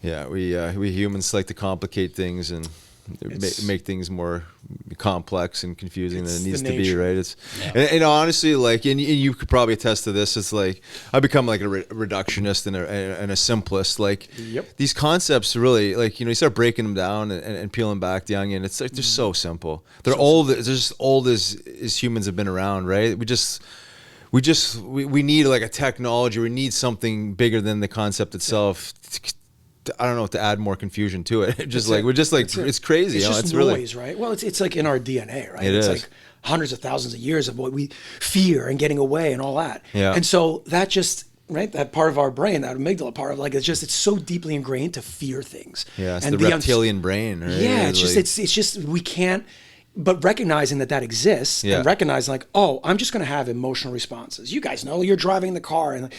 Speaker 3: Yeah, we humans like to complicate things and make things more complex and confusing than it needs to be, right? And honestly, like, and you could probably attest to this. It's like I become like a reductionist and a simplist. Like these concepts really, like, you know, you start breaking them down and peeling back the onion. It's like they're so simple. They're old. They're just old as humans have been around, right? We need like a technology. We need something bigger than the concept itself. I don't know, to add more confusion to it. It's crazy.
Speaker 1: It's just
Speaker 3: it's
Speaker 1: noise, right? Well, it's like in our DNA, right? It's like hundreds of thousands of years of what we fear and getting away and all that.
Speaker 3: Yeah.
Speaker 1: And so that just, right, that part of our brain, that amygdala part of, like, it's so deeply ingrained to fear things.
Speaker 3: Yeah, it's
Speaker 1: and
Speaker 3: the reptilian brain, right?
Speaker 1: Yeah, it's just we can't. But recognizing that exists and recognizing like, oh, I'm just going to have emotional responses. You guys know, you're driving the car and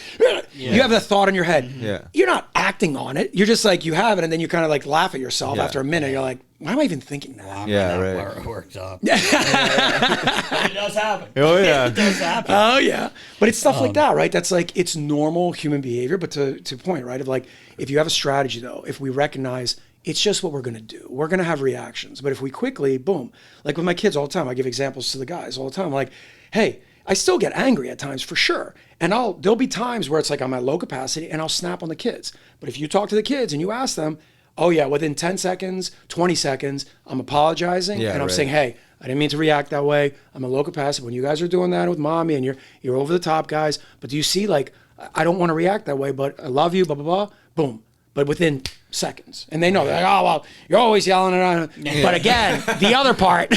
Speaker 1: you have that thought in your head.
Speaker 3: Yeah.
Speaker 1: You're not acting on it. You're just like, you have it, and then you kind of like laugh at yourself after a minute. You're like, why am I even thinking that?
Speaker 4: Right. Worked up. It does happen.
Speaker 3: Oh, yeah.
Speaker 4: It does happen.
Speaker 1: Oh, yeah. But it's stuff like that, right? That's like, it's normal human behavior. But to point, right, of like, if you have a strategy, though, if we recognize it's just what we're going to do. We're going to have reactions. But if we quickly, boom, like with my kids all the time, I give examples to the guys all the time. I'm like, hey, I still get angry at times for sure. And there'll be times where it's like I'm at low capacity and I'll snap on the kids. But if you talk to the kids and you ask them, oh yeah, within 10 seconds, 20 seconds, I'm apologizing. And I'm saying, hey, I didn't mean to react that way. I'm at low capacity. When you guys are doing that with mommy and you're over the top, guys, but do you see, like, I don't want to react that way, but I love you, blah, blah, blah, boom. But within seconds. And they know, they're like, oh, well, you're always yelling around. But again, the other part.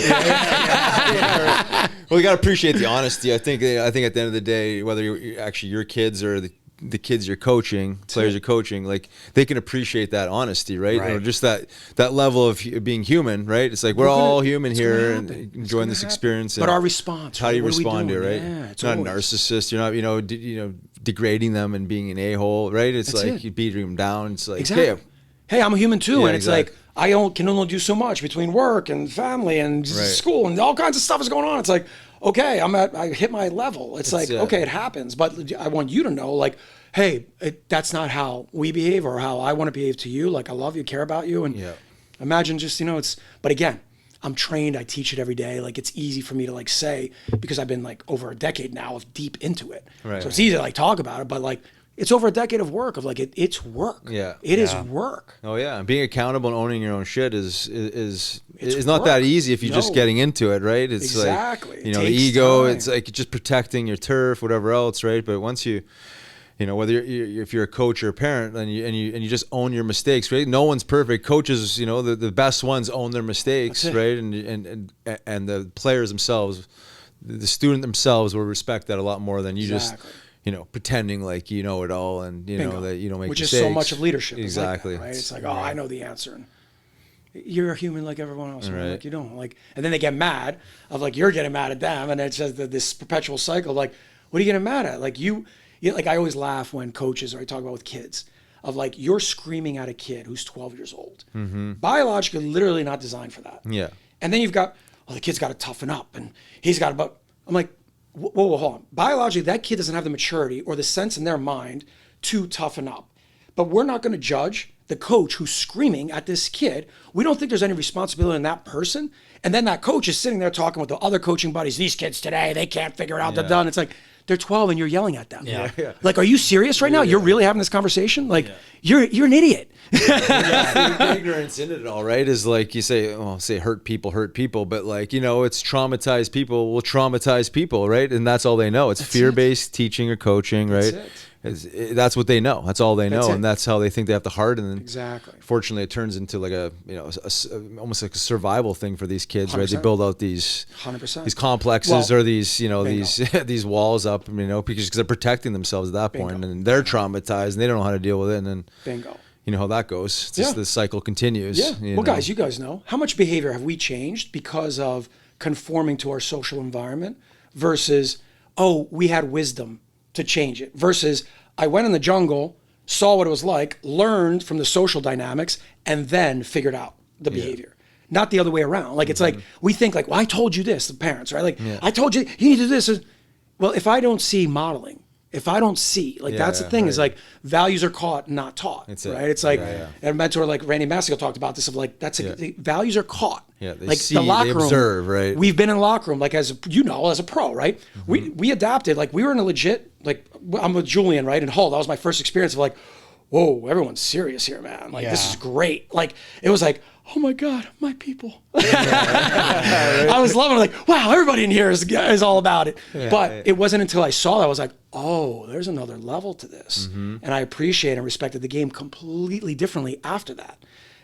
Speaker 3: Well, you got to appreciate the honesty. I think at the end of the day, whether you're actually your kids or the the kids you're coaching, players you're coaching, like they can appreciate that honesty, right? Or just that level of being human, right? It's like we're all human here and enjoying this experience.
Speaker 1: But our response,
Speaker 3: how do you respond to it, right?
Speaker 1: Yeah,
Speaker 3: it's not a narcissist. You're not, degrading them and being an a-hole, right? It's you beating them down. It's like,
Speaker 1: hey, I'm a human too, and it's like I can only do so much between work and family and school and all kinds of stuff is going on. It's like, okay, I hit my level. It's like, okay, it happens, but I want you to know, like, hey, that's not how we behave or how I want to behave to you. Like, I love you, care about you, and imagine just, but again, I'm trained, I teach it every day. Like, it's easy for me to like say, because I've been like over a decade now of deep into it. Right. So it's easy to like talk about it, but like, it's over a decade of work of like it's work. Yeah, it is work.
Speaker 3: Oh yeah, and being accountable and owning your own shit is not that easy if you're just getting into it, right? It's like the ego. Time. It's like just protecting your turf, whatever else, right? But once you whether if you're a coach or a parent and you just own your mistakes, right? No one's perfect. Coaches, the best ones own their mistakes, right? And the players themselves, the student themselves will respect that a lot more than you just. Pretending like you know it all and know that you don't make mistakes.
Speaker 1: Which is so much of leadership.
Speaker 3: Exactly.
Speaker 1: Like that, right? It's like, I know the answer. And you're a human like everyone else. Right. Like you don't. Like, and then they get mad of like you're getting mad at them, and it's just this perpetual cycle. Like, what are you getting mad at? Like you like I always laugh when coaches or I talk about with kids of like you're screaming at a kid who's 12 years old, biologically, literally not designed for that.
Speaker 3: Yeah.
Speaker 1: And then you've got the kid's got to toughen up, and he's got to. But I'm like. Whoa, hold on. Biologically, that kid doesn't have the maturity or the sense in their mind to toughen up. But we're not going to judge the coach who's screaming at this kid. We don't think there's any responsibility in that person. And then that coach is sitting there talking with the other coaching buddies. These kids today, they can't figure it out. They're done. It's like, they're 12 and you're yelling at them. Yeah. Like, are you serious right now? You're really having this conversation? Like, you're an idiot.
Speaker 3: The ignorance in it all, right, is like you say hurt people, but like, it's traumatized people will traumatize people, right? And that's all they know. It's fear-based teaching or coaching, right? That's what they know. That's all they know, and that's how they think they have to harden. And fortunately, it turns into like almost like a survival thing for these kids, 100%. Right? They build out these 100%. These complexes or these these walls up, because they're protecting themselves at that point, and they're traumatized and they don't know how to deal with it, and then you know how that goes. It's just the cycle continues.
Speaker 1: Yeah. Guys, you guys know how much behavior have we changed because of conforming to our social environment versus we had wisdom to change it versus I went in the jungle, saw what it was like, learned from the social dynamics, and then figured out the behavior. Not the other way around. Like, it's like, we think like, well, I told you this, the parents, right? Like, I told you need to do this. Well, if I don't see modeling, if I don't see, like, that's the thing is like, values are caught, not taught, right? It's like, a mentor like Randy Massico talked about this of like, values are caught.
Speaker 3: Yeah, they
Speaker 1: like
Speaker 3: see,
Speaker 1: the locker
Speaker 3: they
Speaker 1: room,
Speaker 3: observe, right?
Speaker 1: We've been in the locker room, like as a pro, right? We adapted, like we were in a legit, like I'm with Julian, right? And Hull, that was my first experience of like, whoa, everyone's serious here, man. Like this is great. Like it was like, oh my God, my people. I was loving it. Like, wow, everybody in here is all about it. But it wasn't until I saw that I was like, oh, there's another level to this. And I appreciate and respected the game completely differently after that.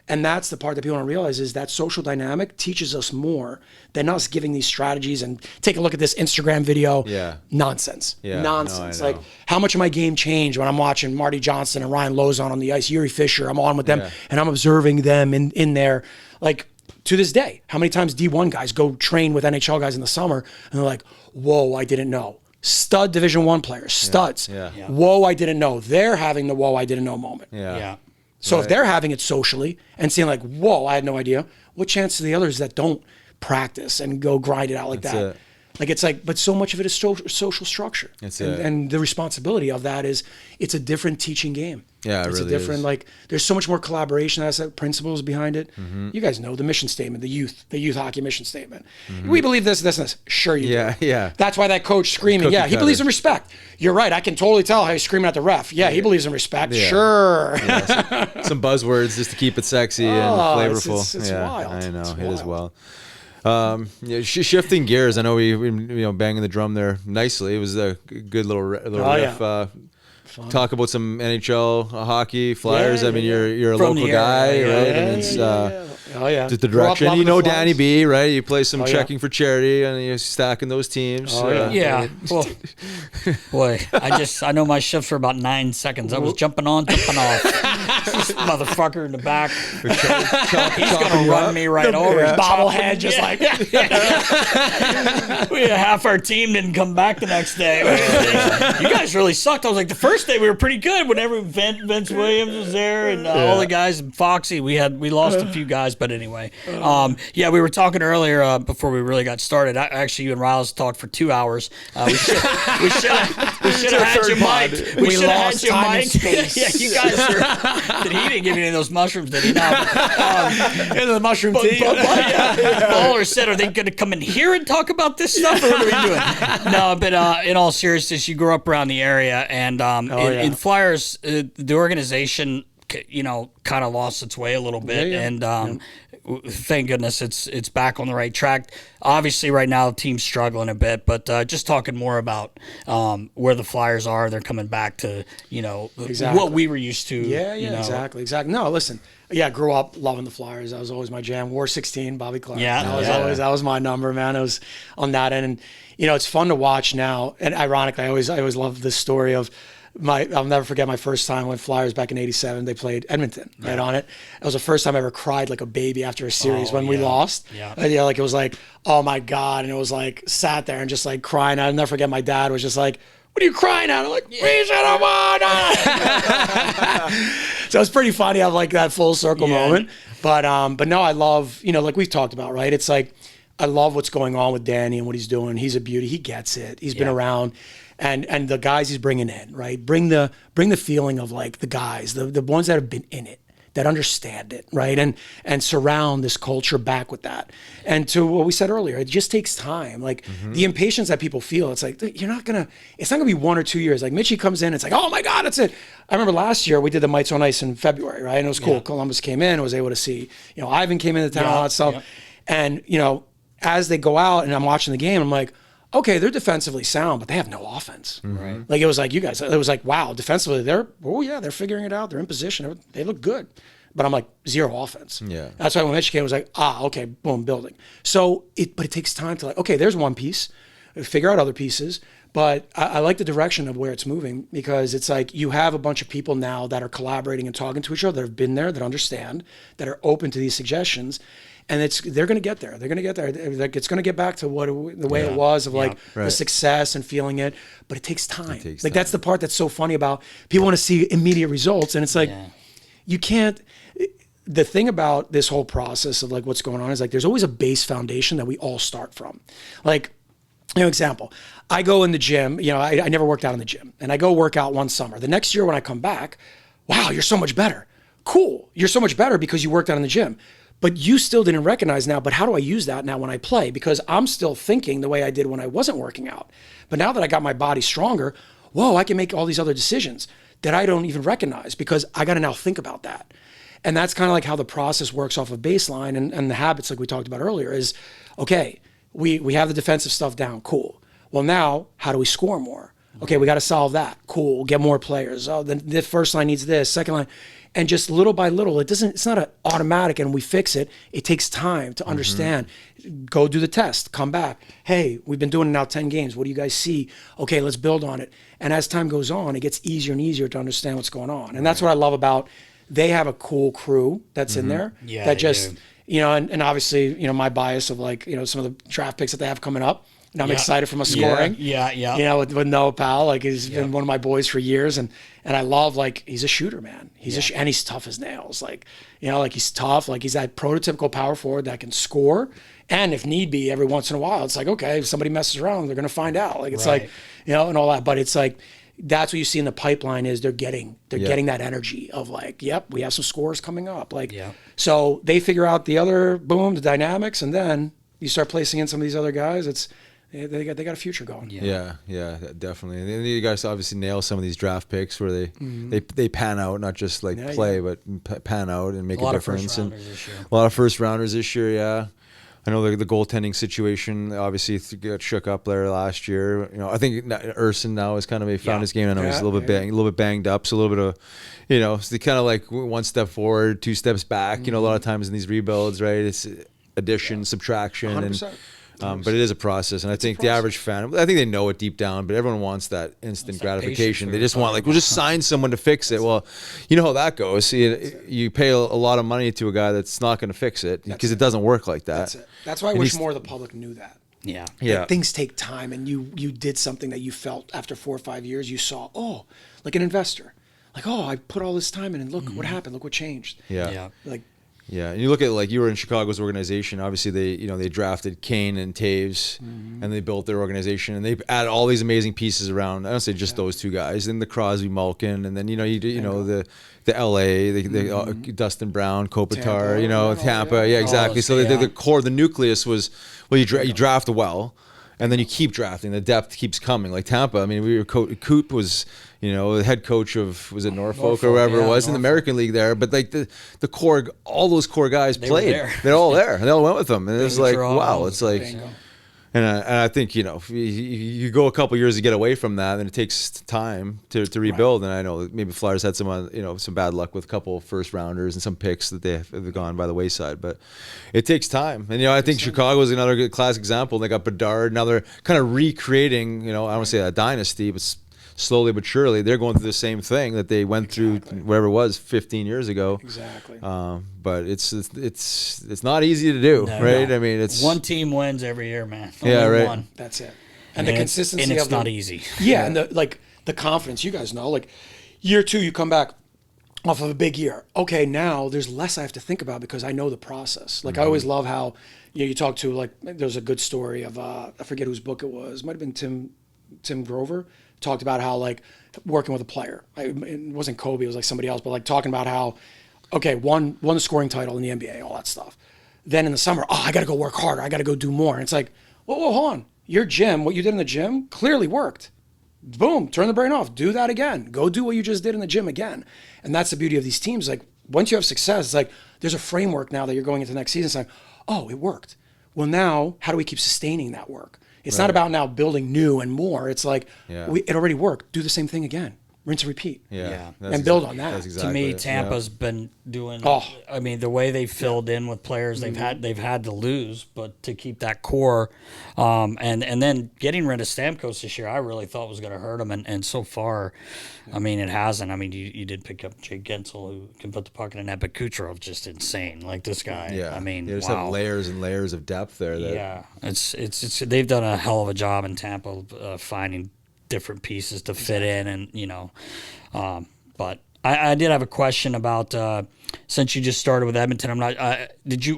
Speaker 1: And that's the part that people don't realize is that social dynamic teaches us more than us giving these strategies and take a look at this Instagram video. Nonsense. Nonsense. No, like how much of my game changed when I'm watching Marty Johnson and Ryan Lozon on the ice, Yuri Fisher, I'm on with them and I'm observing them in there. Like to this day, how many times D1 guys go train with NHL guys in the summer and they're like, whoa, I didn't know. Stud Division I players, studs. Whoa, I didn't know. They're having the whoa, I didn't know moment. So if they're having it socially and seeing like, whoa, I had no idea, what chance do the others that don't practice and go grind it out like that? Like it's like, but so much of it is social structure. And the responsibility of that is it's a different teaching game.
Speaker 3: Yeah,
Speaker 1: it's
Speaker 3: really
Speaker 1: a different,
Speaker 3: is.
Speaker 1: like there's so much more collaboration, that's principles behind it. You guys know the mission statement, the youth hockey mission statement. We believe this, and this. Sure you do.
Speaker 3: Yeah.
Speaker 1: That's why that coach screaming, he believes in respect. You're right, I can totally tell how he's screaming at the ref. He believes in respect, sure.
Speaker 3: Some buzzwords just to keep it sexy and flavorful.
Speaker 1: It's wild.
Speaker 3: I know,
Speaker 1: it's
Speaker 3: it is well. Shifting gears, I know we banging the drum there nicely. It was a good little riff. Talk about some NHL hockey, Flyers. I mean, you're a local guy, right? I mean, it's
Speaker 1: Oh yeah.
Speaker 3: The direction. You know Danny B, right? You play some checking for charity, and you're stacking those teams.
Speaker 4: Yeah. Well, boy, I know my shifts for about 9 seconds. I was jumping on, jumping off. This motherfucker in the back. He's gonna run me right over.
Speaker 1: Bobblehead, just like.
Speaker 4: We had half our team didn't come back the next day. You guys really sucked. I was like, the first day we were pretty good. Whenever Vince Williams was there and all the guys and Foxy, we lost a few guys, but anyway. We were talking earlier before we really got started. Actually, you and Riles talked for 2 hours. We should have had you mic'd. We should have had you mic'd. Yeah, you guys are. He didn't give you any of those mushrooms, did he? No.
Speaker 1: Into the mushroom tea.
Speaker 4: Baller said, are they going to come in here and talk about this stuff, or what are we doing? No, but in all seriousness, you grew up around the area, and in Flyers, the organization, kind of lost its way a little bit, and thank goodness it's back on the right track. Obviously, right now the team's struggling a bit, but just talking more about where the Flyers are, they're coming back to what we were used to.
Speaker 1: Exactly. No, listen. Yeah, I grew up loving the Flyers. That was always my jam. War 16, Bobby Clark.
Speaker 4: Yeah,
Speaker 1: that was my number, man. It was on that end, and it's fun to watch now. And ironically, I always love this story of I'll never forget my first time when Flyers back in '87 they played Edmonton right on it. It was the first time I ever cried like a baby after a series when we lost. Yeah, like it was like, oh my God, and it was like sat there and just like crying. I'll never forget my dad was just like, what are you crying at? I'm like, we should have won. So it's pretty funny. I have like that full circle moment. But no, I love, like we've talked about, right? It's like, I love what's going on with Danny and what he's doing. He's a beauty. He gets it. He's been around. And the guys he's bringing in, right? Bring the feeling of like the guys, the ones that have been in it, that understand it, right? And surround this culture back with that. And to what we said earlier, it just takes time. Like the impatience that people feel, it's like, it's not gonna be 1 or 2 years. Like Mitchie comes in, it's like, oh my God, that's it. I remember last year we did the Mites on Ice in February, right? And it was cool. Columbus came in, was able to see, Ivan came into town, all that stuff. And, as they go out and I'm watching the game, I'm like, okay, they're defensively sound, but they have no offense. Right. Like it was like you guys, it was like, wow, defensively, they're figuring it out. They're in position. They look good. But I'm like, zero offense. Yeah. That's why when Mitch came, I was like, okay, boom, building. So it takes time to like, okay, there's one piece, figure out other pieces. But I like the direction of where it's moving because it's like you have a bunch of people now that are collaborating and talking to each other, that have been there, that understand, that are open to these suggestions. And they're going to get there. They're going to get there. Like it's going to get back to the way it was of like the success and feeling it. But it takes time. That's the part that's so funny about people want to see immediate results. And it's like, you can't. The thing about this whole process of like what's going on is like there's always a base foundation that we all start from. Like, example, I go in the gym, I never worked out in the gym. And I go work out one summer. The next year when I come back, wow, you're so much better. Cool. You're so much better because you worked out in the gym. But you still didn't recognize now, but how do I use that now when I play? Because I'm still thinking the way I did when I wasn't working out. But now that I got my body stronger, whoa, I can make all these other decisions that I don't even recognize because I got to now think about that. And that's kind of like how the process works off of baseline and the habits like we talked about earlier is, okay, we have the defensive stuff down, cool. Well, now how do we score more? Okay, we got to solve that, cool, we'll get more players. Oh, the first line needs this, second line. And just little by little, it's not an automatic and we fix it. It takes time to understand. Go do the test, come back. Hey, we've been doing it now 10 games. What do you guys see? Okay, let's build on it. And as time goes on, it gets easier and easier to understand what's going on. And that's what I love about, they have a cool crew that's in there. Yeah, that just, and obviously, my bias of like, some of the draft picks that they have coming up. And I'm excited from a scoring. Yeah. With Noah Powell, like he's been one of my boys for years, and I love like he's a shooter, man. And he's tough as nails. Like like he's tough. Like he's that prototypical power forward that can score, and if need be, every once in a while, it's like okay, if somebody messes around, they're gonna find out. Like it's like and all that. But it's like that's what you see in the pipeline is they're getting that energy of like, yep, we have some scores coming up. Like so they figure out the dynamics, and then you start placing in some of these other guys. They got a future going.
Speaker 3: Yeah, definitely. And then you guys obviously nail some of these draft picks where they pan out, not just like play, but pan out and make a difference. And a lot of first rounders this year. I know the goaltending situation obviously got shook up there last year. I think Ersson now has kind of found his game. I know he's a little bit banged up, so a little bit of, so kind of like one step forward, two steps back. A lot of times in these rebuilds, right? It's addition, subtraction,
Speaker 1: 100%.
Speaker 3: But it is a process, and I think the average fan, I think they know it deep down, but everyone wants that instant gratification. They just want, we'll just sign someone to fix it. Well, you know how that goes. You pay a lot of money to a guy that's not going to fix it because it doesn't work like that.
Speaker 1: That's it. That's why I wish more of the public knew that.
Speaker 4: Yeah.
Speaker 1: Like, things take time, and you did something that you felt after 4 or 5 years. You saw, like an investor, like, I put all this time in, and look what happened. Look what changed.
Speaker 3: Yeah.
Speaker 1: Like.
Speaker 3: Yeah, and you look at you were in Chicago's organization. Obviously, they drafted Kane and Taves, and they built their organization, and they added all these amazing pieces around. I don't say just those two guys, and the Crosby, Malkin, and then the LA, the Dustin Brown, Kopitar, Tampa. Yeah, exactly. So the core, the nucleus was you draft well. And then you keep drafting. The depth keeps coming. Like Tampa, I mean, Coop was, the head coach of, was it Norfolk or wherever it was in the American League there. But like the core, all those core guys played. They're all there. They all went with them. And it was like, wow. It's like, and I think, you go a couple years to get away from that, and it takes time to rebuild. And I know maybe Flyers had some bad luck with a couple of first rounders and some picks that they've gone by the wayside. But it takes time. And, I think Chicago is another good classic example. They got Bedard. Now they're kind of recreating, I don't want to say a dynasty, but slowly but surely they're going through the same thing that they went through whatever it was 15 years ago.
Speaker 1: Exactly.
Speaker 3: But it's not easy to do, right?
Speaker 4: No.
Speaker 3: I mean, it's
Speaker 4: one team wins every year, man.
Speaker 3: Only
Speaker 4: one.
Speaker 1: That's it. And the consistency
Speaker 4: and it's
Speaker 1: of
Speaker 4: not easy.
Speaker 1: Yeah, and the confidence. You guys know, like year 2, you come back off of a big year. Okay, now there's less I have to think about because I know the process. Like I always love how you talk to, like, there's a good story of I forget whose book it was. It might have been Tim Grover. Talked about how, like, working with a player. It wasn't Kobe, it was like somebody else, but like talking about how, okay, won the scoring title in the NBA, all that stuff. Then in the summer, I got to go work harder. I got to go do more. And it's like, whoa, hold on. Your gym, what you did in the gym clearly worked. Boom, turn the brain off. Do that again. Go do what you just did in the gym again. And that's the beauty of these teams. Like, once you have success, it's like there's a framework now that you're going into next season saying, it worked. Well, now how do we keep sustaining that work? It's not about now building new and more. It's like, it already worked. Do the same thing again. Rinse and repeat. And build on that.
Speaker 3: Exactly
Speaker 4: to me, Tampa's been doing. I mean, the way they filled in with players, they've had to lose, but to keep that core, and then getting rid of Stamkos this year, I really thought was going to hurt them, and so far, I mean, it hasn't. I mean, you did pick up Jake Gensel, who can put the puck in a net, but Kucherov just insane. Like this guy.
Speaker 3: Yeah.
Speaker 4: I mean,
Speaker 3: they just have layers and layers of depth there.
Speaker 4: It's they've done a hell of a job in Tampa finding different pieces to fit in, and but I did have a question about since you just started with Edmonton. I'm not.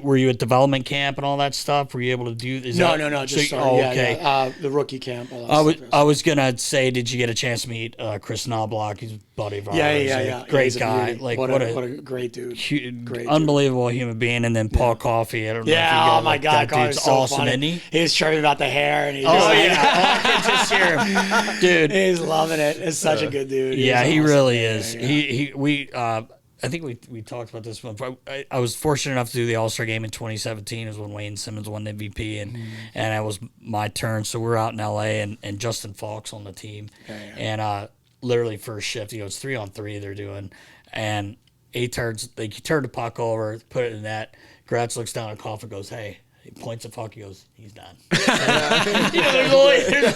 Speaker 4: Were you at development camp and all that stuff? Were you able to do?
Speaker 1: No. Just started. Okay. The rookie camp.
Speaker 4: I was gonna say, did you get a chance to meet Chris Knobloch? He's a buddy of ours.
Speaker 1: Yeah.
Speaker 4: Great guy. Like
Speaker 1: what a great dude. Great
Speaker 4: unbelievable human being. And then Paul Coffey. I don't know.
Speaker 1: Yeah. My God,
Speaker 4: that dude's
Speaker 1: so
Speaker 4: awesome,
Speaker 1: funny.
Speaker 4: isn't he?
Speaker 1: He was chirping about the hair, and
Speaker 4: I can just hear him, dude.
Speaker 1: He's loving it. It's such a good dude.
Speaker 4: Yeah, he really is. Yeah. I think we talked about this one. I was fortunate enough to do the All-Star game in 2017. It was when Wayne Simmons won the MVP, and it was my turn. So we're out in LA, and Justin Falk's on the team. And literally first shift, he goes 3-on-3 they're doing. And he turns the puck over, put it in the net. Gratz looks down at Coffin, goes, hey. He points at puck. He goes, he's done. There's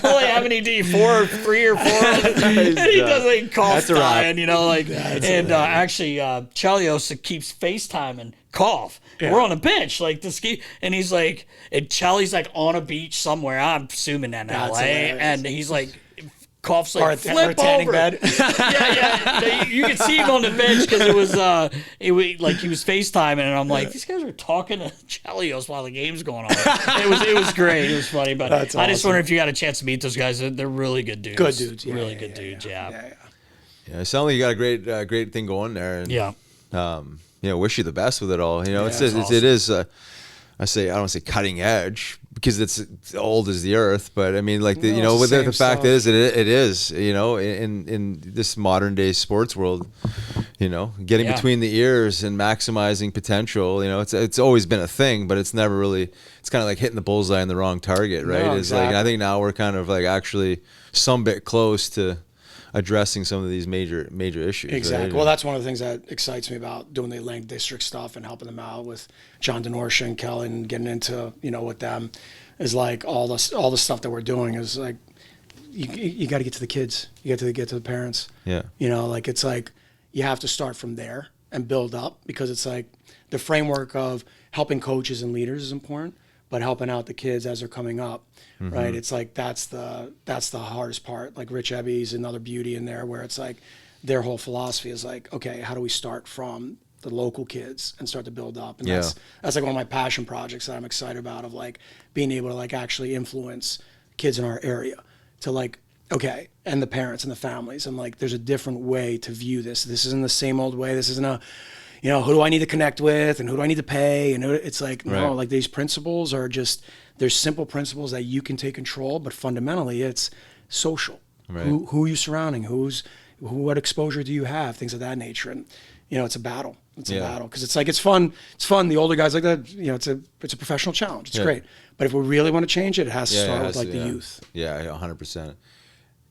Speaker 4: only how many D? 3 or 4. And he does like cough dying, actually, Chelios keeps FaceTiming cough. Yeah. We're on a bench, like the ski, and he's like, and Charlie's like on a beach somewhere. I'm assuming in LA, hilarious. And he's like. Cough's like flip over. Bed. yeah. You could see him on the bench because it was like he was FaceTiming, and I'm like, these guys are talking to Chelios while the game's going on. It was great. It was funny, but I just wonder if you got a chance to meet those guys. They're really good dudes.
Speaker 1: Good dudes,
Speaker 4: really good dudes. Yeah.
Speaker 3: It sounds like you got a great thing going there. And, wish you the best with it all. It is. I don't say cutting edge, because it's old as the earth, but I mean, like
Speaker 1: No, it's the
Speaker 3: the
Speaker 1: same
Speaker 3: fact
Speaker 1: stuff.
Speaker 3: is, it is, in this modern day sports world, getting
Speaker 4: Yeah.
Speaker 3: between the ears and maximizing potential. It's always been a thing, but it's never really. It's kind of like hitting the bullseye on the wrong target, right?
Speaker 1: No,
Speaker 3: It's like, and I
Speaker 1: exactly.
Speaker 3: think now we're kind of like actually some bit close to addressing some of these major issues.
Speaker 1: Exactly.
Speaker 3: Right?
Speaker 1: Well, that's one of the things that excites me about doing the Atlantic District stuff and helping them out with John Denorcia and Kelly and getting into, with them is like all the stuff that we're doing is like, you got to get to the kids. You got to get to the parents.
Speaker 3: Yeah.
Speaker 1: It's like you have to start from there and build up, because it's like the framework of helping coaches and leaders is important, but helping out the kids as they're coming up, right? It's like that's the hardest part. Like Rich Ebby's another beauty in there, where it's like their whole philosophy is like, okay, how do we start from the local kids and start to build up? And that's like one of my passion projects that I'm excited about, of like being able to like actually influence kids in our area to like, okay, and the parents and the families, and like there's a different way to view this. This isn't the same old way. This isn't a who do I need to connect with and who do I need to pay? And it's like, no, like these principles are just, there's simple principles that you can take control, but fundamentally it's social.
Speaker 3: Right.
Speaker 1: Who are you surrounding? What exposure do you have? Things of that nature. And, it's a battle. It's a battle. Cause it's like, it's fun. It's fun. The older guys like that, it's a professional challenge. It's great. But if we really want to change it, it has to start with like the youth.
Speaker 3: Yeah, 100%.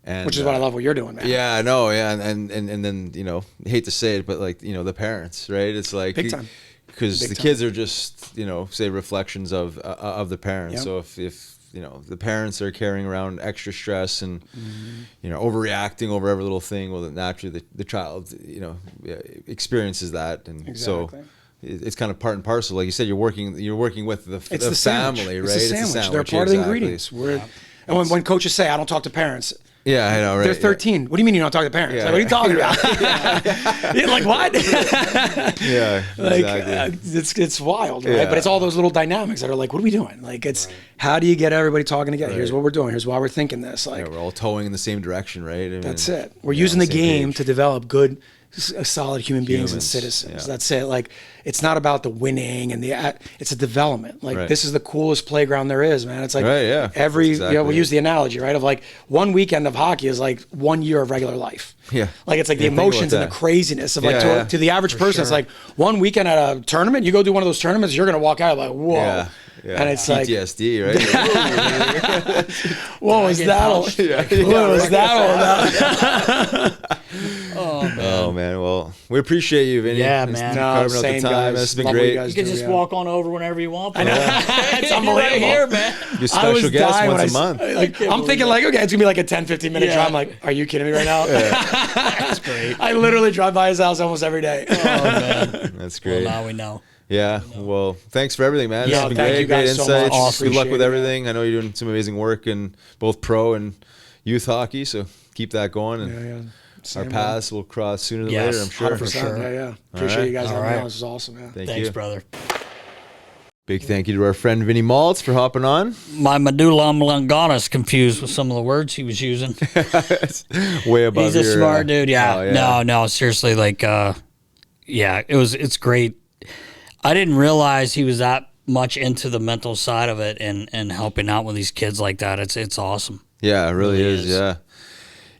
Speaker 3: And,
Speaker 1: Which is what I love what you're doing, man.
Speaker 3: Yeah, I know. Yeah, and then hate to say it, but like the parents, right? It's like
Speaker 1: Big time.
Speaker 3: because
Speaker 1: Big
Speaker 3: the
Speaker 1: time.
Speaker 3: kids are just say reflections of the parents.
Speaker 1: Yep.
Speaker 3: So if the parents are carrying around extra stress and overreacting over every little thing, well, then naturally the child experiences that, and
Speaker 1: Exactly.
Speaker 3: so. It's kind of part and parcel, like you said. You're working with the
Speaker 1: It's the sandwich.
Speaker 3: family,
Speaker 1: It's
Speaker 3: right?
Speaker 1: a sandwich. They're part of the ingredients. And when coaches say, I don't talk to parents,
Speaker 3: Yeah, I know, right?
Speaker 1: they're 13. What do you mean you don't talk to parents?
Speaker 3: Yeah,
Speaker 1: Like, what are you talking about? You're like, what?
Speaker 3: Yeah,
Speaker 1: Like,
Speaker 3: exactly.
Speaker 1: it's wild, right?
Speaker 3: Yeah.
Speaker 1: But it's all those little dynamics that are like, what are we doing? Like, it's how do you get everybody talking together? Here's what we're doing. Here's why we're thinking this. Like,
Speaker 3: We're all towing in the same direction, right? I mean,
Speaker 1: that's it. We're using the
Speaker 3: same
Speaker 1: game
Speaker 3: page.
Speaker 1: to develop good, solid human beings and
Speaker 3: Humans,
Speaker 1: citizens.
Speaker 3: yeah.
Speaker 1: That's it. Like, it's not about the winning and it's a development. Like,
Speaker 3: Right.
Speaker 1: this is the coolest playground there is, man. It's like
Speaker 3: Right, yeah.
Speaker 1: every,
Speaker 3: That's exactly
Speaker 1: we
Speaker 3: it.
Speaker 1: use the analogy, right? Of like one weekend of hockey is like 1 year of regular life.
Speaker 3: Yeah.
Speaker 1: Like, it's like the
Speaker 3: Yeah, think about
Speaker 1: emotions and the
Speaker 3: that.
Speaker 1: craziness of like,
Speaker 3: Yeah,
Speaker 1: to the average person, it's
Speaker 4: sure.
Speaker 1: like 1 weekend at a tournament, you go do one of those tournaments, you're going to walk out like, whoa.
Speaker 3: Yeah. Yeah.
Speaker 1: And it's like,
Speaker 3: PTSD, right?
Speaker 1: what was
Speaker 4: get
Speaker 1: that all?
Speaker 4: punched?
Speaker 1: What was that all about?
Speaker 3: Oh man, well, we appreciate you, Vinny.
Speaker 4: Yeah,
Speaker 3: Thanks
Speaker 4: man.
Speaker 3: for
Speaker 1: No,
Speaker 3: carving out the
Speaker 1: same
Speaker 3: time.
Speaker 1: guys.
Speaker 3: It's been
Speaker 1: Love what you
Speaker 3: great.
Speaker 1: guys
Speaker 4: You can
Speaker 1: do,
Speaker 4: just
Speaker 1: yeah.
Speaker 4: walk on over whenever you want.
Speaker 1: It's unbelievable.
Speaker 4: Right here, man.
Speaker 3: Be a
Speaker 1: I
Speaker 3: special
Speaker 1: was
Speaker 3: guest
Speaker 1: dying
Speaker 3: once
Speaker 1: when
Speaker 3: a month.
Speaker 1: Like, I'm thinking like, okay, it's gonna be like a 10-15 minute
Speaker 4: Yeah.
Speaker 1: drive. I'm like, are you kidding me right now?
Speaker 4: That's great.
Speaker 1: I literally drive by his house almost every day.
Speaker 4: Oh, man.
Speaker 3: That's
Speaker 4: Well,
Speaker 3: great.
Speaker 4: now we know.
Speaker 3: Yeah. Well, thanks for everything, man.
Speaker 1: Yeah,
Speaker 3: It's been
Speaker 1: thank
Speaker 3: great.
Speaker 1: you guys
Speaker 3: Great
Speaker 1: so much.
Speaker 3: insights.
Speaker 1: Awesome.
Speaker 3: Good luck with
Speaker 1: Appreciate it,
Speaker 3: everything. I know you're doing some amazing work in both pro and youth hockey, so keep that going. And
Speaker 1: yeah.
Speaker 3: our
Speaker 1: Same,
Speaker 3: paths will cross sooner than
Speaker 4: Yes,
Speaker 3: later, I'm sure.
Speaker 1: 100%.
Speaker 4: For sure.
Speaker 1: Yeah. Appreciate you guys
Speaker 3: All
Speaker 1: having me
Speaker 4: right.
Speaker 1: on. This is awesome. Yeah.
Speaker 3: Thank
Speaker 4: Thanks,
Speaker 3: you.
Speaker 4: brother.
Speaker 3: Big thank you to our friend Vinny Malts for hopping on.
Speaker 4: My medulla oblongata is confused with some of the words he was using.
Speaker 3: Way above
Speaker 4: He's a
Speaker 3: your,
Speaker 4: smart dude. Yeah.
Speaker 3: oh, yeah.
Speaker 4: No, seriously. Like, yeah, it's great. I didn't realize he was that much into the mental side of it and helping out with these kids like that. It's awesome.
Speaker 3: Yeah, it really
Speaker 4: Really
Speaker 3: is.
Speaker 4: is.
Speaker 3: Yeah.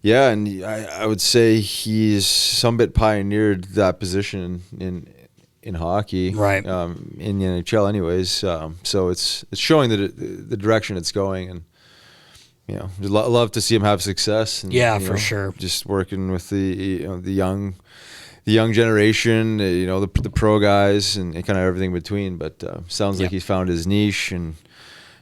Speaker 3: Yeah, and I would say he's some bit pioneered that position in hockey,
Speaker 4: Right.
Speaker 3: In the NHL, anyways. So it's showing the direction it's going, and just love to see him have success. And,
Speaker 4: Yeah, for sure.
Speaker 3: Just working with the young generation, the pro guys, and kind of everything between. But sounds like
Speaker 4: Yep.
Speaker 3: he's found his niche and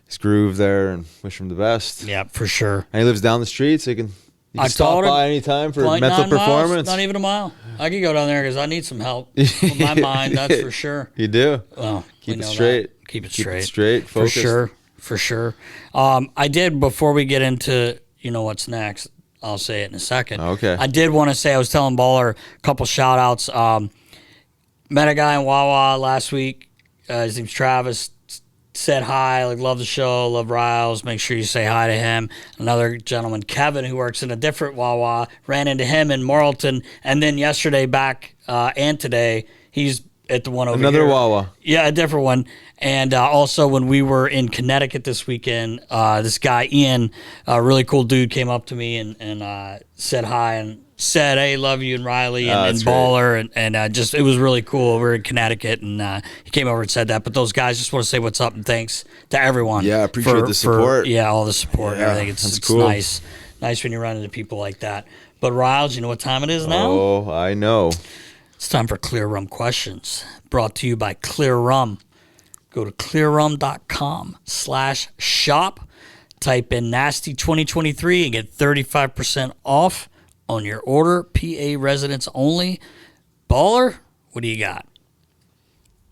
Speaker 3: his groove there, and wish him the best.
Speaker 4: Yeah, for sure.
Speaker 3: And he lives down the street, so you can
Speaker 4: I
Speaker 3: stop
Speaker 4: told him,
Speaker 3: by anytime for
Speaker 4: Like
Speaker 3: mental
Speaker 4: 9 miles,
Speaker 3: performance.
Speaker 4: not even a mile. I could go down there because I need some help with my mind. That's for sure.
Speaker 3: You do.
Speaker 4: Well,
Speaker 3: Keep
Speaker 4: we
Speaker 3: it
Speaker 4: know
Speaker 3: straight.
Speaker 4: that. Keep it
Speaker 3: Keep it
Speaker 4: straight.
Speaker 3: straight,
Speaker 4: For
Speaker 3: focused.
Speaker 4: sure. For sure. I did, before we get into what's next, I'll say it in a second.
Speaker 3: Okay.
Speaker 4: I did want to say, I was telling Baller a couple shout outs. Met a guy in Wawa last week. His name's Travis. Said hi, like, love the show, love Riles. Make sure you say hi to him. Another gentleman, Kevin, who works in a different Wawa, ran into him in Morrilton. And then yesterday back and today, he's at the one over
Speaker 3: Another
Speaker 4: here.
Speaker 3: Wawa.
Speaker 4: Yeah, a different one. And also when we were in Connecticut this weekend, this guy, Ian, a really cool dude, came up to me and said hi and said, "Hey, love you," and Riley and Baller. And just, it was really cool. We were in Connecticut, and he came over and said that. But those guys, just want to say what's up and thanks to everyone.
Speaker 3: Yeah, appreciate the support.
Speaker 4: All the support and everything. It's
Speaker 3: cool.
Speaker 4: nice. Nice when you run into people like that. But Riles, you know what time it is now?
Speaker 3: Oh, I know.
Speaker 4: It's time for Klyr Rum questions, brought to you by Klyr Rum. Go to klyrrum.com/shop. Type in Nasty 2023 and get 35% off on your order. PA residents only. Baller, what do you got?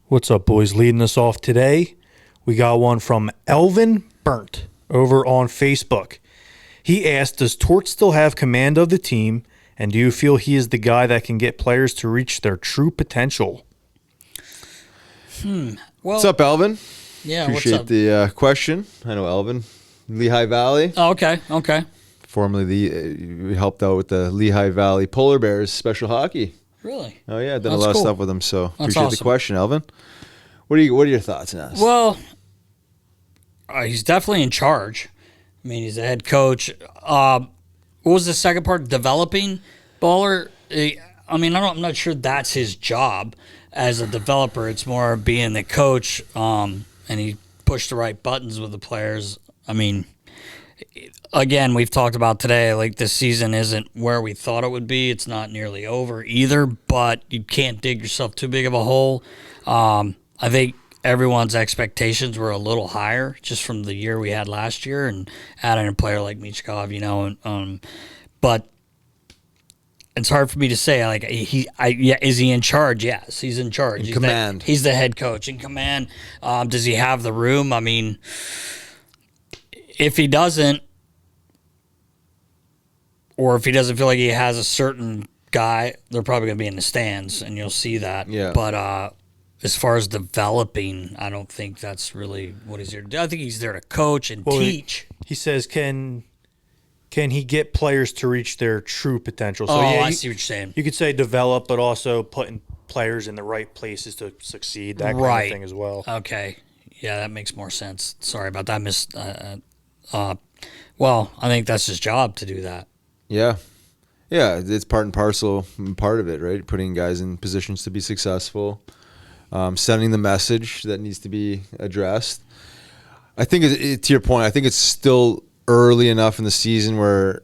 Speaker 6: What's up, boys? Leading us off today, we got one from Elvin Burnt over on Facebook. He asked, does Tort still have command of the team, and do you feel he is the guy that can get players to reach their true potential?
Speaker 4: Well,
Speaker 3: What's up, Elvin?
Speaker 4: Yeah,
Speaker 3: Appreciate
Speaker 4: what's up?
Speaker 3: the question. I know Elvin. Lehigh Valley.
Speaker 4: Oh, okay.
Speaker 3: Formerly, we helped out with the Lehigh Valley Polar Bears special hockey.
Speaker 4: Really?
Speaker 3: Oh, yeah. Done
Speaker 4: That's
Speaker 3: a lot
Speaker 4: cool.
Speaker 3: of stuff with them, so
Speaker 4: That's
Speaker 3: appreciate
Speaker 4: awesome.
Speaker 3: the question, Elvin. What are your thoughts on this?
Speaker 4: Well, he's definitely in charge. I mean, he's the head coach. What was the second part? Developing Baller? I mean, I'm not sure that's his job as a developer. It's more being the coach, and he pushed the right buttons with the players. I mean, again, we've talked about today, like, this season isn't where we thought it would be. It's not nearly over either, but you can't dig yourself too big of a hole. I think everyone's expectations were a little higher just from the year we had last year, and adding a player like Michkov, but it's hard for me to say. Like, is he in charge? Yes, he's in charge. He's
Speaker 3: command.
Speaker 4: He's the head coach in command. Does he have the room? I mean, if he doesn't, or if he doesn't feel like he has a certain guy, they're probably going to be in the stands, and you'll see that.
Speaker 3: Yeah.
Speaker 4: But as far as developing, I don't think that's really what he's there to do. I think he's there to coach and teach.
Speaker 6: He says, can he get players to reach their true potential? So,
Speaker 4: I see what you're saying.
Speaker 6: You could say develop, but also putting players in the right places to succeed, that kind of thing as well.
Speaker 4: Okay. Yeah, that makes more sense. Sorry about that. Well, I think that's his job to do that.
Speaker 3: Yeah. Yeah, it's part and parcel, part of it, right? Putting guys in positions to be successful, sending the message that needs to be addressed. I think, to your point, I think it's still early enough in the season where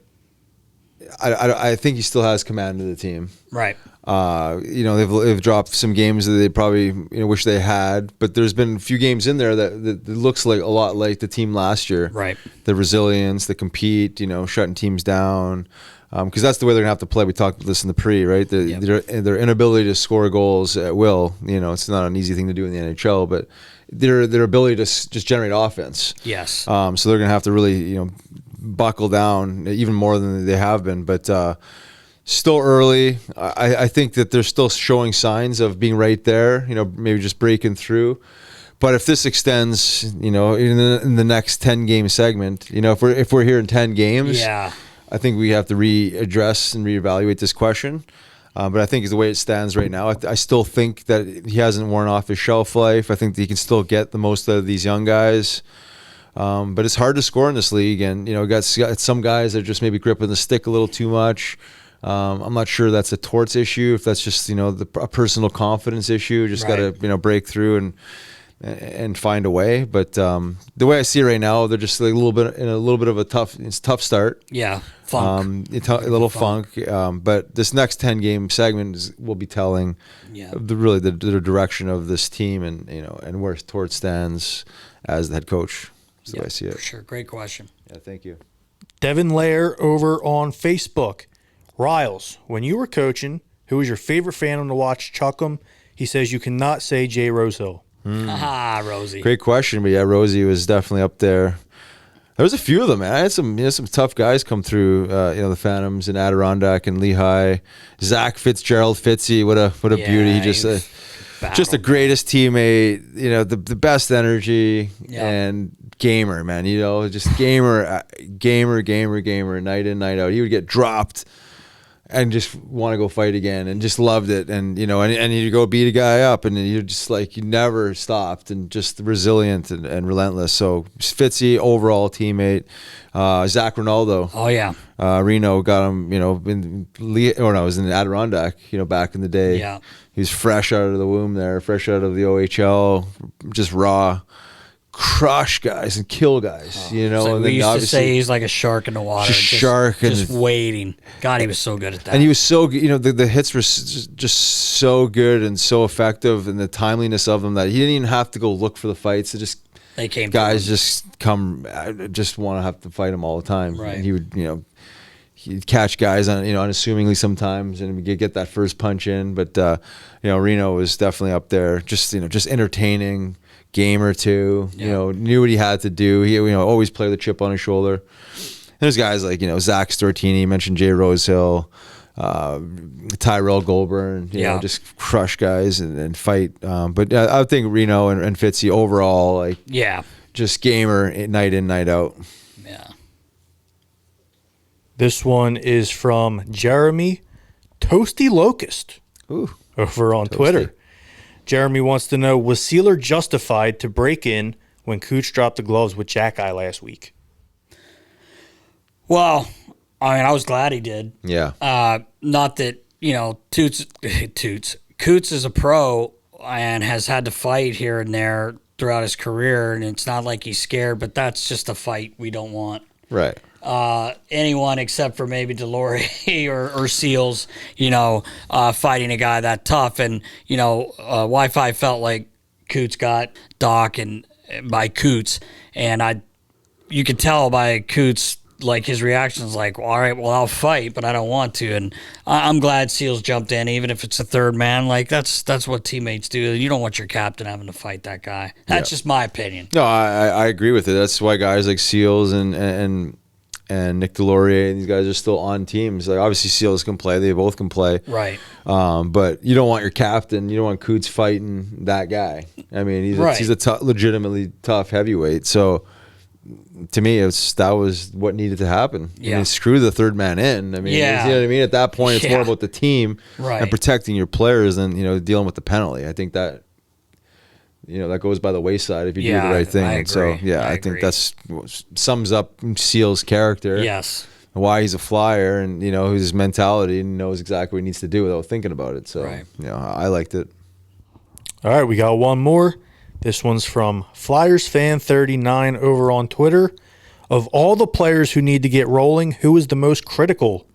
Speaker 3: I think he still has command of the team.
Speaker 4: Right.
Speaker 3: They've dropped some games that they probably wish they had, but there's been a few games in there that looks like a lot like the team last year.
Speaker 4: Right.
Speaker 3: The resilience, the compete, shutting teams down, because that's the way they're gonna have to play. We talked about this in the pre, right? Their inability to score goals at will. It's not an easy thing to do in the NHL, but their ability to just generate offense.
Speaker 4: Yes.
Speaker 3: So they're gonna have to really buckle down even more than they have been, but. Still early. I think that they're still showing signs of being right there, maybe just breaking through. But if this extends, in the next 10-game segment, if we're here in 10 games,
Speaker 4: yeah,
Speaker 3: I think we have to readdress and reevaluate this question. But I think the way it stands right now, I still think that he hasn't worn off his shelf life. I think that he can still get the most out of these young guys. But it's hard to score in this league. And, got some guys that are just maybe gripping the stick a little too much. I'm not sure that's a Torts issue, if that's just a personal confidence issue. Just got to break through and find a way. But the way I see it right now, they're just like a little bit of a tough start.
Speaker 4: Yeah, funk.
Speaker 3: A little funk. But this next 10-game segment will be telling the direction of this team and where Torts stands as the head coach. That's the way I see it.
Speaker 4: For sure. Great question.
Speaker 3: Yeah, thank you.
Speaker 6: Devin Lair over on Facebook. Riles, when you were coaching, who was your favorite fan to watch chuck 'em? He says you cannot say Jay Rosehill.
Speaker 4: Rosie.
Speaker 3: Great question, but yeah, Rosie was definitely up there. There was a few of them, man. I had some tough guys come through. The Phantoms and Adirondack and Lehigh. Zach Fitzgerald, Fitzy, what a beauty. He just the greatest teammate. The best energy and gamer, man. Just gamer, night in, night out. He would get dropped. and just want to go fight again, and just loved it. And and you go beat a guy up, and you're just like, you never stopped, and just resilient and relentless. So Fitzy, overall teammate. Zach Ronaldo.
Speaker 4: Oh yeah.
Speaker 3: Reno got him, it was in Adirondack, back in the day.
Speaker 4: Yeah.
Speaker 3: He was fresh out of the womb there, fresh out of the OHL, just raw. Crush guys and kill guys,
Speaker 4: So
Speaker 3: and
Speaker 4: we
Speaker 3: then
Speaker 4: used to say he's like a shark in the water, just waiting. God, he was so good at that.
Speaker 3: And he was so good. The hits were just so good and so effective, and the timeliness of them that he didn't even have to go look for the fights.
Speaker 4: They came.
Speaker 3: Guys just just want to have to fight him all the time.
Speaker 4: Right.
Speaker 3: And he would, he'd catch guys on, unassumingly sometimes, and we'd get that first punch in. But Reno was definitely up there. Just entertaining. Game or two, knew what he had to do. He, always play with a chip on his shoulder. There's guys like, Zach Stortini, mentioned Jay Rosehill, Tyrell Goulburn, just crush guys and fight. But I think Reno and Fitzy overall, just gamer night in, night out.
Speaker 4: Yeah.
Speaker 6: This one is from Jeremy Toasty Locust.
Speaker 3: Ooh,
Speaker 6: over on
Speaker 3: Toasty.
Speaker 6: Twitter. Jeremy wants to know, was Sealer justified to break in when Cooch dropped the gloves with Jack Eye last week?
Speaker 4: Well, I was glad he did.
Speaker 3: Yeah.
Speaker 4: Not that, Coots is a pro and has had to fight here and there throughout his career, and it's not like he's scared, but that's just a fight we don't want.
Speaker 3: Right.
Speaker 4: Anyone except for maybe Delory or Seals, fighting a guy that tough. And, Wi-Fi felt like Coots got Doc and by Coots. And you could tell by Coots, like his reactions like, well, all right, well, I'll fight, but I don't want to. And I'm glad Seals jumped in, even if it's a third man. Like that's what teammates do. You don't want your captain having to fight that guy. That's just my opinion.
Speaker 3: No, I agree with it. That's why guys like Seals and Nick Delorier and these guys are still on teams. Like obviously Seals can play, they both can play.
Speaker 4: Right.
Speaker 3: But you don't want your captain, you don't want Coots fighting that guy. I mean, he's a legitimately tough heavyweight. So to me, that was what needed to happen.
Speaker 4: Yeah.
Speaker 3: I mean, screw the third man in. I mean, you know what I mean? At that point, it's more about the team and protecting your players than, dealing with the penalty. I think that, that goes by the wayside if you do the right thing.
Speaker 4: I agree.
Speaker 3: So, I think that's sums up Seal's character.
Speaker 4: Yes.
Speaker 3: Why he's a flyer and, his mentality, and knows exactly what he needs to do without thinking about it. So, I liked it.
Speaker 6: All right, we got one more. This one's from FlyersFan39 over on Twitter. Of all the players who need to get rolling, who is the most critical?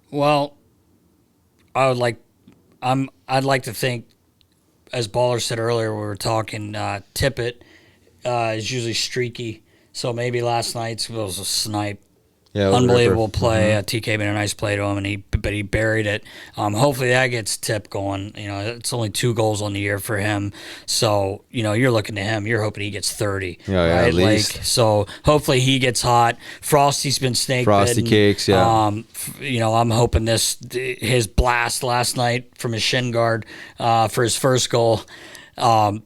Speaker 4: Well, I'd like to think, as Baller said earlier, we were talking, Tippett is usually streaky. So maybe last night's was a snipe.
Speaker 3: Yeah,
Speaker 4: unbelievable play. TK made a nice play to him, but he buried it. Hopefully that gets Tip going. It's only 2 goals on the year for him. So, you're looking to him. You're hoping he gets 30.
Speaker 3: Yeah,
Speaker 4: right?
Speaker 3: at least.
Speaker 4: So hopefully he gets hot. Frosty's been snake
Speaker 3: Frosty
Speaker 4: bitten.
Speaker 3: cakes, yeah.
Speaker 4: I'm hoping his blast last night from his shin guard for his first goal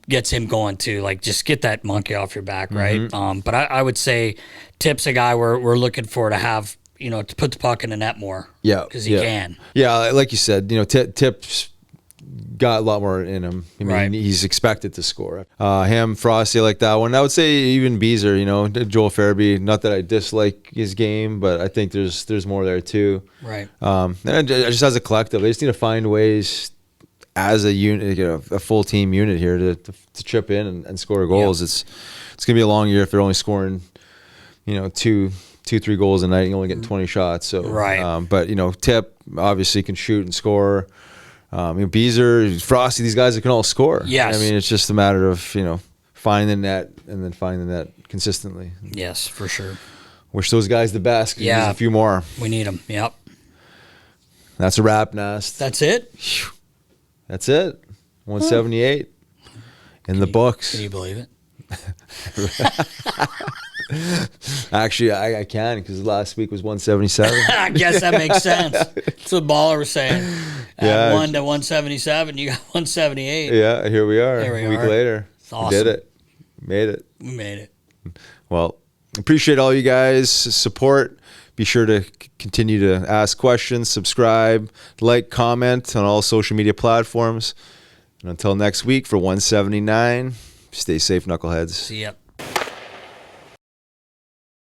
Speaker 4: gets him going too. Like, just get that monkey off your back, right? But I would say Tip's a guy we're looking for to have, to put the puck in the net more. Yeah, because he can.
Speaker 3: Yeah, like you said, Tip's got a lot more in him. I mean, he's expected to score. Him, Frosty, like that one. I would say even Beezer, Joel Farabee. Not that I dislike his game, but I think there's more there too.
Speaker 4: Right.
Speaker 3: And just as a collective, they just need to find ways as a unit, a full team unit here to chip in and score goals. Yep. It's gonna be a long year if they're only scoring, 2-3 goals a night. You're only getting 20 shots. So but Tip obviously can shoot and score. Beezer, Frosty, these guys that can all score.
Speaker 4: Yes.
Speaker 3: I mean, it's just a matter of finding the net and then finding the net consistently.
Speaker 4: Yes, for sure.
Speaker 3: Wish those guys the best.
Speaker 4: Yeah,
Speaker 3: there's a few more.
Speaker 4: We need them. Yep.
Speaker 3: That's a wrap, Nast.
Speaker 4: That's it.
Speaker 3: That's it. 178 in the books.
Speaker 4: Can you believe it?
Speaker 3: Actually, I can, because last week was 177.
Speaker 4: I guess that makes sense. That's what Baller was saying. At 1 to 177, you got 178.
Speaker 3: Yeah, here we are.
Speaker 4: Here we
Speaker 3: a week
Speaker 4: are.
Speaker 3: later.
Speaker 4: It's awesome.
Speaker 3: We did it. Made it.
Speaker 4: We made it.
Speaker 3: Well, appreciate all you guys' support. Be sure to continue to ask questions, subscribe, like, comment on all social media platforms. And until next week for 179, stay safe, knuckleheads.
Speaker 4: See ya.